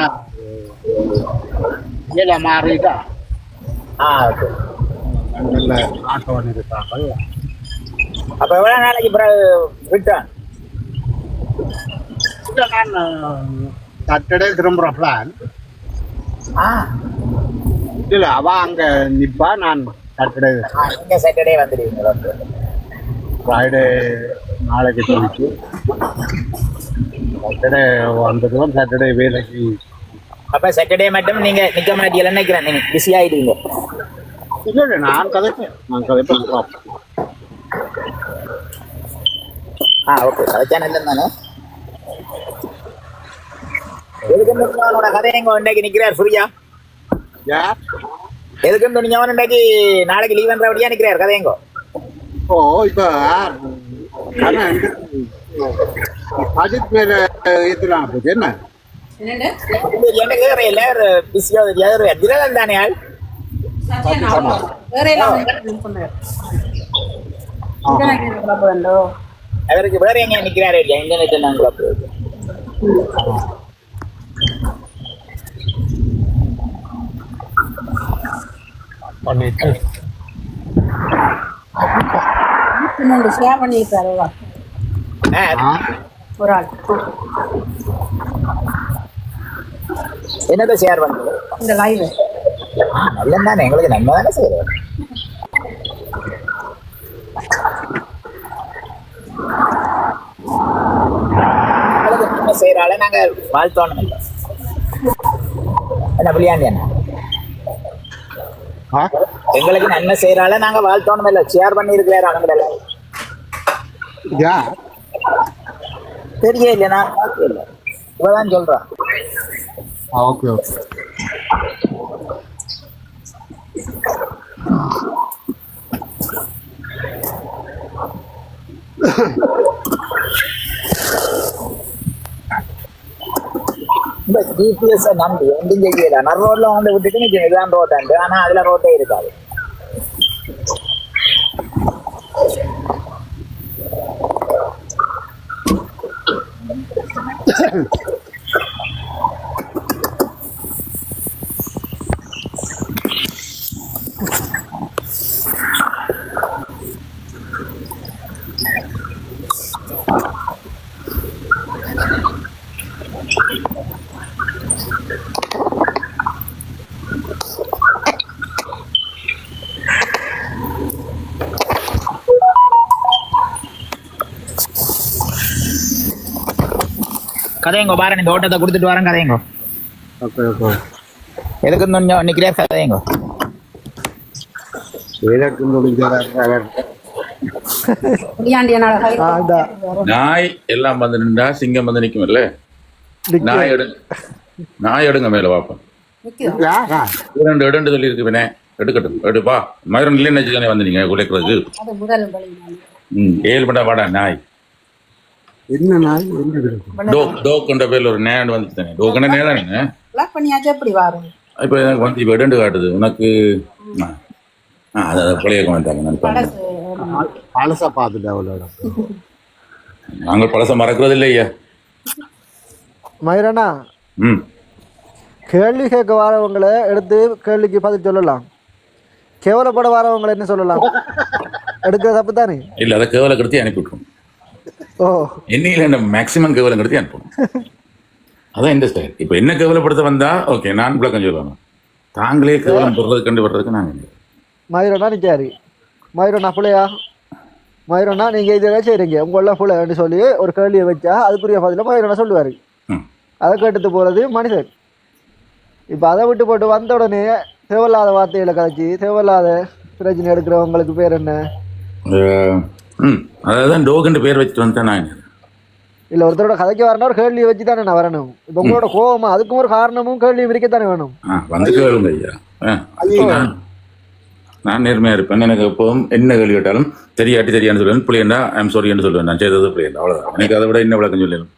இல்ல மாறிட்டா ஓகே லண்டன்ல ஆட்டோ இருக்காங்க அப்ப எவ்வளவு நாளைக்கு பிறகு ரிட்டர்ன் நான் சாட்டர்டே திரும்புற பிளான் இல்ல அவ அங்க நிப்பா நான் சாட்டர்டே நீங்க சாட்டர்டே வந்துடுவீங்க ஃப்ரைடே நாளைக்கு போயிட்டு சாட்டர்டே வந்துடுவோம் சாட்டர்டே வேலைக்கு அப்ப சாட்டர்டே மட்டும் நீங்க நிக்க மாட்டீங்கன்னு நினைக்கிறேன் நீங்க பிஸி ஆயிடுவீங்க இல்ல நான் கதைப்பேன் ஓகே கதைச்சா நல்லது தானே எதுக்கு கதை எங்க இன்றைக்கு நிக்கிறார் சூர்யா எதுக்குன்னு துணிஞ்சவன் இன்றைக்கு நாளைக்கு லீவ் பண்றபடியா நிக்கிறார் கதையங்கோ இப்ப அஜித் மேல ஏத்துலாம் போச்சு என்ன எனக்கு எல்லாரும் பிஸியா திரதன் தானே ஆள் அவருக்கு வேற எங்க நிக்கிறாரு இல்லையா இன்டர்நெட் நாங்களா பண்ணிட்டு ஷேர் பண்ணிருக்காரு ஒரு ஆள் என்னதை ஷேர் பண்ணுறது இந்த லைவ் நல்லது தானே எங்களுக்கு நன்மை தானே செய்யறது செய்யறால நாங்க வாழ்த்தோணும் இல்லை. என்ன பிள்ளையாண்டி அண்ணா, எங்களுக்கு நன்மை செய்யறால நாங்க வாழ்த்தோணும் இல்லை. ஷேர் பண்ணி இருக்கிறாரு அவங்கள தெரிய இல்லையா? இல்லை இப்பதான் சொல்றேன். Okay okay. இந்த ஜிபிஎஸ் நம்பி ஒன்றும் செய்யல. நான் ரோட்ல வந்து விட்டுட்டு நிற்கும், இதுதான் ரோட் அண்டு. ஆனா அதுல ரோட்டே இருக்காது. கதையங்கோ பாரு, இந்த ஓட்டத்தை கொடுத்துட்டு வரேன். கதையங்கோ எதுக்கு கொஞ்சம் நிக்கிறே. கதையங்கோ நாய் எல்லாம் வந்து நின்றா சிங்கம் வந்து நிக்கும் இல்ல? நாய் எடுங்க மேல பாப்போம். இடண்டு சொல்லி இருக்கு பின்னே எடுக்கட்டும். எடுப்பா மயிரம் இல்லைன்னு வந்து நீங்க குலைக்கிறது. 7 பண்ணா வாடா நாய். என்ன நாய்? டோக்குன்ற பேர்ல ஒரு நேண்டு வந்துச்சு. டோக்குன்ற நே தானே. இப்ப எனக்கு வந்து இப்ப இடண்டு காட்டுது உனக்கு. அதான் பழைய கொண்டாங்க. பழசா பார்த்துட்டு அவளோட நாங்கள் பழச மறக்கிறது இல்லையா மயிரண்ணா? கேள்வி கேட்க வரவங்களை எடுத்து கேள்விக்கு பதில் சொல்லலாம். கேவலப்பட வரவங்களை என்ன சொல்லலாம்? எடுக்கிற தப்பு தானே? இல்ல அதை கேவலை கெடுத்து அனுப்பிவிட்டுரும். ஓ என்னையில என்ன மேக்சிமம் கேவலம் கெடுத்து அனுப்பணும். அதான் இந்த ஸ்டைல். இப்ப என்ன கேவலப்படுத்த வந்தா ஓகே நான் விளக்கம் சொல்லுவாங்க. தாங்களே கேவலம் போடுறது கண்டு வர்றதுக்கு நாங்க மயிரண்ணா நிற்காரு. மயிரண்ணா பிள்ளையா? மயிரண்ணா நீங்கள் இதெல்லாம் செய்கிறீங்க உங்களெல்லாம் பிள்ளைன்னு சொல்லி ஒரு கேள்வியை வச்சா அதுக்குரிய பதில மயிரண்ணா சொல்லுவார். அதை கேட்டுட்டு போகிறது மனுஷன். இப்போ அதை விட்டு போட்டு வந்த உடனே தேவையில்லாத வார்த்தைகளை கதைச்சி தேவையில்லாத பிரச்சனை எடுக்கிறவங்களுக்கு பேர் என்ன? அதான் டோக்குன்ற பேர் வச்சுட்டு வந்தேன் நான். இல்லை ஒருத்தரோட கதைக்கு வரணும் ஒரு கேள்வியை வச்சு தானே நான் வரணும். இப்போ உங்களோட கோவமா அதுக்கும் ஒரு காரணமும் கேள்வியும் இருக்கத்தானே வேணும். வந்து கேளுங்க ஐயா. நான் நேர்மையா இருப்பேன். எனக்கு எப்போதும் என்ன கேள்வி கேட்டாலும் தெரியாட்டி தெரியான்னு சொல்லுவேன். பிள்ளைண்டா ஐம் சாரின்னு சொல்லுவேன். நான் செய்தது பிள்ளைண்டா அவ்வளோதான். எனக்கு அதை விட என்ன விளக்கம் சொல்லணும்.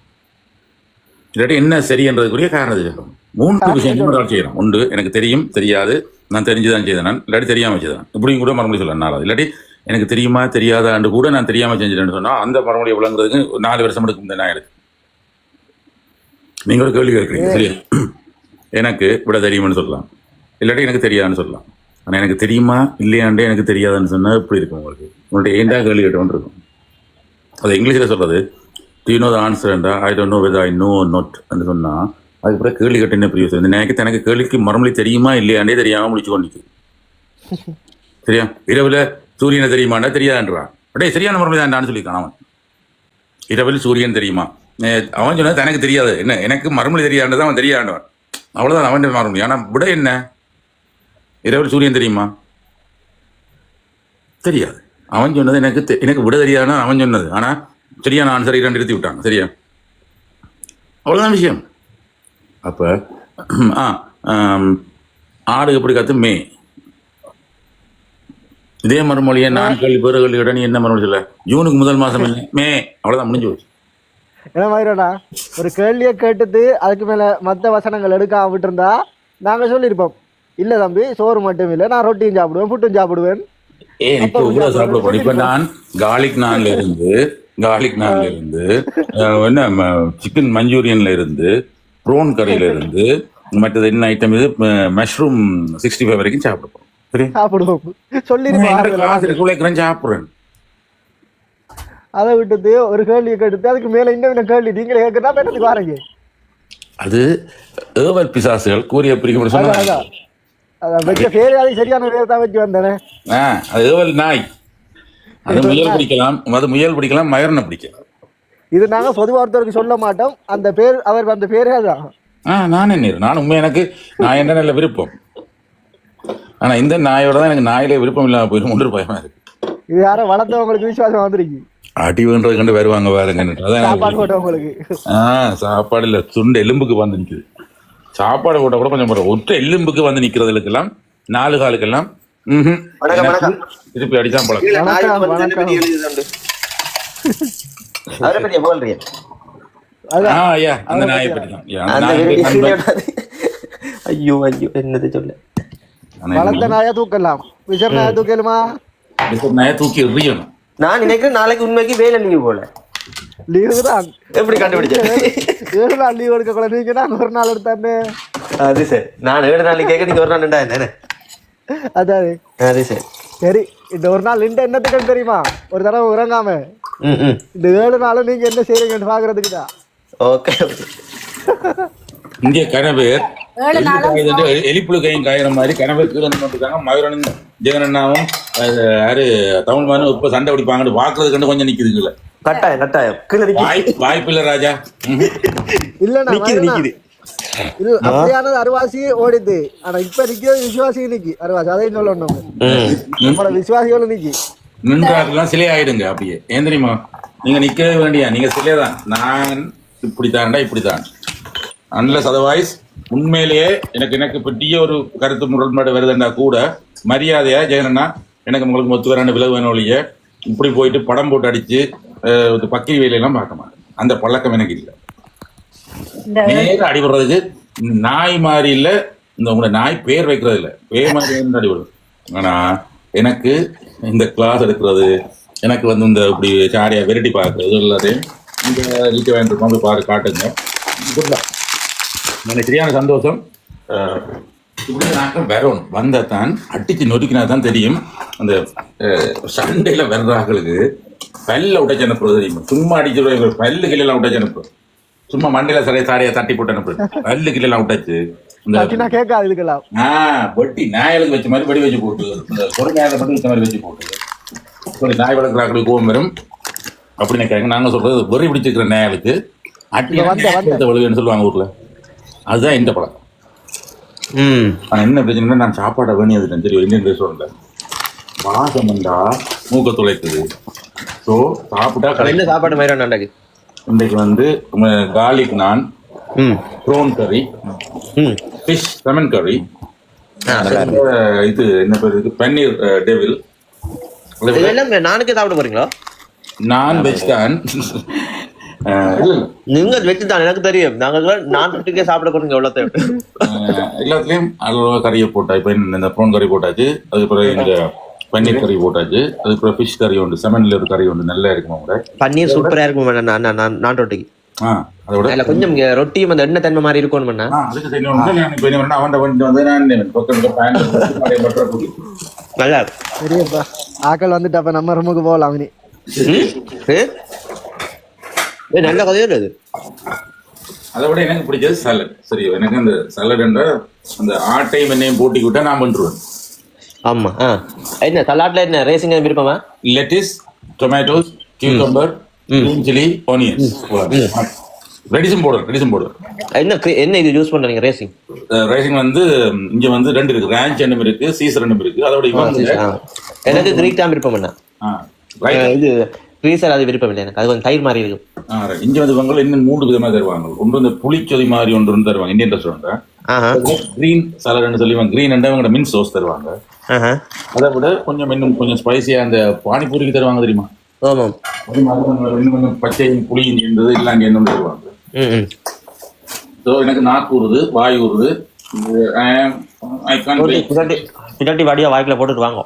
இல்லாட்டி என்ன சரியன்றதுக்குரிய காரணத்தை சொல்லணும். 3 விஷயம் செய்யணும். ஒன்று எனக்கு தெரியும் தெரியாது, நான் தெரிஞ்சுதான் செய்தேன், நான் இல்லாட்டி தெரியாமல் செய்தேன். இப்படியும் கூட மறுமொழி சொல்லலாம். நாலாவது இல்லாட்டி எனக்கு தெரியுமா தெரியாதாண்டு கூட நான் தெரியாமல் செஞ்சுட்டேன்னு சொன்னால் அந்த மறுமொழியை விளங்குறதுக்கு 4 வருஷம் எடுக்கும். நான் எனக்கு நீங்கள் ஒரு கேள்வி கேட்குறீங்க சரியா? எனக்கு விட தெரியுமான்னு சொல்லலாம், இல்லாட்டி எனக்கு தெரியாதுன்னு சொல்லலாம். ஆனால் எனக்கு தெரியுமா இல்லையாண்டே எனக்கு தெரியாதுன்னு சொன்னால் எப்படி இருக்கும் உங்களுக்கு? உங்கள்கிட்ட ஏண்டா கேள்வி கேட்டோன்னு இருக்கும். அது இங்கிலீஷில் சொல்கிறது do you know the answer and I don't know whether I know or not என்று சொன்னால் அதுக்கப்புறம் கேள்வி கேட்டு என்ன பிரிவு இந்த எனக்கு எனக்கு கேள்விக்கு மறுமொழி தெரியுமா இல்லையாண்டே தெரியாமல் முடிச்சு கொண்டிருக்கு. சரியா? இரவில் சூரியனை தெரியுமாண்டா தெரியாதுன்றான். அப்படியே சரியான மறுமொழி தான்டான்னு சொல்லியிருக்கான் அவன். இரவில் சூரியன் தெரியுமா? அவன் சொன்னது எனக்கு தெரியாது. என்ன எனக்கு மறுமொழி தெரியாதுதான் அவன் தெரியாண்டவன். அவ்வளோதான் அவன் மறுமொழி. ஆனால் விட என்ன? இரவில் சூரியன் தெரியுமா? தெரியாது. அவன் சொன்னது எனக்கு விட தெரியாதுன்னா அவன் சொன்னது. ஆனால் சரியான ஆன்சர் 2 நிறுத்தி விட்டாங்க. சரியா? அவ்வளோதான் விஷயம். அப்போ ஆடு எப்படி காத்து மே. இதே மறுமொழியை நான் கேள்வி பேரு கேள்வி கேட்ட நீ என்ன மறுமொழி சொல்ல? ஜூனுக்கு முதல் மாதம் இல்லை மே. அவ்வளோதான் முடிஞ்சு போச்சு. ஏன்னா மயிரண்ணா ஒரு கேள்வியை கேட்டுட்டு அதுக்கு மேலே மற்ற வசனங்கள் எடுக்காம விட்டுருந்தா நாங்கள் சொல்லியிருப்போம் இல்லை தம்பி சோறு மட்டும் இல்லை நான் ரொட்டியும் சாப்பிடுவேன் புட்டும் சாப்பிடுவேன். இப்போ கூட சாப்பிட போறேன். இப்போ நான் கார்லிக் நான்ல இருந்து என்ன சிக்கன் மஞ்சூரியன்ல இருந்து ப்ரோன் கறியில இருந்து மற்றது என்ன ஐட்டம் இது மஷ்ரூம் 65 வரைக்கும் சாப்பிட போறோம். சரி சாப்பிடுவோம் சொல்லிருக்கேன் சாப்பிடுறேன். அதை விட்டுட்டு ஒரு கேள்வியை கேட்டு அதுக்கு மேல இன்னும் கேள்வி நீங்களே கேட்கறா பேசுறதுக்கு வாரீங்க. அது ஏவல் பிசாசுகள் கூறிய பிரிக்க சொன்னாங்க. சரியான பேர் தான் வச்சு வந்தேனே. அது ஏவல் நாய். அது முயல் பிடிக்கலாம் மயிரனை பிடிக்கலாம். இது நாங்க பொதுவா ஒருத்தருக்கு சொல்ல மாட்டோம். அந்த பேர் அவர் அந்த பேரே அதான். நான் என்ன நான் உண்மை நான் என்ன நல்ல விருப்பம். ஆனா இந்த நாயோட தான் எனக்கு நாயிலே விருப்பம் இல்லாம போயிடும். ஒன்று பயமா இருக்கு. இது யாரும் வளர்த்தவங்களுக்கு விசுவாசம் வந்துருக்கு. அடி வேண்டது கண்டு வருவாங்க பாருங்க. சாப்பாடு போட்டவங்களுக்கு சாப்பாடு இல்ல துண்டு எலும்புக்கு வந்து நிக்குது. சாப்பாடு போட்ட கூட கொஞ்சம் ஒற்ற எலும்புக்கு வந்து நிக்கிறதுக்கெல்லாம் 4 காலுக்கெல்லாம் திருப்பி அடிச்சான் பழக்கம். அந்த நாயை பற்றி ஐயோ ஐயோ என்னது சொல்ல. வளர்த்த நாயா தூக்கலாம், விசர் நாயா தூக்கலுமா? விசர் நாயா தூக்கி எறியணும். நான் நினைக்கிறேன் நாளைக்கு உண்மைக்கு வேலை லீவு போல. லீவு தான். எப்படி கண்டுபிடிச்சேன்? 7 நாள் லீவ் எடுக்க கூட நீங்க நான் 1 நாள் எடுத்தானே. அது சரி, நான் 7 நாளைக்கு கேட்க நீங்க 1 நாள் நின்றா என்ன? அதாவது அது சரி சரி. இந்த 1 நாள் நின்று என்னத்துக்கு தெரியுமா? ஒரு தடவை உறங்காம இந்த 7 நாளும் நீங்க என்ன செய்றீங்கன்னு பாக்குறதுக்கு தான். ஓகே. இங்கே கணவர் எலிப்புழு கையும் காயிற மாதிரி கணவர் கீழே நின்றுட்டாங்க. மயூரனும் ஜெகனண்ணாவும் யாரு தமிழ்மானும் இப்ப சண்டை பிடிப்பாங்கன்னு பாக்குறது கண்டு கொஞ்சம் நிக்குதுங்கள. கட்டாயம் கட்டாயம் வாய்ப்பு இல்ல ராஜா. இல்ல நிக்குது. இது அப்படியானது அருவாசி ஓடிது. ஆனா இப்ப நிக்கிறது விசுவாசி நிக்கி அருவாசி. அதையும் சொல்லணும். நம்மளோட விசுவாசிகளும் நிக்கி நின்றாக்கெல்லாம் சிலை ஆயிடுங்க. அப்படியே ஏன் தெரியுமா? நீங்க நிக்கவே வேண்டியா, நீங்க சிலைதான். நான் இப்படித்தான்டா இப்படித்தான் அன்லஸ் அதர்வைஸ் உண்மையிலேயே எனக்கு பெரிய ஒரு கருத்து முரண்பாடு வருதுன்னா கூட மரியாதையா ஜெகனண்ணா எனக்கு உங்களுக்கு ஒத்து வரான விலகு வேணும் ஒழிய இப்படி போயிட்டு படம் போட்டு அடிச்சு பக்கி வேலையெல்லாம் பார்க்க மாட்டேன். அந்த பழக்கம் எனக்கு இல்லை. நேரம் அடிபடுறதுக்கு நாய் மாதிரி இல்ல, இந்த உங்களோட நாய் பேர் வைக்கிறது இல்லை, பேர் மாதிரி அடிபடுறது. ஆனா எனக்கு இந்த கிளாஸ் எடுக்கிறது, எனக்கு இந்த இப்படி சாரியா வெரைட்டி பார்க்கறது எல்லாத்தையும் இந்த வீட்டு வாங்கிட்டு வந்து பாரு காட்டுங்க. எனக்கு சரியான சந்தோஷம். இப்படி நாட்கள் வரணும் வந்தால் அடிச்சு நொறுக்கினா தான் தெரியும். அந்த சண்டையில வர்றாங்களுக்கு பல்ல உடைச்சு அனுப்புறது தெரியுமா? சும்மா அடிச்சு பல்லு கிளெல்லாம் உடைச்சு அனுப்புறது. சும்மா மண்டையில சாரியா தட்டி போட்டு அனுப்புறது. பல்லு கிளெல்லாம் உடைச்சு வெட்டி நாயலுக்கு வச்ச மாதிரி வெடி வச்சு போட்டு பொறுமையாக மட்டும் வச்ச மாதிரி வச்சு போட்டு நாய் வளர்க்குறாங்களுக்கு கோவம் வரும் அப்படின்னு கேட்க. நாங்க சொல்றது வெறி பிடிச்சிருக்கிற நாயலுக்கு அட்டி சொல்லுவாங்க ஊர்ல. அதுதான் இந்த பழக்கம். ஆனா என்ன பிரச்சனை, நான் சாப்பாடை வேணியது சரி இந்தியன் ரெஸ்டாரண்ட்ல வாசம் வந்தா மூக்க துளைக்குது. ஸோ சாப்பிட்டா என்ன சாப்பாடு மாதிரி இன்றைக்கு கார்லிக் நான், ப்ரோன் கறி, ஃபிஷ் லெமன் கறி, இது என்ன பேர் இருக்கு பன்னீர் டெவில். நானுக்கே சாப்பிட போறீங்களா? நான் வெஜ் தான். நீங்க வெஜ் தான் எனக்கு தெரியும். நாங்க நான் வீட்டுக்கே சாப்பிட போறீங்க எல்லாத்துலயும் அளவா கறியை போட்டா. இப்ப இந்த ப்ரோன் கறி போட்டாச்சு, அதுக்கப்புறம் இந்த பன்னீர் கறி போட்டாச்சு, அதுக்கப்புறம் ஃபிஷ் கறி உண்டு, செமன்ல ஒரு கறி உண்டு, நல்லா இருக்குமா கூட. பன்னீர் சூப்பரா இருக்கும் நான் ரொட்டிக்கு. அதோட கொஞ்சம் ரொட்டியும் அந்த எண்ணெய் தன்மை மாதிரி இருக்கும். நல்லா சரியாப்பா. ஆக்கள் வந்துட்டு அப்ப நம்ம ரூமுக்கு போகலாம். நல்ல கதையும் அது. அதை விட எனக்கு பிடிச்சது சாலட். சரி, எனக்கு அந்த சாலட் என்ற அந்த ஆட்டையும் எண்ணெயும் போட்டி விட்டா நான் பண்ணுவேன். ஆமா. என்ன சலாட்ல என்ன ரேசிங் விருப்பமா? Lettuce, tomatoes, cucumber, green chilli, onions, ரெடிஸும் போடுவேன். என்ன இது யூஸ் பண்றீங்க? ரேசிங் இங்க 2 இருக்கு. ரேஞ்ச் ரெண்டும் இருக்கு, சீஸ் ரெண்டும் இருக்கு. அதோட எனக்கு கிரீக் தான் விருப்பம். இது கிரீசர் அது விருப்பம் இல்லை எனக்கு. அது கொஞ்சம் தயிர் மாதிரி இருக்கும். இங்க இவங்க இன்னும் 3 விதமா தருவாங்க. ஒன்று இந்த புளிச்சொதி மாதிரி ஒன்று தருவாங்க இந்தியன் ரெஸ்டாரண்ட். கிரீன் சாலட்னு சொல்லி கிரீன் அண்ட் மின்ட் சோஸ் தருவாங்க. அதை விட இன்னும் கொஞ்சம் ஸ்பைசியா அந்த பானிபூரிக்கு தருவாங்க தெரியுமா? இன்னும் கொஞ்சம் பச்சையும் புளியும் இருந்தது எல்லாம் இங்க என்ன தருவாங்க. எனக்கு நாக்கு ஊறுது, வாய் ஊறுது. வாடியா வாய்க்குல போட்டுட்டு வாங்க.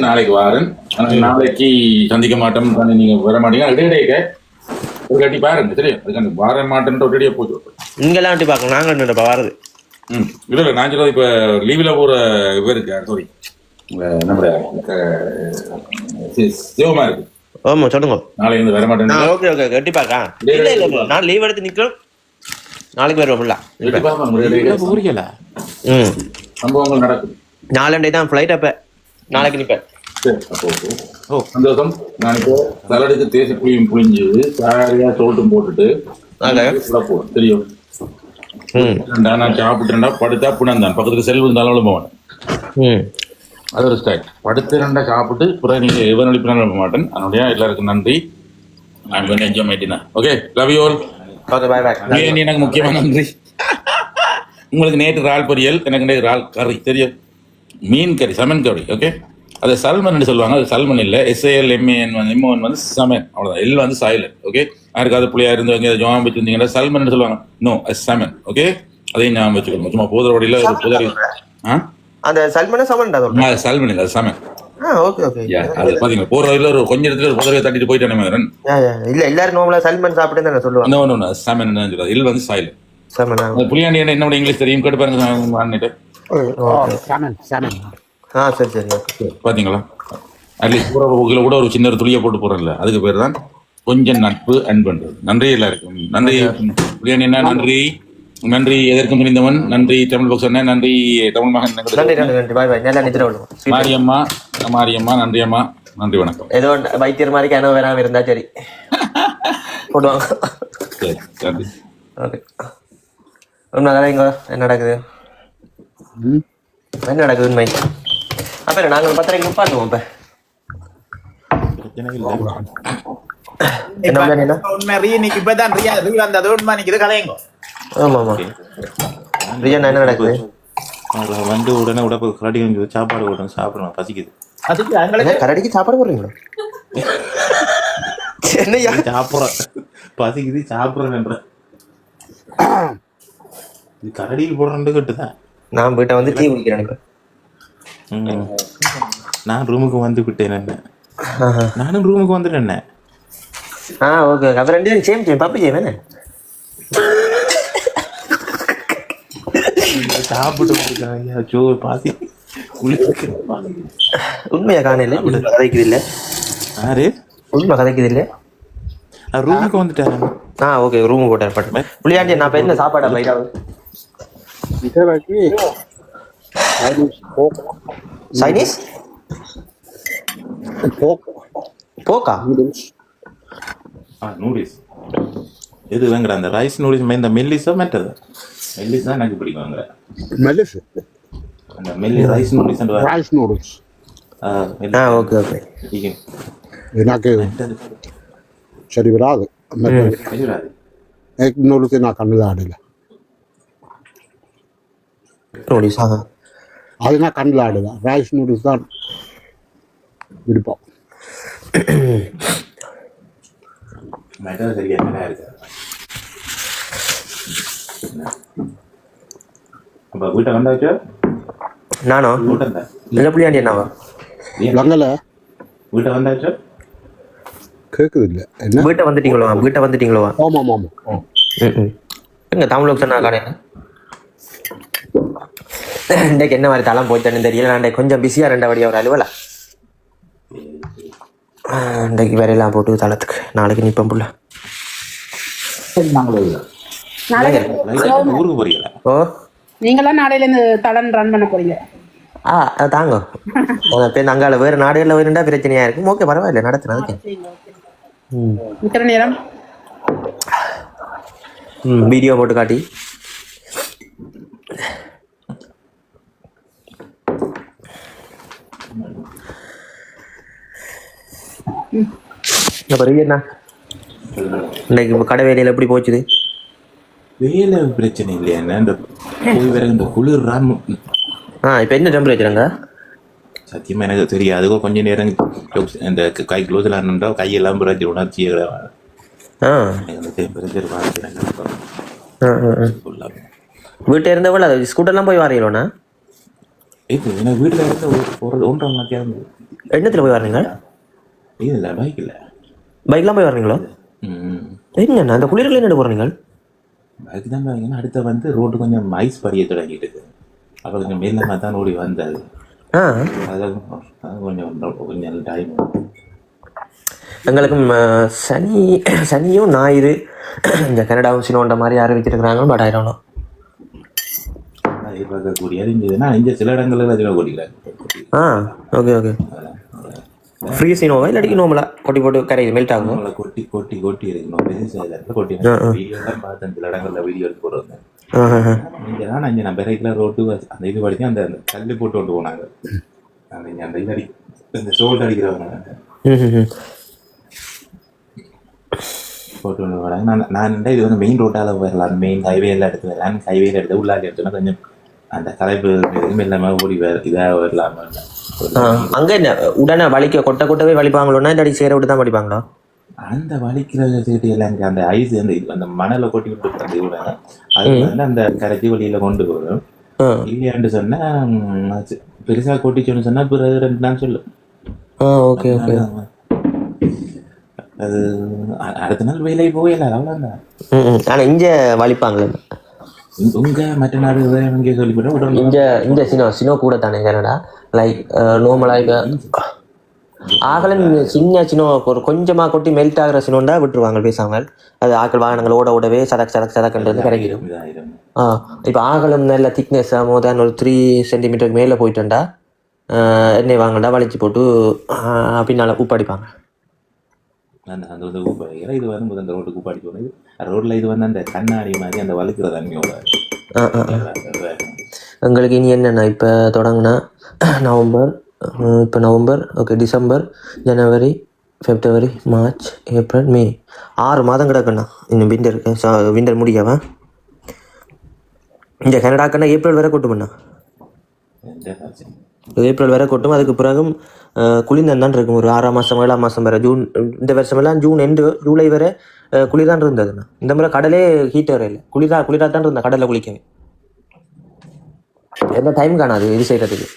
நாளைக்கு வாரன். நாளைக்கு சந்திக்க மாட்டோம், நீங்க வர மாட்டீங்க. இடையிடையே ஒரு கட்டி பாருங்க தெரியும். அதுக்கான வர மாட்டேன்ட்டு ஒரேடியா போச்சு. நீங்க எல்லாம் கட்டி பார்க்கணும், நாங்க வாரது. இல்ல நான் சொல்றது இப்ப லீவ்ல போற இருக்கு. சாரி, நம்முடைய சிவமா இருக்கு. ஆமா சொல்லுங்க. நாளைக்கு வந்து வர மாட்டேன். ஓகே ஓகே கட்டி பார்க்க. இல்ல இல்ல நான் லீவ் எடுத்து நிக்கிறோம். நாளைக்கு வருவோம்ல. சம்பவங்கள் நடக்கும். நாளண்டே தான் ஃபிளைட். அப்ப நாளைக்கு நிப்பேன். ஓ சந்தோஷம். நான் இப்போ சலடுக்கு தேசி புளியும் புளிஞ்சு சாரியா சோட்டும் போட்டுட்டு போவேன் தெரியும். நான் சாப்பிட்டேன்டா படுத்தா புணந்தான் பக்கத்துக்கு செல்வம் இருந்தாலும் போவேன். அது ஒரு ஸ்டைல். படுத்து ரெண்டா சாப்பிட்டு பிறகு நீங்க எவன் அனுப்பினாலும் அனுப்ப மாட்டேன். அதனுடைய எல்லாருக்கும் நன்றி. நான் கொஞ்சம் என்ஜாய் பண்ணிட்டேன். Okay, love you all. எனக்கு முக்கியமான நன்றி. உங்களுக்கு நேற்று இறால் பொரியல், எனக்கு நேற்று இறால் கறி தெரியும், மீன் கறி, சமன் கறி. ஓகே, அது சல்மன் சொல்லுவாங்க. அது சல்மன் இல்லை, SALMAN வந்து எம்ஓன் வந்து சமன், அவ்வளோதான். எல் வந்து சைலண்ட். ஓகே, யாருக்காவது புள்ளியா இருந்தவங்க ஜோம் வச்சுருந்தீங்கன்னா சல்மன் சொல்லுவாங்க. நோ, சமன். ஓகே, அதையும் ஞாபகம் வச்சுக்கணும். சும்மா போதர் வடியில் புதறி. அந்த சல்மன் சமன் சல்மன் இல்லை, அது சமன். Okay okay. அது பாத்தீங்கன்னா போற வழியில ஒரு கொஞ்ச இடத்துல ஒரு புதரையை தட்டிட்டு போயிட்டேன். இல்ல எல்லாரும் நார்மலா சல்மன் சாப்பிட்டு தானே சொல்லுவாங்க. சமன் சொல்லுவாங்க, எல் வந்து சைலண்ட். சமன் புளியாண்டி என்னோட இங்கிலீஷ் தெரியும், கேட்டு பாருங்க. சரி சரி. பாத்தீங்களா, அட்லீஸ்ட் போற போக்குல கூட ஒரு சின்ன துளியை போட்டு போறேன்ல, அதுக்கு பேர் தான் கொஞ்சம் நட்பு அன்பு. நன்றி எல்லாருக்கும். நன்றி புளியாண்டி அண்ணா, நன்றி நன்றி எதற்கும் துணிந்தவன், நன்றி தமிழ் பாக்ஸ் அண்ணா, நன்றி தமிழ் மகன், மாரியம்மா மாரியம்மா, நன்றி அம்மா, நன்றி, வணக்கம். ஏதோ வைத்தியர் மாதிரி கனவு வராம இருந்தா சரி போடுவாங்க. ஓகே, என்ன நடக்குது என்ன நடக்குது உண்மை? அப்ப நாங்கள் 10:30 உட்காந்துவோம். இப்ப உண்மை இன்னைக்கு இப்பதான் வந்தது உண்மை நிக்குது கலையுங்க. ஆமா ஆமா. ரியா என்ன நடக்குது? வந்து உடனே உடம்பு கரடி சாப்பாடு போட்டு சாப்பிடணும், பசிக்குது. கரடிக்கு சாப்பாடு போடுறீங்களா? என்னையா சாப்பிட்றேன், பசிக்குது சாப்பிட்றேன்ற கரடியில் போடுறேன் கேட்டுதான். நான் வீட்டை வந்து டீ குடிக்கிறேன். நான் ரூமுக்கு வந்து விட்டேன். என்ன நானும் ரூமுக்கு வந்துட்டேன். ஓகே, அப்ப 2 பேரும் சேம் பப்பு சேம் என்ன சாப்பிட்டு பாசி உண்மையா காணையில கதைக்குது இல்ல? யாரு உண்மை கதைக்குது இல்ல? ரூமுக்கு வந்துட்டேன். ஓகே, ரூமுக்கு போட்டேன். புளியாண்டி நான் என்ன சாப்பாடா பைராவது சைனீஸ் போக்கா நூடுல்ஸ். எது வாங்குற அந்த ரைஸ் நூடுல்ஸ், இந்த மெல்லிஸோ மெட்டது? மெல்லிஸ் தான் எனக்கு பிடிக்கும். மெல்லிஸ் அந்த மெல்லி ரைஸ் நூடுல்ஸ் அந்த ரைஸ் நூடுல்ஸ். Okay okay. எனக்கு சரி வராது. எக் நூடுல்ஸ் நான் கண்ணில் ஆடல. அது நான் கண்ணில் ஆடுதான். ரைஸ் நூடுல்ஸ் தான் விருப்பம். வீட்டை வந்தாச்சோ? நானோ இல்லை புளியாண்டி என்னவா வங்கல வீட்டை வந்தாச்சோ? கேட்குது இல்லை என்ன? வீட்டை வந்துட்டீங்களோ? வீட்டை வந்துட்டீங்களோ? ஆமாம் ஆமாம். எங்க தமிழ் சொன்னா காணையா இன்றைக்கு என்ன மாதிரி தளம் போயிட்டேன்னு தெரியல. நான் கொஞ்சம் பிஸியாக 2 வழியாக ஒரு அலுவலா இன்றைக்கு வேலையெல்லாம் போட்டு தளத்துக்கு நாளைக்கு நிற்பேன் புள்ள. ஊருக்கு போறீங்களா? நீங்களாம் நாளையில இருந்து தளம் ரன் பண்ண போறீங்க? தாங்க அங்கால வேறு நாடுகளில் வேறுண்டா பிரச்சனையா இருக்கும். ஓகே, பரவாயில்ல, நடத்துனதுக்கு இத்தனை நேரம் வீடியோ போட்டு காட்டி என்ன இன்னைக்கு கடை வேலையில் எப்படி போச்சுது? வேலை பிரச்சனை இல்லையா? என்ன போய் வேற இந்த குளிர் இப்போ என்ன டெம்பரேச்சருங்க? சத்தியமா எனக்கு தெரியாது. கொஞ்ச நேரம் இந்த கை க்ளோஸ் எல்லாம் கையெல்லாம் பிரச்சனை உணர்ச்சி டெம்பரேச்சர் வீட்டில் இருந்தவள் அது ஸ்கூட்டர்லாம் போய் வரீங்களோண்ணா? இது எனக்கு வீட்டில் இருந்து ஒரு 1.5 மணி நேரம். எண்ணத்தில் போய் வரீங்க? இல்லை, பைக் இல்லை. பைக்லாம் போய் வரீங்களோ? என்னண்ணா அந்த குளிரில் என்ன போகிறீங்க? பைக் தான் பாருங்கன்னா அடுத்த வந்து ரோடு கொஞ்சம் ஐஸ் படிய தொடங்கிட்டு இருக்கு. அப்போ கொஞ்சம் மேலமாக தான் ஓடி வந்தது. அது கொஞ்சம் டைம். எங்களுக்கும் சனியும் ஞாயிறு இந்த கனடாவும் சினோன்ற மாதிரி அறிவிச்சிருக்கிறாங்க. பட் ஆயிரணும் எதிர்பார்க்கக்கூடியது இங்கே சில இடங்களில் அதில் ஓடிக்கிறாங்க. Okay okay. ஃப்ரீஸினோவா இல்லாட்டி நோமலா கொட்டி போட்டு கரையுது மெல்ட் ஆகும். நம்மளை கொட்டி கொட்டி கொட்டி இருக்கணும். கொட்டி வீடியோ எல்லாம் பார்த்து சில இடங்கள்ல வீடியோ எடுத்து போடுவாங்க. இங்கதான் இங்க நான் பெரைக்குல ரோட்டு அந்த இது படிச்சு அந்த கல்லு போட்டு கொண்டு போனாங்க. அந்த இது அடி இந்த சோல்ட் அடிக்கிறவங்க போட்டு கொண்டு போனாங்க. நான் இது வந்து மெயின் ரோட்டால வரலாம், மெயின் ஹைவே எல்லாம் எடுத்து வரலாம். ஹைவேல எடுத்து உள்ளாடி எடுத்தோன்னா கொஞ்சம் அந்த கலைப்பு எதுவுமே இல்லாம ஓடி இதாக வரலாம. அங்க என்ன உடனே வலிக்க கொட்டவே வலிப்பாங்களோன்னா இல்லாட்டி சேர விட்டு தான் வலிப்பாங்களா? அந்த வலிக்கிற சீட்டு எல்லாம் அந்த ஐஸ் அந்த மணலை கொட்டி விட்டு அந்த கூட அது வந்து அந்த கரைச்சி வழியில கொண்டு போகும். இல்லையான்னு சொன்னா பெருசா கொட்டிச்சோன்னு சொன்னா பிறகு 2 நாள் சொல்லு. Okay okay. அது அடுத்த நாள் வேலைக்கு போகல அவ்வளோதான். ஆனா இங்க வலிப்பாங்களே உங்க மற்ற நாடு இங்கே சொல்லிவிட்டோம். இந்த சினோ கூட தானே கனடா லைக் நோமலா இப்ப ஆகல சின்ன சினோ ஒரு கொஞ்சமா கொட்டி மெல்ட் ஆகிற சினோண்டா விட்டுருவாங்க பேசாமல். அது ஆக்கள் வாகனங்கள் ஓடவே சதக்கன்றது கிடைக்கும். இப்போ ஆகலம் நல்ல திக்னஸ் மோதான் ஒரு 3 சென்டிமீட்டருக்கு மேலே போயிட்டோண்டா எண்ணெய் வாங்கண்டா வலிச்சு போட்டு பின்னால் உப்பு அடிப்பாங்க. அந்த உப்பு அடிக்கிற இது வரும்போது அந்த ரோட்டுக்கு உப்பு அடிச்சு போனது ரோட்டில் இது வந்து அந்த கண்ணாடி மாதிரி அந்த வலிக்கிற தண்ணியோட. எங்களுக்கு இனி என்னென்னா இப்போ தொடங்கினா நவம்பர் ஓகே, டிசம்பர், ஜனவரி, பிப்ரவரி, மார்ச், ஏப்ரல், மே 6 மாதம் கிடக்குண்ணா இன்னும் விண்டர் முடியாவா. இந்த கனடாக்குன்னா ஏப்ரல் வரை கொட்டுமண்ணா. ஏப்ரல் வரை கொட்டும். அதுக்கு பிறகு குளிர்ந்தான் தான் இருக்கும். ஒரு 6ஆம் மாதம் 7ஆம் மாதம் வரை ஜூன். இந்த வருஷமெல்லாம் ஜூன் எண்டு ஜூலை வரை குளிர் தான் இருந்ததுண்ணா. இந்த முறை கடலே ஹீட் வர இல்லை, குளிராக தான் இருந்தேன் கடலில் குளிக்கவே. எந்த டைம் காணாது இது செய்கிறதுக்கு.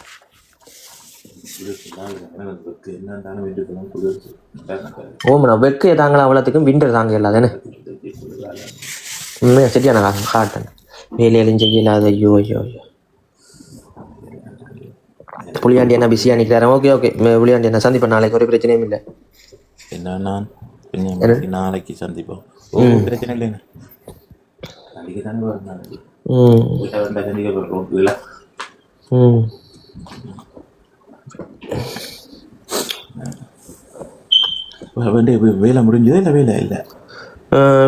ஓமண்ணா வெக்கு தாங்களா அவ்வளோத்துக்கும் விண்டர் தாங்க இல்லாதானே உண்மையாக சரியான ஹார்ட் வேலையிலும் செய்யலாது. ஐயோ ஐயோ ஐயோ. புளியாண்டி என்ன பிஸியாக நிற்கிறாரன். ஓகே ஓகே புளியாண்டி என்ன சந்திப்பேன் நாளைக்கு, ஒரு பிரச்சனையும் இல்லை. என்ன நாளைக்கு சந்திப்போம், பிரச்சனை இல்லைங்க. நாளைக்கு தானே வேலை முடிஞ்சதா இல்லை வேலை இல்லை?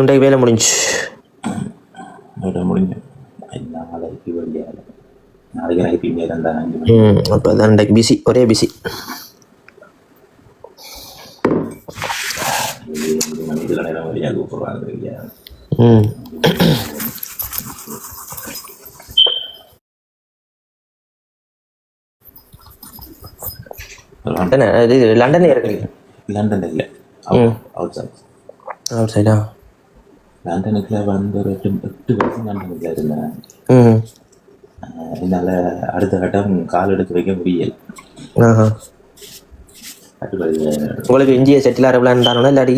இன்றைக்கு வேலை முடிஞ்சு நாளைக்கு வெளியாக நாளைக்கு நைட்டு இங்கே இருந்தா. அப்போ தான் இன்றைக்கு பிஸி, ஒரே பிஸி. நேரம் வழியாக கூப்பிடுவாங்க இல்லையா? லண்டன்ல இருக்கு. லண்டன் இல்லை, அவுட் சைடா. லண்டனுக்குள்ள வந்து ஒரு 8 வருஷம் லண்டனுக்குள்ள இருந்தேன். என்னால் அடுத்த கட்டம் கால் எடுத்து வைக்க முடியல. உங்களுக்கு இந்திய செட்டில் ஆகிற பிளான் தானே இல்லாட்டி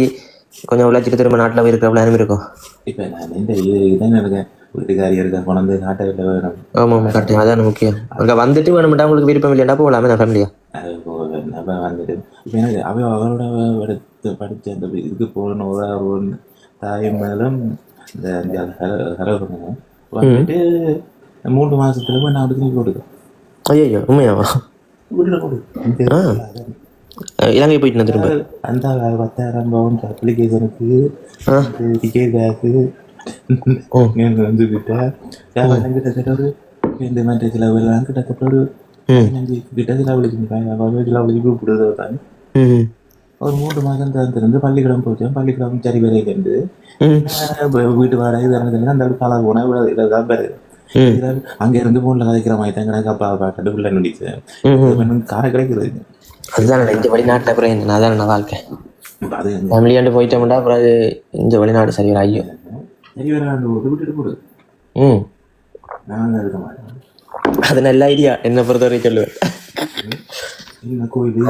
கொஞ்சம் உழைச்சிட்டு திரும்ப நாட்டில் இருக்கிற பிளானும் இருக்கும்? இப்போ நான் இந்த இதுதான் இருக்கேன், வீட்டுக்காரி இருக்க கொண்டு நாட்டை விட்ட வேணும். ஆமாம் கரெக்ட், அதான் முக்கியம். அங்கே வந்துட்டு வேணும்ட்டா உங்களுக்கு விருப்பம் இல்லையா போகலாமே நான் ஃபேமிலியா? அது போக வந்துட்டு இப்போ எனக்கு அவளோட எடுத்து படித்த அந்த இதுக்கு போகணும். ஒரு தாய் மேலும் இந்த ஹலோ பண்ணுங்க வந்துட்டு 3 மாதத்துல போய் நான் அதுக்கு கொடுக்கும். ஐயோ உண்மையாவா? வீட்டில் கொடு. இலங்கை போயிட்டு திரும்ப அந்த 10,000 பவுன் அப்ளிகேஷனுக்கு டிக்கெட் காசு வந்து கிட்டத்தட்ட ஒரு 2 மணி செலவுலாம் கிட்டத்தட்ட ஒரு 15 கிட்ட செலவழிச்சு கூப்பிடுறது தான். ஒரு 3 மாதம் திறந்து பள்ளிக்கூடம் போச்சேன். பள்ளிக்கூடம் சரி வரையிலேருந்து வீட்டு வாடகை திறந்து அந்த கால போனால் இதான் பேரு. அங்க இருந்து போன்ல கதைக்கிற மாதிரி தான் கணக்கு அப்பா பாட்டு உள்ள நடிச்சேன். காரை கிடைக்கிறது அதுதான் இந்த வெளிநாட்டில் அப்புறம் என்ன அதான் வாழ்க்கை. ஃபேமிலியாண்டு போயிட்டோம்டா அப்புறம் அது இந்த வெளிநாடு சரி வர ஐயோ சரி வராண்டு விட்டுட்டு போடு. நான் இருக்க மாட்டேன். அது நல்ல ஐடியா என்னை பொறுத்தவரை சொல்லுவேன்.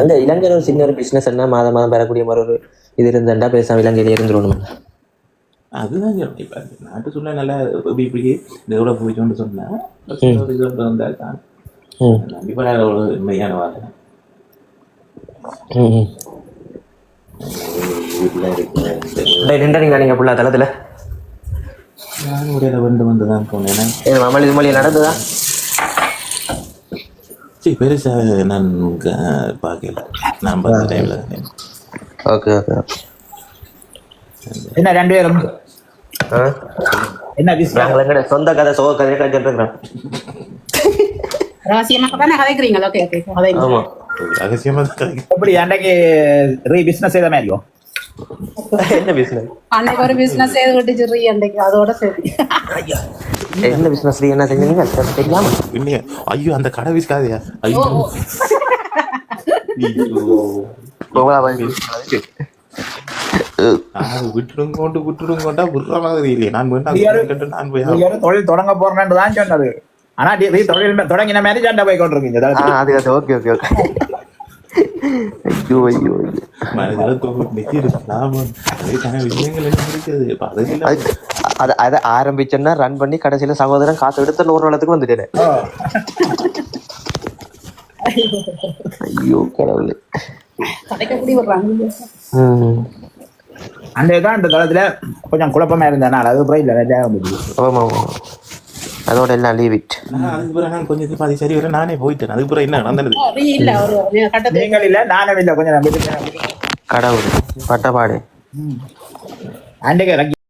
அந்த இலங்கையில் ஒரு சின்ன ஒரு பிஸ்னஸ் என்ன மாதம் பெறக்கூடிய மாதிரி ஒரு இது இருந்தாண்டா பேசாம இலங்கையில இருந்துடணும். அதுதான் இப்போ நாட்டு சூழ்நிலை நல்லா இப்படி டெவலப் போயிட்டோன்னு சொன்னா வந்தால் தான் கண்டிப்பாக ஒரு உண்மையான வாழை. வீட்டில் இருக்கிற நீங்க புள்ளா தளத்துல நான் உடையில வந்து தான் போனேன். மாமல்லி இது மொழி நடந்துதான் சரி பெருசா நான் பார்க்கல. நான் பார்த்த டைம்ல ஓகே ஓகே. என்ன 2 பேரும் என்ன பிசினஸ்? நாங்கள் எங்கட சொந்த கதை சோக கதையை கற்றுருக்கிறோம். ரகசியமாக தானே கதைக்கிறீங்க. ஓகே ஓகே அதை ஆமா ரகசியமா தான். எப்படி அன்றைக்கு பிசினஸ் செய்த மாதிரியும் என்ன பிசினஸ்? அன்னைக்கு ஒரு பிசினஸ் செய்து விட்டுச்சு அன்னைக்கு அதோட சரி. என்ன பிசினஸ் என்ன செஞ்சீங்க தெரியாம? இல்லையா? ஐயோ அந்த கடை வீசுக்காதையா? ஐயோ விட்டுடுங்கோண்டா விடுற மாதிரி இல்லையே. நான் நான் போய் தொழில் தொடங்க போறேன்னு தான் சொன்னது. ஆனா தொழில் தொடங்கின மாதிரி சண்டை போய் கொண்டிருக்கீங்க. அது ஓகே ஓகே ஓகே. ஐயோ ஐயோ அதை ஆரம்பிச்சோன்னா ரன் பண்ணி கடைசியில சகோதரன் காசு எடுத்து 100 வளத்துக்கு வந்துட்டேன். ஐயோ கடவுளே. கடைக்கக்கூடிய விடுறாங்க. அன்றைதான் இந்த காலத்துல கொஞ்சம் குழப்பமா இருந்தேன். அதுக்கப்புறம் இல்லை. ஆமா ஆமா அதோட எல்லாம் லீவ் இட். அதுக்கு பிறகு நான் கொஞ்சம் பாதி சரி வர நானே போயிட்டேன். அதுக்கு பிறகு என்ன நடந்தது? நீங்கள் இல்ல நானும் இல்லை. கொஞ்சம் கடவுள் பட்டப்பாடு அன்றைக்கு